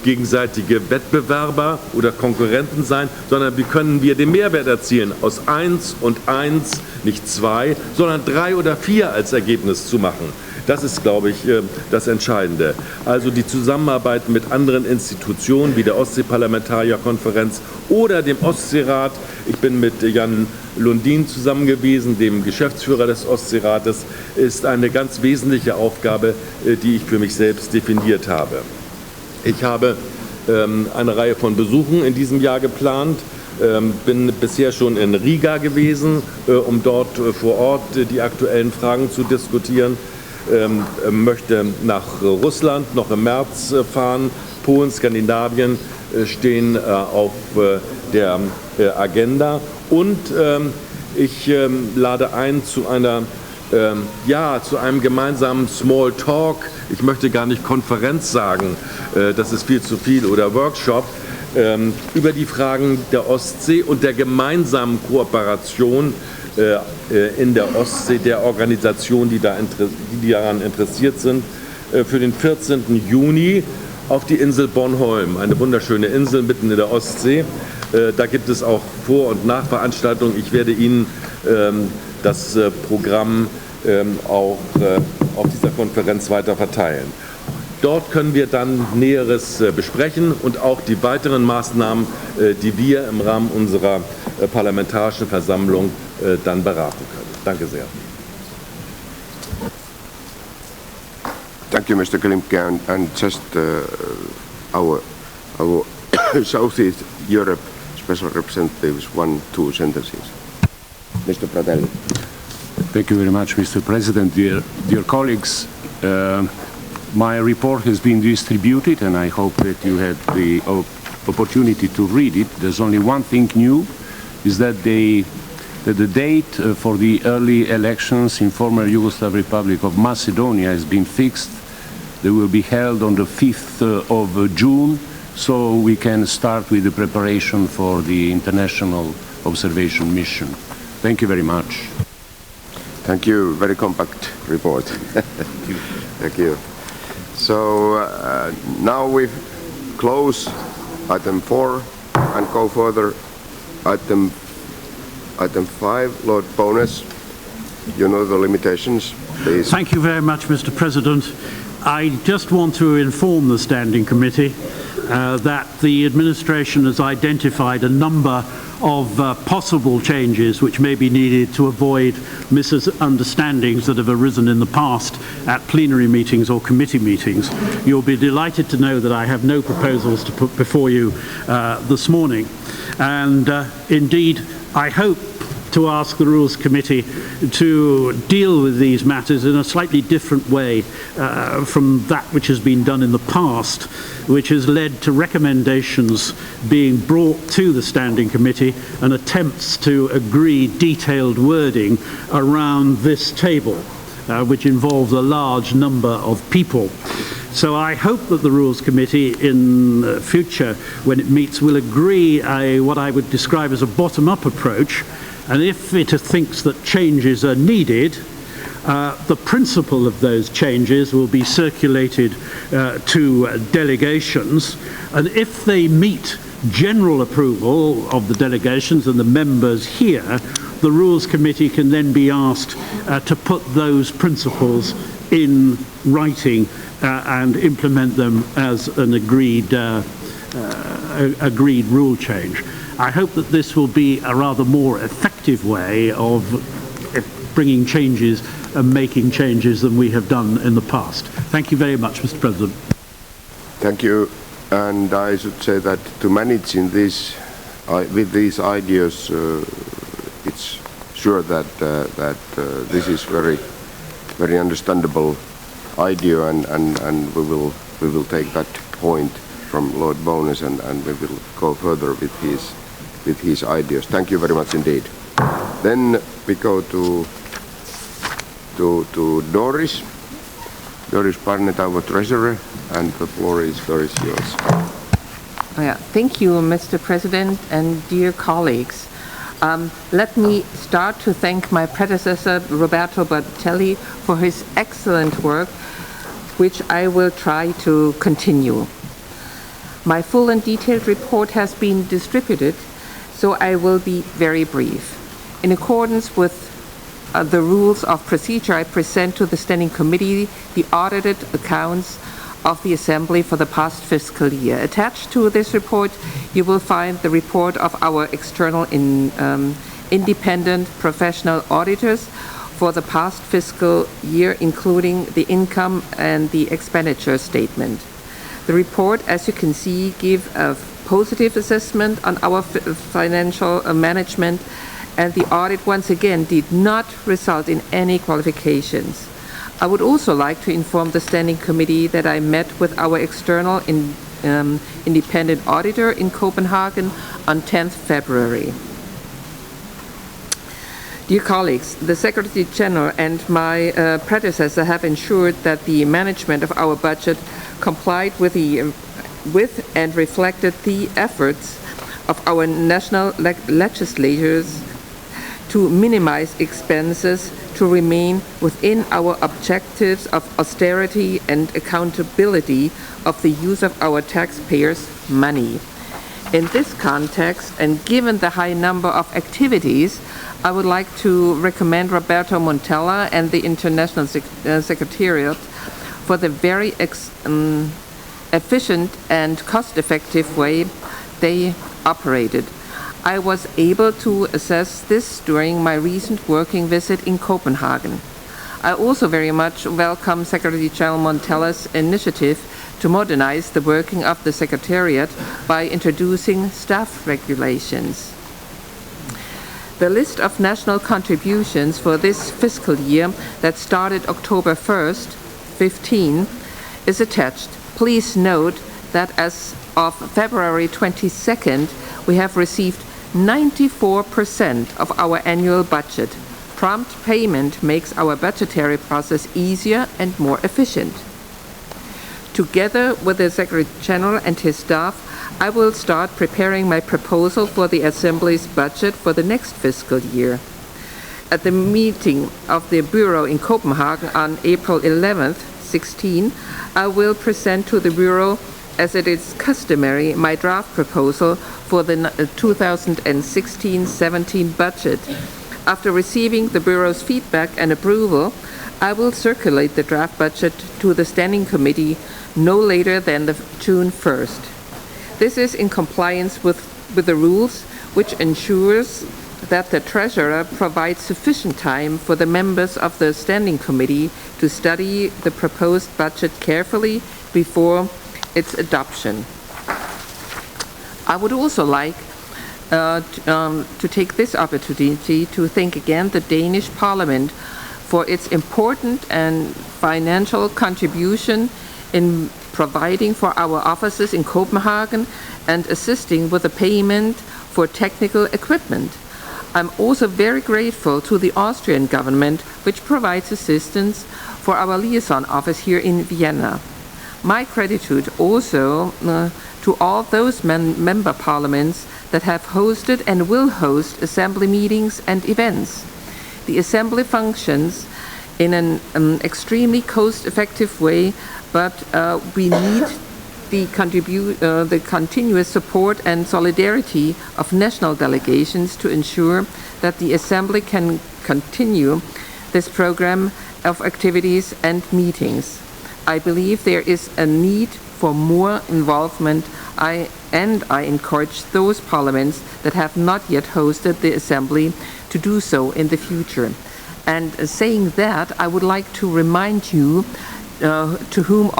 gegenseitige Wettbewerber oder Konkurrenten sein, sondern wie können wir den Mehrwert erzielen, aus 1 und 1 nicht 2, sondern 3 oder 4 als Ergebnis zu machen. Das ist, glaube ich, das Entscheidende. Also die Zusammenarbeit mit anderen Institutionen wie der Ostsee-Parlamentarierkonferenz oder dem Ostseerat. Ich bin mit Jan Lundin zusammen gewesen, dem Geschäftsführer des Ostseerates, ist eine ganz wesentliche Aufgabe, die ich für mich selbst definiert habe. Ich habe eine Reihe von Besuchen in diesem Jahr geplant. Bin bisher schon in Riga gewesen, um dort vor Ort die aktuellen Fragen zu diskutieren. Möchte nach Russland noch im März fahren. Polen, Skandinavien stehen auf der Agenda. Und ich lade ein zu zu einem gemeinsamen Small Talk. Ich möchte gar nicht Konferenz sagen, das ist viel zu viel, oder Workshop, über die Fragen der Ostsee und der gemeinsamen Kooperation in der Ostsee, der Organisationen, die daran interessiert sind, für den 14. Juni auf die Insel Bornholm, eine wunderschöne Insel mitten in der Ostsee. Da gibt es auch Vor- und Nachveranstaltungen. Ich werde Ihnen das Programm auch auf dieser Konferenz weiter verteilen. Dort können wir dann Näheres besprechen und auch die weiteren Maßnahmen, die wir im Rahmen unserer parlamentarischen Versammlung dann beraten können. Danke sehr. Thank you, Mr. Klimke, and just our Southeast Europe special representatives, 2 sentences. Mr. Pradelli. Thank you very much, Mr. President. Dear colleagues, my report has been distributed, and I hope that you had the opportunity to read it. There's only one thing new, is that the date for the early elections in former Yugoslav Republic of Macedonia has been fixed. They will be held on the 5th of June, so we can start with the preparation for the international observation mission. Thank you very much. Thank you. Very compact report. Thank you. So now we close item 4 and go further. Item 5, Lord Bowness, you know the limitations, please. Thank you very much, Mr. President. I just want to inform the Standing Committee that the administration has identified a number of possible changes which may be needed to avoid misunderstandings that have arisen in the past at plenary meetings or committee meetings. You'll be delighted to know that I have no proposals to put before you this morning. And indeed, I hope to ask the Rules Committee to deal with these matters in a slightly different way from that which has been done in the past, which has led to recommendations being brought to the Standing Committee and attempts to agree detailed wording around this table, which involves a large number of people. So I hope that the Rules Committee in future, when it meets, will agree what I would describe as a bottom-up approach. And if it thinks that changes are needed, the principle of those changes will be circulated to delegations. And if they meet general approval of the delegations and the members here, the Rules Committee can then be asked to put those principles in writing and implement them as an agreed rule change. I hope that this will be a rather more effective way of bringing changes and making changes than we have done in the past. Thank you very much, Mr. President. Thank you. And I should say that to manage in this, with these ideas, it's sure that this is very understandable idea, and we will take that point from Lord Bowness, and we will go further with his ideas. Thank you very much indeed. Then we go to Doris Barnett, our treasurer, and the floor is yours. Thank you, Mr. President, and dear colleagues. Let me start to thank my predecessor, Roberto Bertelli, for his excellent work, which I will try to continue. My full and detailed report has been distributed, so I will be very brief. In accordance with the rules of procedure, I present to the Standing Committee the audited accounts of the Assembly for the past fiscal year. Attached to this report, you will find the report of our external independent professional auditors for the past fiscal year, including the income and the expenditure statement. The report, as you can see, gives a positive assessment on our financial management, and the audit once again did not result in any qualifications. I would also like to inform the Standing Committee that I met with our external independent auditor in Copenhagen on 10th February. Dear colleagues, the Secretary General and my predecessor have ensured that the management of our budget complied with and reflected the efforts of our national legislators to minimize expenses, to remain within our objectives of austerity and accountability of the use of our taxpayers' money. In this context, and given the high number of activities, I would like to recommend Roberto Montella and the International Secretariat for the very efficient and cost-effective way they operated. I was able to assess this during my recent working visit in Copenhagen. I also very much welcome Secretary General Montella's initiative to modernize the working of the Secretariat by introducing staff regulations. The list of national contributions for this fiscal year that started October 1st, 2015, is attached. Please note that as of February 22nd, we have received 94% of our annual budget. Prompt payment makes our budgetary process easier and more efficient. Together with the Secretary General and his staff, I will start preparing my proposal for the Assembly's budget for the next fiscal year. At the meeting of the Bureau in Copenhagen on April 11th, 2016, I will present to the Bureau, as it is customary, my draft proposal for the 2016-17 budget. After receiving the Bureau's feedback and approval, I will circulate the draft budget to the Standing Committee no later than June 1st. This is in compliance with the rules, which ensures that the Treasurer provides sufficient time for the members of the Standing Committee to study the proposed budget carefully before its adoption. I would also like to take this opportunity to thank again the Danish Parliament for its important and financial contribution in providing for our offices in Copenhagen and assisting with the payment for technical equipment. I'm also very grateful to the Austrian government, which provides assistance for our liaison office here in Vienna. My gratitude also to all those member parliaments that have hosted and will host assembly meetings and events. The assembly functions in an extremely cost-effective way, but we need the continuous support and solidarity of national delegations to ensure that the Assembly can continue this program of activities and meetings. I believe there is a need for more involvement, and I encourage those parliaments that have not yet hosted the Assembly to do so in the future. And saying that, I would like to remind you to whom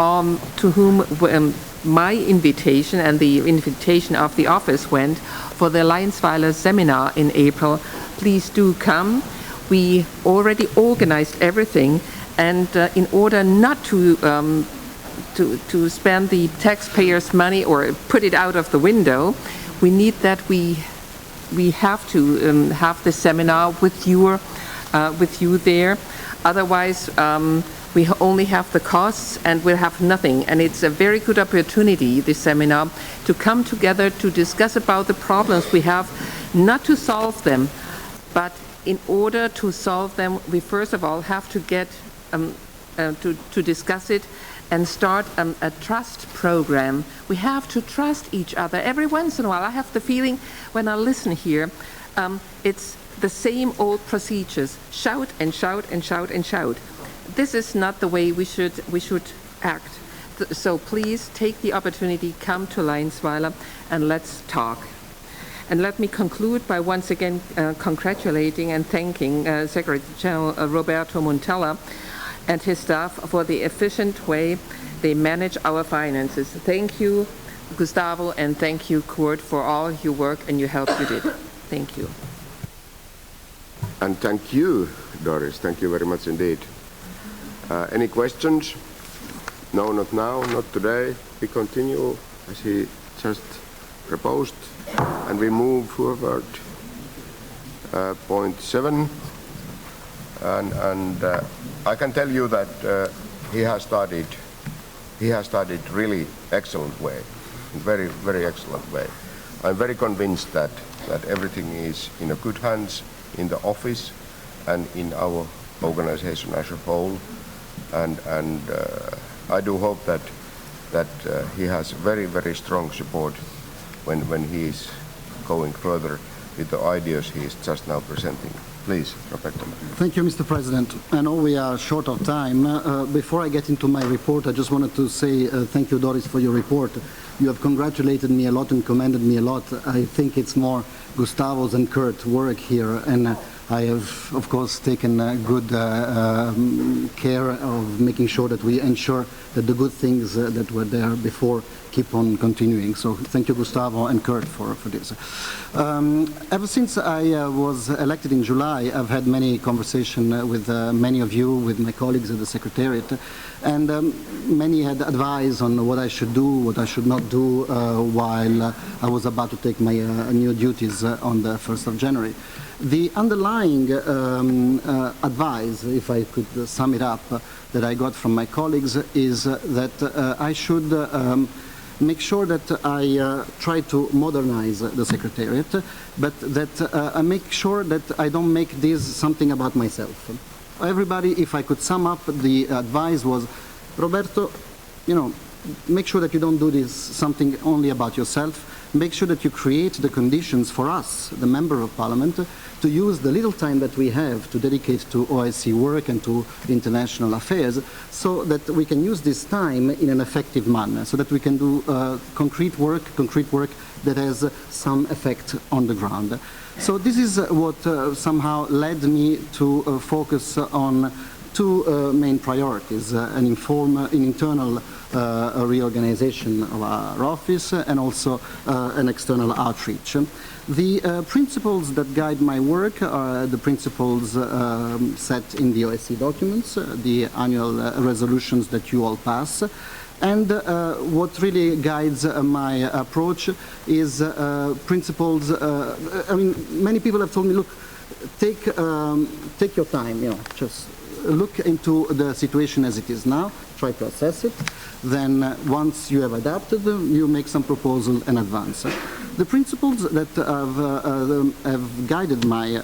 my invitation and the invitation of the office went for the Leinsweiler seminar in April. Please do come. We already organized everything, and in order not to spend the taxpayers' money or put it out of the window, we need that we have to have the seminar with you there. Otherwise, we only have the costs and we'll have nothing. And it's a very good opportunity, this seminar, to come together to discuss about the problems we have, not to solve them, but in order to solve them, we first of all have to get to discuss it and start a trust program. We have to trust each other. Every once in a while, I have the feeling when I listen here, it's the same old procedures: shout and shout and shout and shout. This is not the way we should act. So please take the opportunity, come to Leinsweiler, and let's talk. And let me conclude by once again congratulating and thanking Secretary General Roberto Montella and his staff for the efficient way they manage our finances. Thank you, Gustavo, and thank you, Kurt, for all your work and your help you did. Thank you. And thank you, Doris. Thank you very much indeed. Any questions? No, not now, not today. We continue as he just proposed, and we move forward. Point 7, and I can tell you that he has started really excellent way, very, very excellent way. I'm very convinced that everything is in a good hands in the office and in our organization as a whole, and I do hope that he has very, very strong support when he is going further with the ideas he is just now presenting. Please, Roberto. Thank you, Mr. President. I know we are short of time. Before I get into my report, I just wanted to say thank you, Doris, for your report. You have congratulated me a lot and commended me a lot. I think it's more Gustavo's and Kurt's work here, and I have, of course, taken good care of making sure that we ensure that the good things that were there before keep on continuing. So thank you, Gustavo and Kurt, for this. Ever since I was elected in July, I've had many conversations with many of you, with my colleagues at the Secretariat, and many had advice on what I should do, what I should not do while I was about to take my new duties on the 1st of January. The underlying advice, if I could sum it up, that I got from my colleagues is that I should make sure that I try to modernize the Secretariat, but that I make sure that I don't make this something about myself. Everybody, if I could sum up, the advice was, Roberto, make sure that you don't do this something only about yourself. Make sure that you create the conditions for us, the Member of Parliament, to use the little time that we have to dedicate to OSCE work and to international affairs, so that we can use this time in an effective manner, so that we can do concrete work that has some effect on the ground. So this is what somehow led me to focus on two main priorities, an internal reorganization of our office and also an external outreach. The principles that guide my work are the principles set in the OSCE documents, the annual resolutions that you all pass. And what really guides my approach is principles. Many people have told me, look, take your time, just look into the situation as it is now, try to assess it, then once you have adapted them, you make some proposal and advance. The principles that have guided my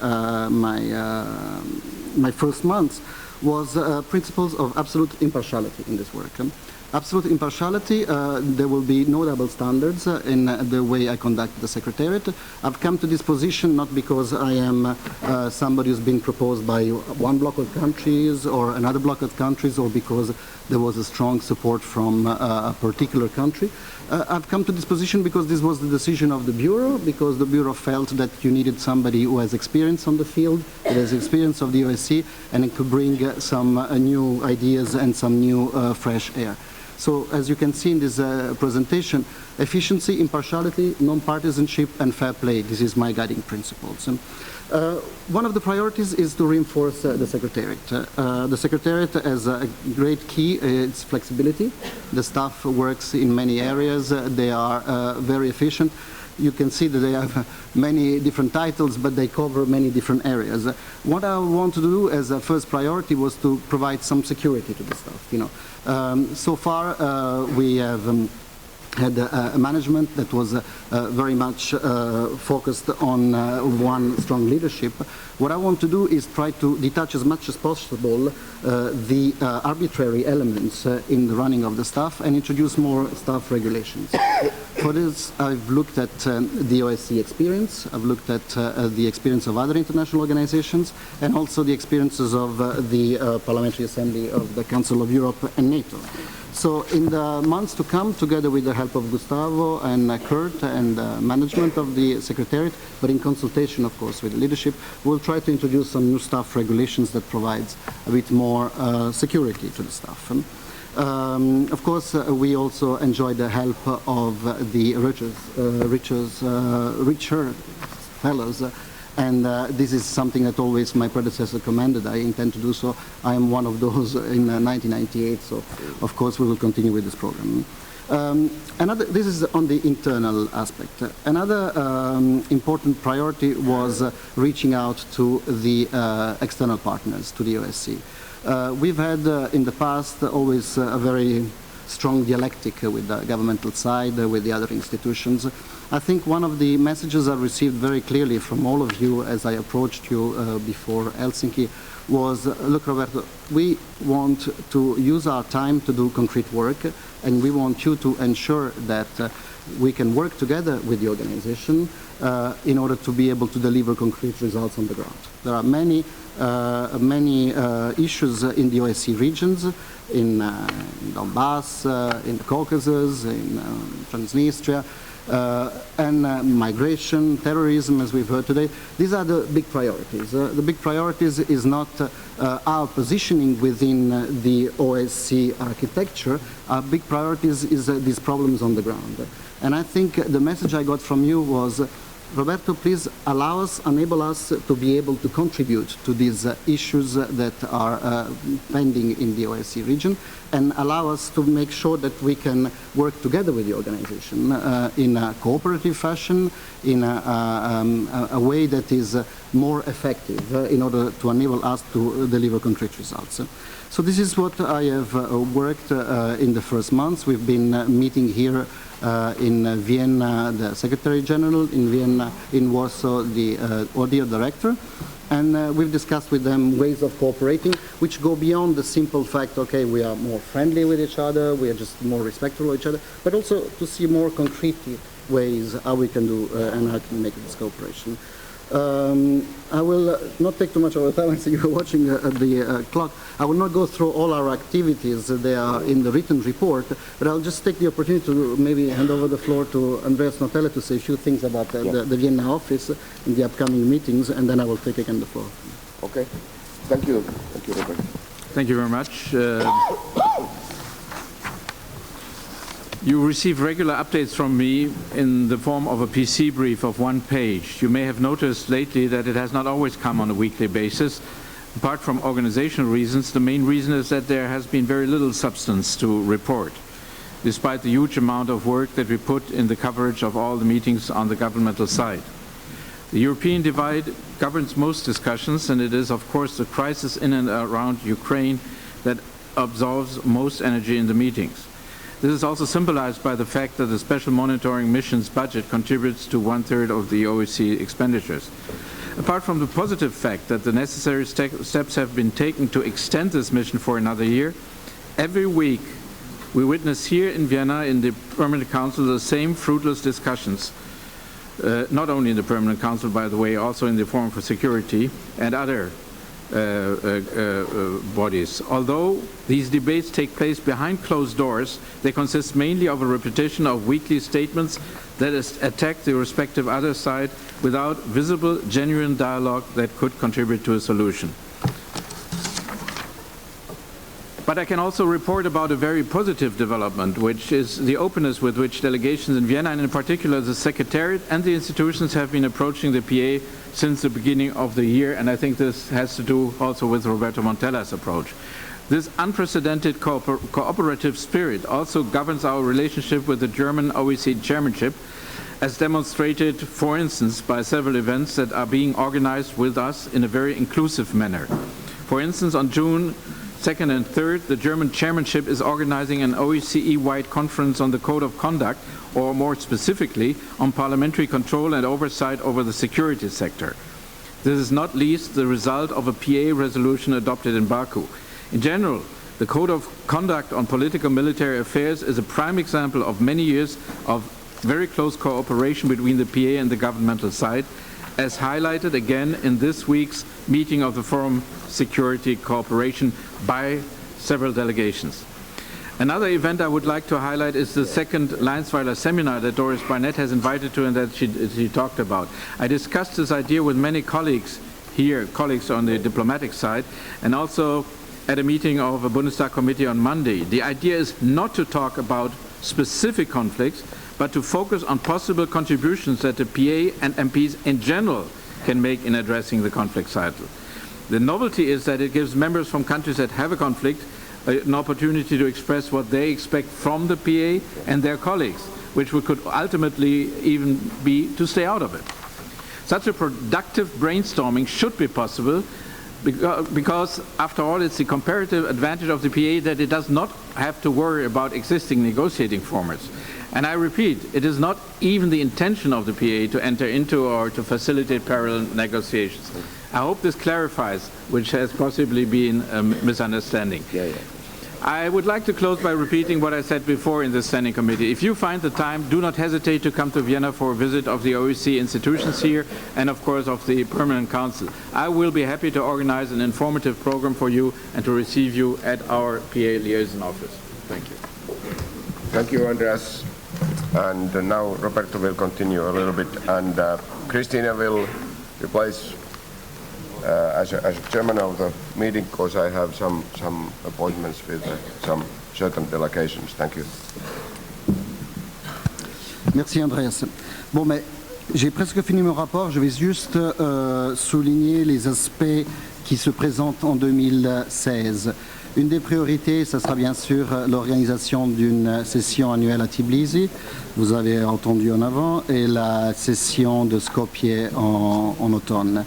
first months was principles of absolute impartiality in this work. Absolute impartiality, there will be no double standards in the way I conduct the Secretariat. I've come to this position not because I am somebody who's been proposed by one bloc of countries or another bloc of countries, or because there was a strong support from a particular country. I've come to this position because this was the decision of the Bureau, because the Bureau felt that you needed somebody who has experience on the field, that has experience of the OSCE, and it could bring some new ideas and some new fresh air. So, as you can see in this presentation, efficiency, impartiality, non-partisanship, and fair play. This is my guiding principles. One of the priorities is to reinforce the Secretariat. The Secretariat has a great key, it's flexibility. The staff works in many areas. They are very efficient. You can see that they have many different titles, but they cover many different areas. What I want to do as a first priority was to provide some security to the staff. So far, we have had a management that was very much focused on one strong leadership. What I want to do is try to detach as much as possible the arbitrary elements in the running of the staff and introduce more staff regulations. For this, I've looked at the OSCE experience, I've looked at the experience of other international organizations, and also the experiences of the Parliamentary Assembly of the Council of Europe and NATO. So in the months to come, together with the help of Gustavo and Kurt and management of the Secretariat, but in consultation, of course, with the leadership, we'll try to introduce some new staff regulations that provides a bit more security to the staff. Of course, we also enjoy the help of the richer fellows, and this is something that always my predecessor commanded. I intend to do so. I am one of those in 1998, so of course we will continue with this program. This is on the internal aspect. Another important priority was reaching out to the external partners, to the OSCE. We've had in the past always a very strong dialectic with the governmental side, with the other institutions. I think one of the messages I received very clearly from all of you as I approached you before Helsinki was, look, Roberto, we want to use our time to do concrete work, and we want you to ensure that we can work together with the organization in order to be able to deliver concrete results on the ground. There are many issues in the OSCE regions, in Donbass, in the Caucasus, in Transnistria, and migration, terrorism, as we've heard today. These are the big priorities. The big priorities is not our positioning within the OSCE architecture. Our big priorities is these problems on the ground. And I think the message I got from you was, Roberto, please enable us to be able to contribute to these issues that are pending in the OSCE region, and allow us to make sure that we can work together with the organization in a cooperative fashion, in a way that is more effective in order to enable us to deliver concrete results. So this is what I have worked in the first months. We've been meeting here in Vienna, the Secretary General, in Vienna, in Warsaw, the ODIHR Director, and we've discussed with them ways of cooperating which go beyond the simple fact, okay, we are more friendly with each other, we are just more respectful of each other, but also to see more concrete ways how we can do and how to make this cooperation. I will not take too much of your time. I see you're watching the clock. I will not go through all our activities. They are in the written report, but I'll just take the opportunity to maybe hand over the floor to Andreas Notella to say a few things about the Vienna office in the upcoming meetings, and then I will take again the floor. Okay. Thank you. Thank you, Robert. Thank you very much. You receive regular updates from me in the form of a PC brief of 1 page. You may have noticed lately that it has not always come on a weekly basis. Apart from organizational reasons, the main reason is that there has been very little substance to report, despite the huge amount of work that we put in the coverage of all the meetings on the governmental side. The European divide governs most discussions, and it is, of course, the crisis in and around Ukraine that absorbs most energy in the meetings. This is also symbolized by the fact that the Special Monitoring Mission's budget contributes to 1/3 of the OSCE expenditures. Apart from the positive fact that the necessary steps have been taken to extend this mission for another year, every week we witness here in Vienna in the Permanent Council the same fruitless discussions, not only in the Permanent Council, by the way, also in the Forum for Security and other bodies. Although these debates take place behind closed doors, they consist mainly of a repetition of weekly statements that attack the respective other side without visible, genuine dialogue that could contribute to a solution. But I can also report about a very positive development, which is the openness with which delegations in Vienna, and in particular the Secretariat and the institutions, have been approaching the PA since the beginning of the year, and I think this has to do also with Roberto Montella's approach. This unprecedented cooperative spirit also governs our relationship with the German OSCE chairmanship, as demonstrated, for instance, by several events that are being organized with us in a very inclusive manner. For instance, on June 2nd and 3rd, the German chairmanship is organizing an OSCE-wide conference on the Code of Conduct, or more specifically, on parliamentary control and oversight over the security sector. This is not least the result of a PA resolution adopted in Baku. In general, the Code of Conduct on political military affairs is a prime example of many years of very close cooperation between the PA and the governmental side, as highlighted again in this week's meeting of the Forum Security Cooperation by several delegations. Another event I would like to highlight is the second Leinsweiler seminar that Doris Barnett has invited to and that she talked about. I discussed this idea with many colleagues here, colleagues on the diplomatic side, and also at a meeting of a Bundestag committee on Monday. The idea is not to talk about specific conflicts, but to focus on possible contributions that the PA and MPs in general can make in addressing the conflict cycle. The novelty is that it gives members from countries that have a conflict an opportunity to express what they expect from the PA and their colleagues, which could ultimately even be to stay out of it. Such a productive brainstorming should be possible because, after all, it's the comparative advantage of the PA that it does not have to worry about existing negotiating formats. And I repeat, it is not even the intention of the PA to enter into or to facilitate parallel negotiations. I hope this clarifies, which has possibly been a misunderstanding. I would like to close by repeating what I said before in the Standing Committee. If you find the time, do not hesitate to come to Vienna for a visit of the OSCE institutions here and, of course, of the Permanent Council. I will be happy to organize an informative program for you and to receive you at our PA liaison office. Thank you. Thank you, Andreas. And now Roberto will continue a little bit, and Christina will replace as a chairman of the meeting, because I have some appointments with some certain delegations. Thank you. Merci Andreas. Bon, mais j'ai presque fini mon rapport. Je vais juste souligner les aspects qui se présentent en 2016. Une des priorités, ce sera bien sûr l'organisation d'une session annuelle à Tbilisi, vous avez entendu en avant, et la session de Skopje en automne.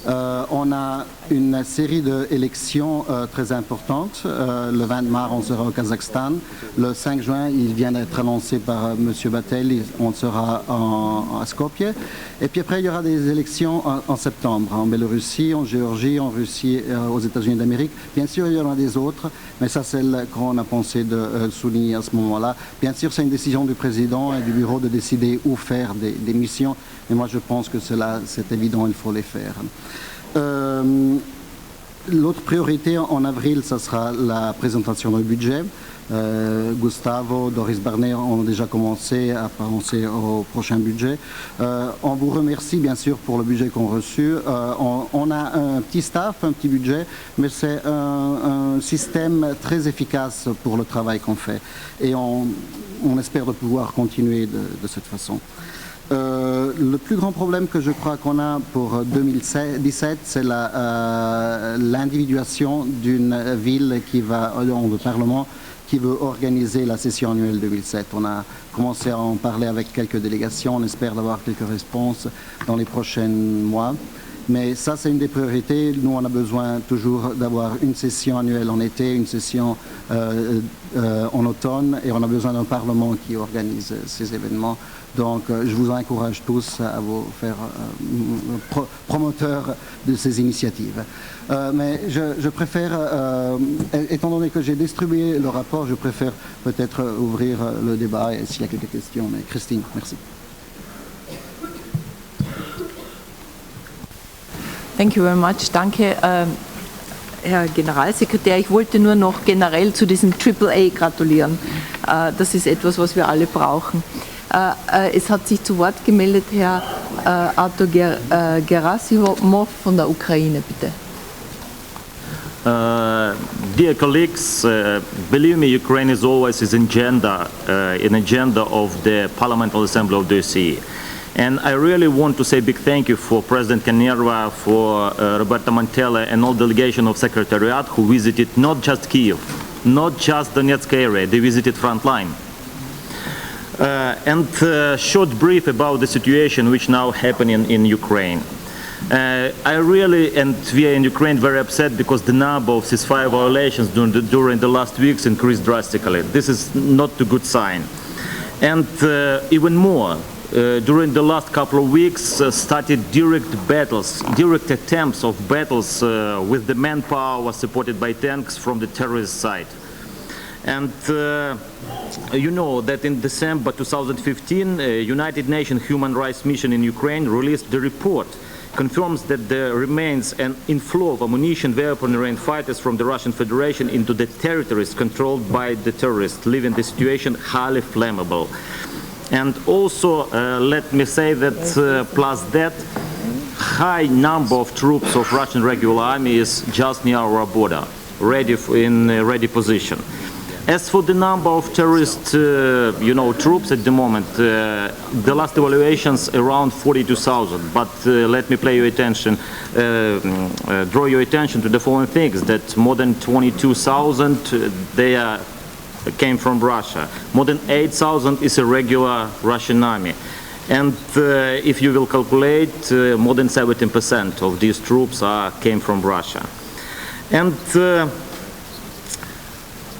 On a une série d'élections très importantes. Le 20 mars, on sera au Kazakhstan. Le 5 juin, il vient d'être annoncé par M. Battel, on sera à Skopje. Et puis après, il y aura des élections en septembre, en Biélorussie, en Géorgie, en Russie, aux États-Unis d'Amérique. Bien sûr, il y en a des autres, mais ça, c'est ce qu'on a pensé de souligner à ce moment-là. Bien sûr, c'est une décision du président et du bureau de décider où faire des missions. Mais moi, je pense que c'est évident, il faut les faire. L'autre priorité en avril, ça sera la présentation du budget. Gustavo, Doris Barnet ont déjà commencé à penser au prochain budget. On vous remercie bien sûr pour le budget qu'on a reçu. On a un petit staff, un petit budget, mais c'est un système très efficace pour le travail qu'on fait. Et on espère de pouvoir continuer de cette façon. Le plus grand problème que je crois qu'on a pour 2017, c'est l'individuation d'une ville qui va dans le Parlement, qui veut organiser la session annuelle 2007. On a commencé à en parler avec quelques délégations, on espère d'avoir quelques réponses dans les prochains mois. Mais ça, c'est une des priorités. Nous, on a besoin toujours d'avoir une session annuelle en été, une session en automne, et on a besoin d'un Parlement qui organise ces événements. Donc, je vous encourage tous à vous faire promoteurs de ces initiatives. Mais je préfère, étant donné que j'ai distribué le rapport, je préfère peut-être ouvrir le débat et s'il y a quelques questions. Mais Christine, merci. Thank you very much. Danke, Herr Generalsekretär. Ich wollte nur noch generell zu diesem AAA gratulieren. Das ist etwas, was wir alle brauchen. Es hat sich zu Wort gemeldet Herr Artur Gerasimov von der Ukraine, bitte. Dear colleagues, believe me, Ukraine is always an agenda of the Parliamentary Assembly of the OSCE. And I really want to say a big thank you for President Kanerva, for Roberta Montella and all delegation of Secretariat who visited not just Kiev, not just Donetsk area, they visited frontline. And a short brief about the situation which now happening in Ukraine. I really, and we are in Ukraine very upset because the number of ceasefire violations during the last weeks increased drastically. This is not a good sign. And even more, during the last couple of weeks started direct attempts of battles with the manpower supported by tanks from the terrorist side. And you know that in December 2015, United Nations Human Rights Mission in Ukraine released the report confirms that there remains an inflow of ammunition, weaponry and fighters from the Russian Federation into the territories controlled by the terrorists, leaving the situation highly flammable. And also, let me say that plus that, high number of troops of Russian regular army is just near our border, ready in ready position. As for the number of terrorist, troops at the moment, the last evaluations around 42,000. But let me draw your attention to the following things: that more than 22,000 came from Russia. More than 8,000 is a regular Russian army. And if you will calculate, more than 70% of these troops came from Russia. And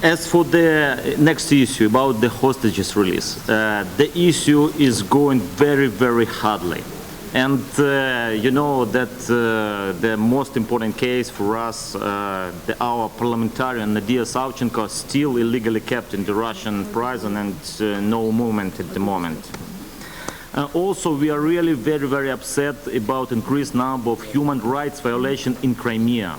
as for the next issue about the hostages release, the issue is going very, very hardly. And you know that the most important case for us, our parliamentarian Nadia Savchenko, still illegally kept in the Russian prison and no movement at the moment. Also, we are really very, very upset about increased number of human rights violations in Crimea.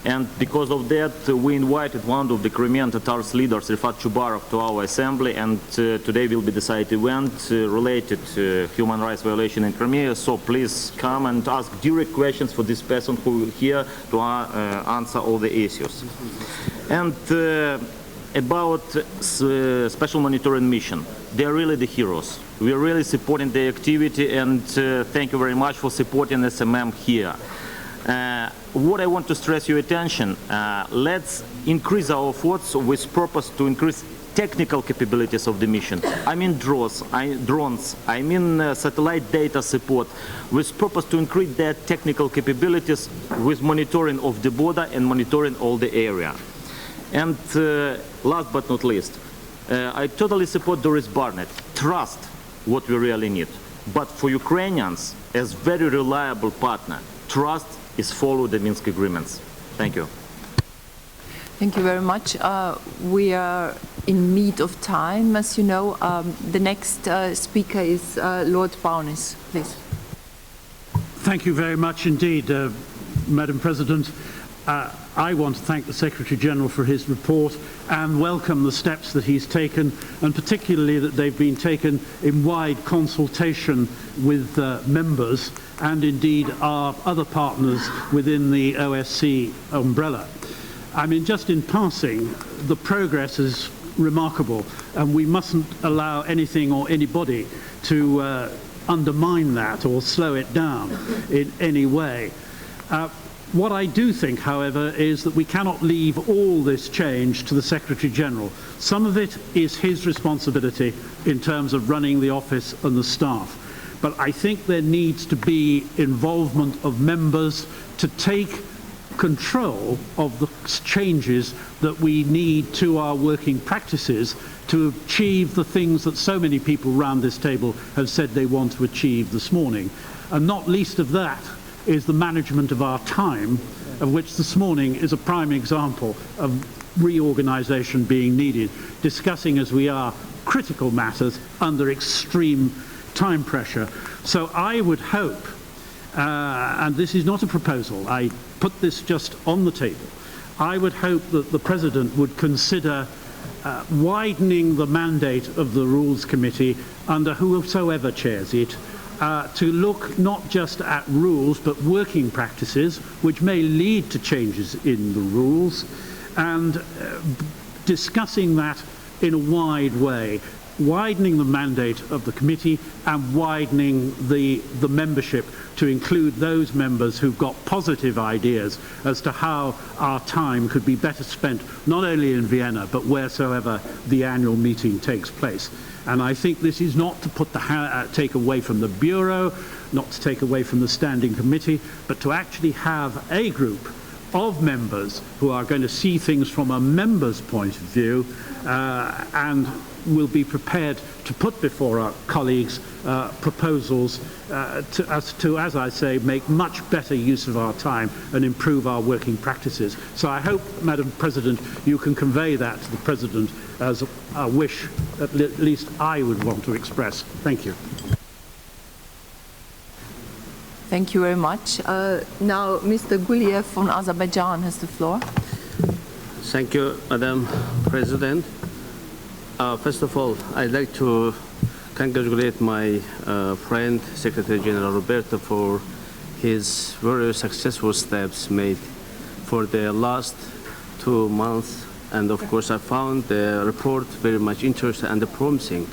And because of that, we invited one of the Crimean Tatars leaders, Rifat Chubarov, to our assembly, and today will be decided event related to human rights violation in Crimea. So please come and ask direct questions for this person who is here to answer all the issues. And about special monitoring mission, they are really the heroes. We are really supporting their activity, and thank you very much for supporting SMM here. What I want to stress your attention, let's increase our efforts with purpose to increase technical capabilities of the mission. I mean drones, I mean satellite data support, with purpose to increase their technical capabilities with monitoring of the border and monitoring all the area. And last but not least, I totally support Doris Barnett. Trust what we really need. But for Ukrainians, as very reliable partner, trust is follow the Minsk agreements. Thank you. Thank you very much. We are in need of time, as you know. The next speaker is Lord Bowness, please. Thank you very much indeed, Madam President. I want to thank the Secretary-General for his report and welcome the steps that he's taken, and particularly that they've been taken in wide consultation with members and indeed our other partners within the OSCE umbrella. I mean, just in passing, the progress is remarkable, and we mustn't allow anything or anybody to undermine that or slow it down in any way. What I do think, however, is that we cannot leave all this change to the Secretary-General. Some of it is his responsibility in terms of running the office and the staff. But I think there needs to be involvement of members to take control of the changes that we need to our working practices to achieve the things that so many people around this table have said they want to achieve this morning. And not least of that is the management of our time, of which this morning is a prime example of reorganization being needed, discussing as we are critical matters under extreme time pressure. So I would hope, and this is not a proposal, I put this just on the table, I would hope that the President would consider widening the mandate of the Rules Committee under whosoever chairs it, to look not just at rules but working practices which may lead to changes in the rules, and discussing that in a wide way, widening the mandate of the committee and widening the membership to include those members who've got positive ideas as to how our time could be better spent not only in Vienna but wheresoever the annual meeting takes place. And I think this is not to put take away from the Bureau, not to take away from the Standing Committee, but to actually have a group of members who are going to see things from a member's point of view and will be prepared to put before our colleagues proposals to, as I say, make much better use of our time and improve our working practices. So I hope, Madam President, you can convey that to the President as a wish at least I would want to express. Thank you. Thank you very much. Now, Mr. Guliev from Azerbaijan has the floor. Thank you, Madam President. First of all, I'd like to congratulate my friend, Secretary General Roberto, for his very successful steps made for the last 2 months. And of course, I found the report very much interesting and promising.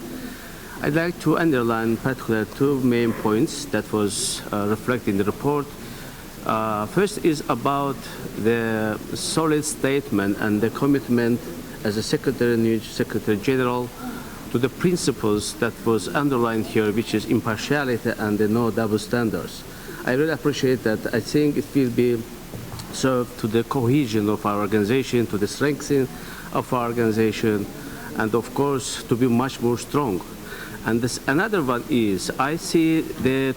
I'd like to underline particularly 2 main points that was reflected in the report. First is about the solid statement and the commitment as a Secretary General to the principles that was underlined here, which is impartiality and no double standards. I really appreciate that. I think it will be served to the cohesion of our organization, to the strengthening of our organization, and of course to be much more strong. And another one is, I see the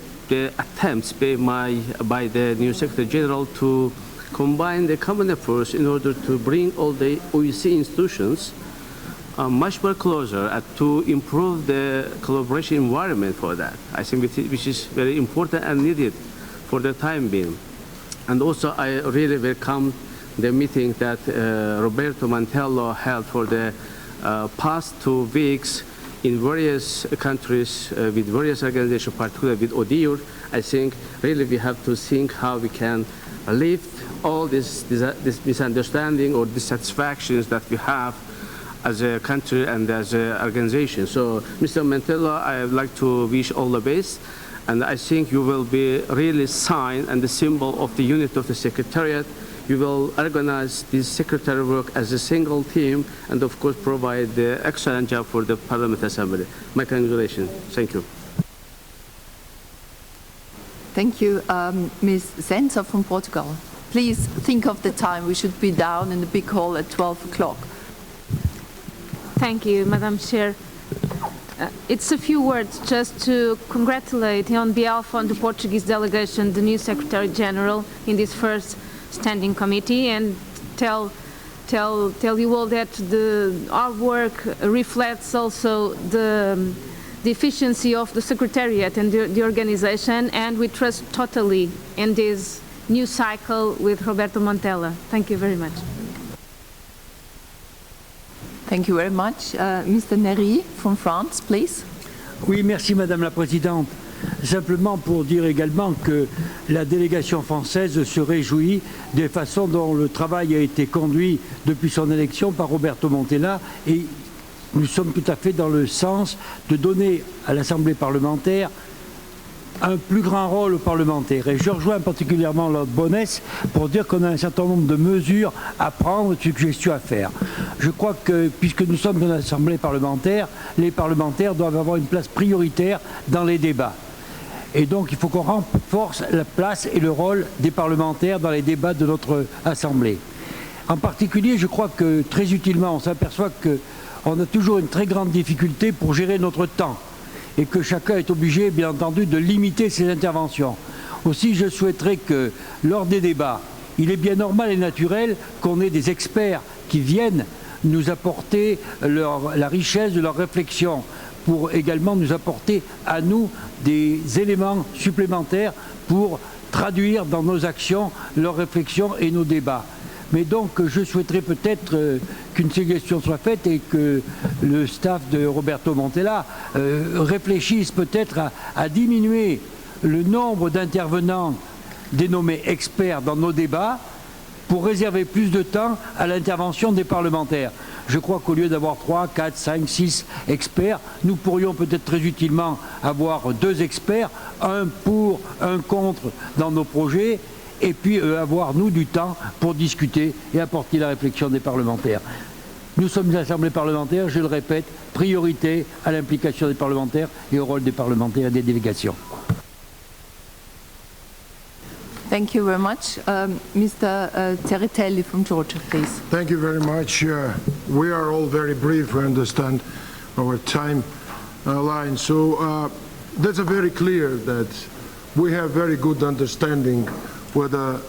attempts by the new Secretary General to combine the common efforts in order to bring all the OSCE institutions much more closer and to improve the collaboration environment for that. I think which is very important and needed for the time being. And also I really welcome the meeting that Roberto Mantello held for the past 2 weeks in various countries with various organizations, particularly with ODIHR. I think really we have to think how we can lift all this misunderstanding or dissatisfactions that we have as a country and as an organization. So, Mr. Mantello, I would like to wish all the best. And I think you will be really sign and the symbol of the unity of the Secretariat. You will organize this secretary work as a single team and of course provide the excellent job for the Parliament Assembly. My congratulations. Thank you. Thank you. Ms. Zenzer from Portugal. Please think of the time. We should be down in the big hall at 12 o'clock. Thank you, Madam Chair. It's a few words just to congratulate on behalf of the Portuguese delegation, the new Secretary General in this first standing committee, and tell you all that our work reflects also the efficiency of the Secretariat and the organization, and we trust totally in this new cycle with Roberto Montella. Thank you very much. Thank you very much. Mr. Nery from France, please. Oui, merci Madame la Présidente. Simplement pour dire également que la délégation française se réjouit des façons dont le travail a été conduit depuis son élection par Roberto Montella, et nous sommes tout à fait dans le sens de donner à l'Assemblée parlementaire un plus grand rôle aux parlementaires. Et je rejoins particulièrement Lord Bonès pour dire qu'on a un certain nombre de mesures à prendre, de suggestions à faire. Je crois que, puisque nous sommes dans l'Assemblée parlementaire, les parlementaires doivent avoir une place prioritaire dans les débats. Et donc il faut qu'on renforce la place et le rôle des parlementaires dans les débats de notre Assemblée. En particulier, je crois que très utilement, on s'aperçoit qu'on a toujours une très grande difficulté pour gérer notre temps, et que chacun est obligé, bien entendu, de limiter ses interventions. Aussi, je souhaiterais que, lors des débats, il est bien normal et naturel qu'on ait des experts qui viennent nous apporter la richesse de leur réflexion, pour également nous apporter à nous des éléments supplémentaires pour traduire dans nos actions leurs réflexions et nos débats. Mais donc, je souhaiterais peut-être qu'une suggestion soit faite et que le staff de Roberto Montella réfléchisse peut-être à diminuer le nombre d'intervenants dénommés experts dans nos débats pour réserver plus de temps à l'intervention des parlementaires. Je crois qu'au lieu d'avoir 3, 4, 5, 6 experts, nous pourrions peut-être très utilement avoir 2 experts, un pour, un contre dans nos projets, et puis avoir, nous, du temps pour discuter et apporter la réflexion des parlementaires. Nous sommes une assemblée parlementaire, je le répète, priorité à l'implication des parlementaires et au rôle des parlementaires et des délégations. Thank you very much. Mr. Teritelli from Georgia, please. Thank you very much. We are all very brief, we understand our time line. So that's very clear that we have very good understanding with the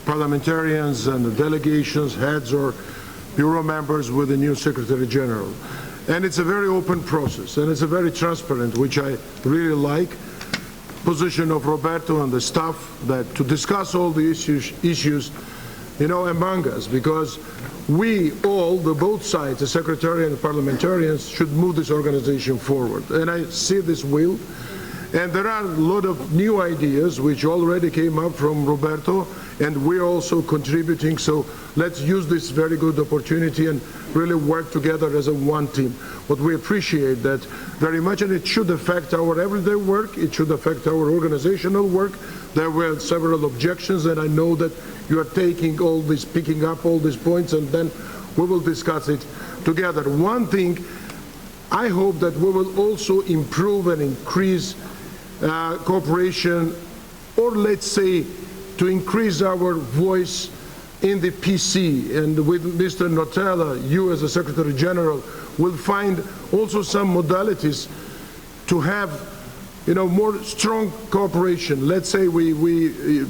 parliamentarians and the delegations, heads or bureau members with the new Secretary General. And it's a very open process and it's a very transparent, which I really like. position of Roberto and the staff that to discuss all the issues among us, because we all, both sides, the Secretary and the parliamentarians, should move this organization forward. And I see this will. And there are a lot of new ideas which already came up from Roberto, and we're also contributing. So let's use this very good opportunity and really work together as a one team. But we appreciate that very much, and it should affect our everyday work. It should affect our organizational work. There were several objections, and I know that you are taking all this, picking up all these points, and then we will discuss it together. One thing, I hope that we will also improve and increase cooperation, or let's say to increase our voice in the PC. And with Mr. Notella, you as a Secretary General will find also some modalities to have more strong cooperation. Let's say we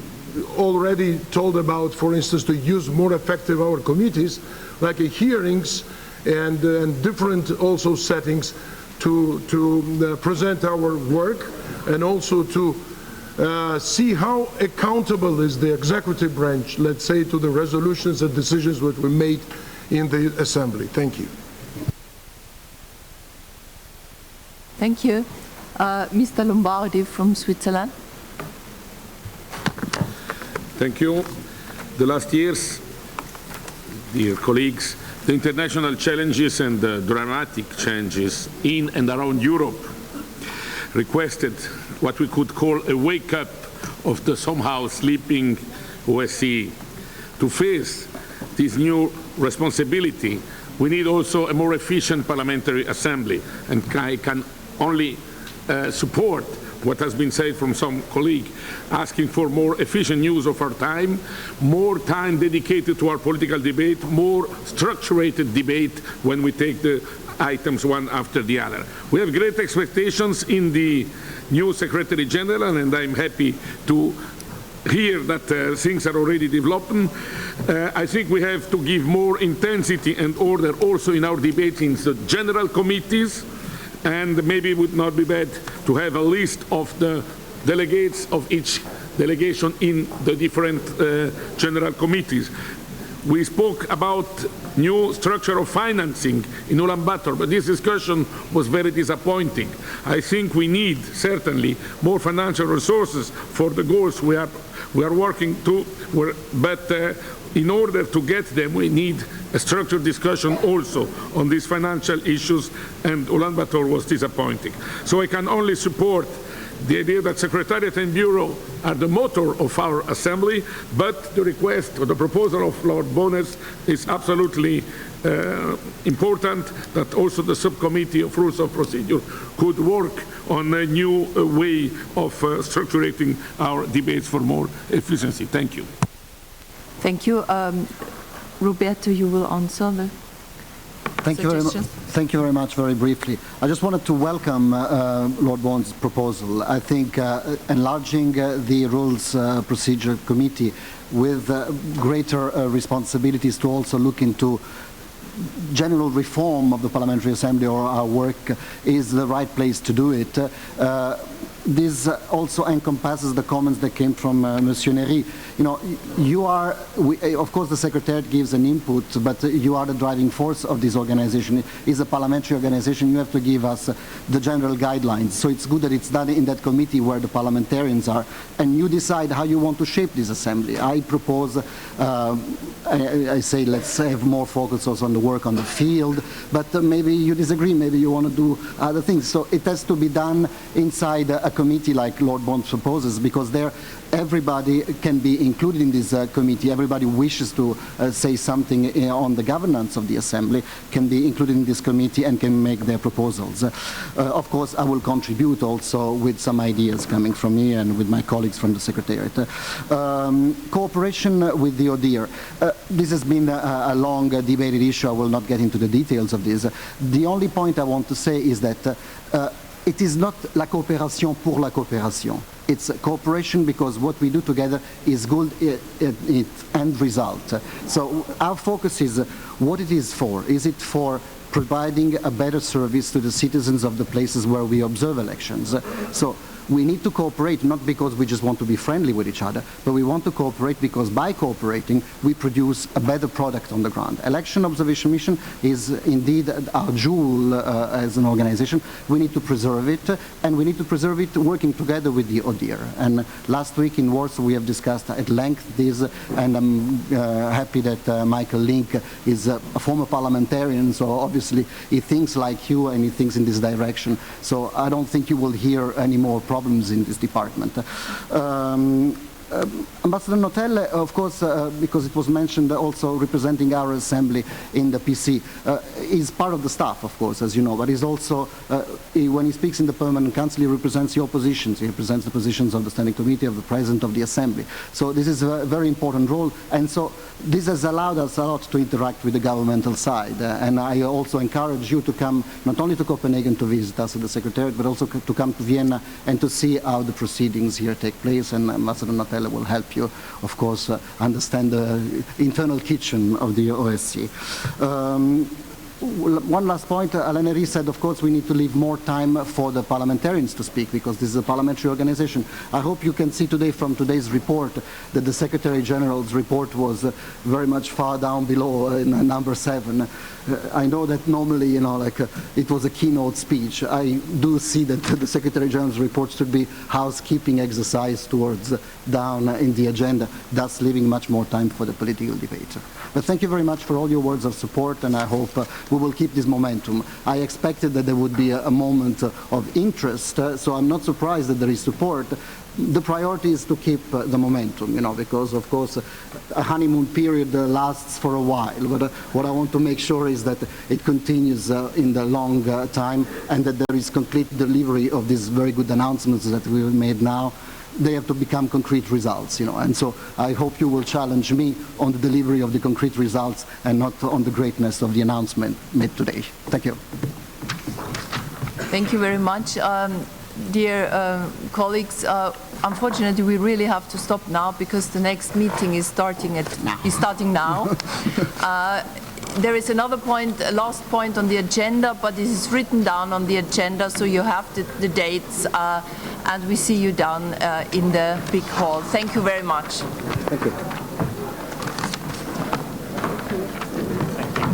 already told about, for instance, to use more effective our committees, like hearings and different also settings to present our work, and also to see how accountable is the executive branch, let's say, to the resolutions and decisions that we made in the Assembly. Thank you. Thank you. Mr. Lombardi from Switzerland. Thank you. The last years, dear colleagues, the international challenges and the dramatic changes in and around Europe requested what we could call a wake-up of the somehow sleeping OSCE. To face this new responsibility, we need also a more efficient parliamentary assembly, and I can only support what has been said from some colleague, asking for more efficient use of our time, more time dedicated to our political debate, more structured debate when we take the items one after the other. We have great expectations in the new Secretary General, and I'm happy to hear that things are already developing. I think we have to give more intensity and order also in our debates in the general committees, and maybe it would not be bad to have a list of the delegates of each delegation in the different general committees. We spoke about new structure of financing in Ulaanbaatar, but this discussion was very disappointing. I think we need certainly more financial resources for the goals we are working to, but in order to get them, we need a structured discussion also on these financial issues, and Ulaanbaatar was disappointing. So I can only support the idea that Secretariat and Bureau are the motor of our Assembly, but the request or the proposal of Lord Bones is absolutely important, that also the subcommittee of rules of procedure could work on a new way of structuring our debates for more efficiency. Thank you. Thank you. Roberto, you will answer the suggestions. Thank you very much. Very briefly, I just wanted to welcome Lord Bones' proposal. I think enlarging the Rules Procedure Committee with greater responsibilities to also look into general reform of the Parliamentary Assembly or our work is the right place to do it. This also encompasses the comments that came from Monsieur Neri. You know, you are, of course the Secretariat gives an input, but you are the driving force of this organization. It is a parliamentary organization. You have to give us the general guidelines. So it's good that it's done in that committee where the parliamentarians are, and you decide how you want to shape this assembly. I propose, I say let's have more focus also on the work on the field, but maybe you disagree, maybe you want to do other things. So it has to be done inside a committee like Lord Bones proposes, because there everybody can be included in this committee. Everybody wishes to say something on the governance of the Assembly can be included in this committee and can make their proposals. Of course, I will contribute also with some ideas coming from me and with my colleagues from the Secretariat. Cooperation with the ODIHR. This has been a long debated issue. I will not get into the details of this. The only point I want to say is that it is not la coopération pour la coopération. It's cooperation because what we do together is good end result. So our focus is what it is for. Is it for providing a better service to the citizens of the places where we observe elections? So we need to cooperate not because we just want to be friendly with each other, but we want to cooperate because by cooperating we produce a better product on the ground. Election Observation Mission is indeed our jewel as an organization. We need to preserve it, and we need to preserve it working together with the ODIHR. And last week in Warsaw we have discussed at length this, and I'm happy that Michael Link is a former parliamentarian, so obviously he thinks like you and he thinks in this direction. So I don't think you will hear any more problems in this department. Ambassador Notelle, of course, because it was mentioned also representing our assembly in the PC, is part of the staff, of course, as you know, but he's also, when he speaks in the Permanent Council, he represents the oppositions. He represents the positions of the Standing Committee, of the President of the Assembly. So this is a very important role, and so this has allowed us a lot to interact with the governmental side. And I also encourage you to come, not only to Copenhagen to visit us at the Secretariat, but also to come to Vienna and to see how the proceedings here take place, and Ambassador Notelle will help you, of course, understand the internal kitchen of the OSCE. One last point, Alain Henry said, of course, we need to leave more time for the parliamentarians to speak because this is a parliamentary organization. I hope you can see today from today's report that the Secretary General's report was very much far down below in number 7. I know that normally, you know, like it was a keynote speech. I do see that the Secretary General's report should be housekeeping exercise towards down in the agenda, thus leaving much more time for the political debate. But thank you very much for all your words of support, and I hope we will keep this momentum. I expected that there would be a moment of interest, so I'm not surprised that there is support. The priority is to keep the momentum, you know, because of course a honeymoon period lasts for a while, but what I want to make sure is that it continues in the long time, and that there is complete delivery of these very good announcements that we've made now. They have to become concrete results, you know, and so I hope you will challenge me on the delivery of the concrete results and not on the greatness of the announcement made today. Thank you. Thank you very much. Dear colleagues, unfortunately we really have to stop now because the next meeting is starting now. There is another point, a last point on the agenda, but this is written down on the agenda, so you have the dates, and we see you down in the big hall. Thank you very much. Thank you.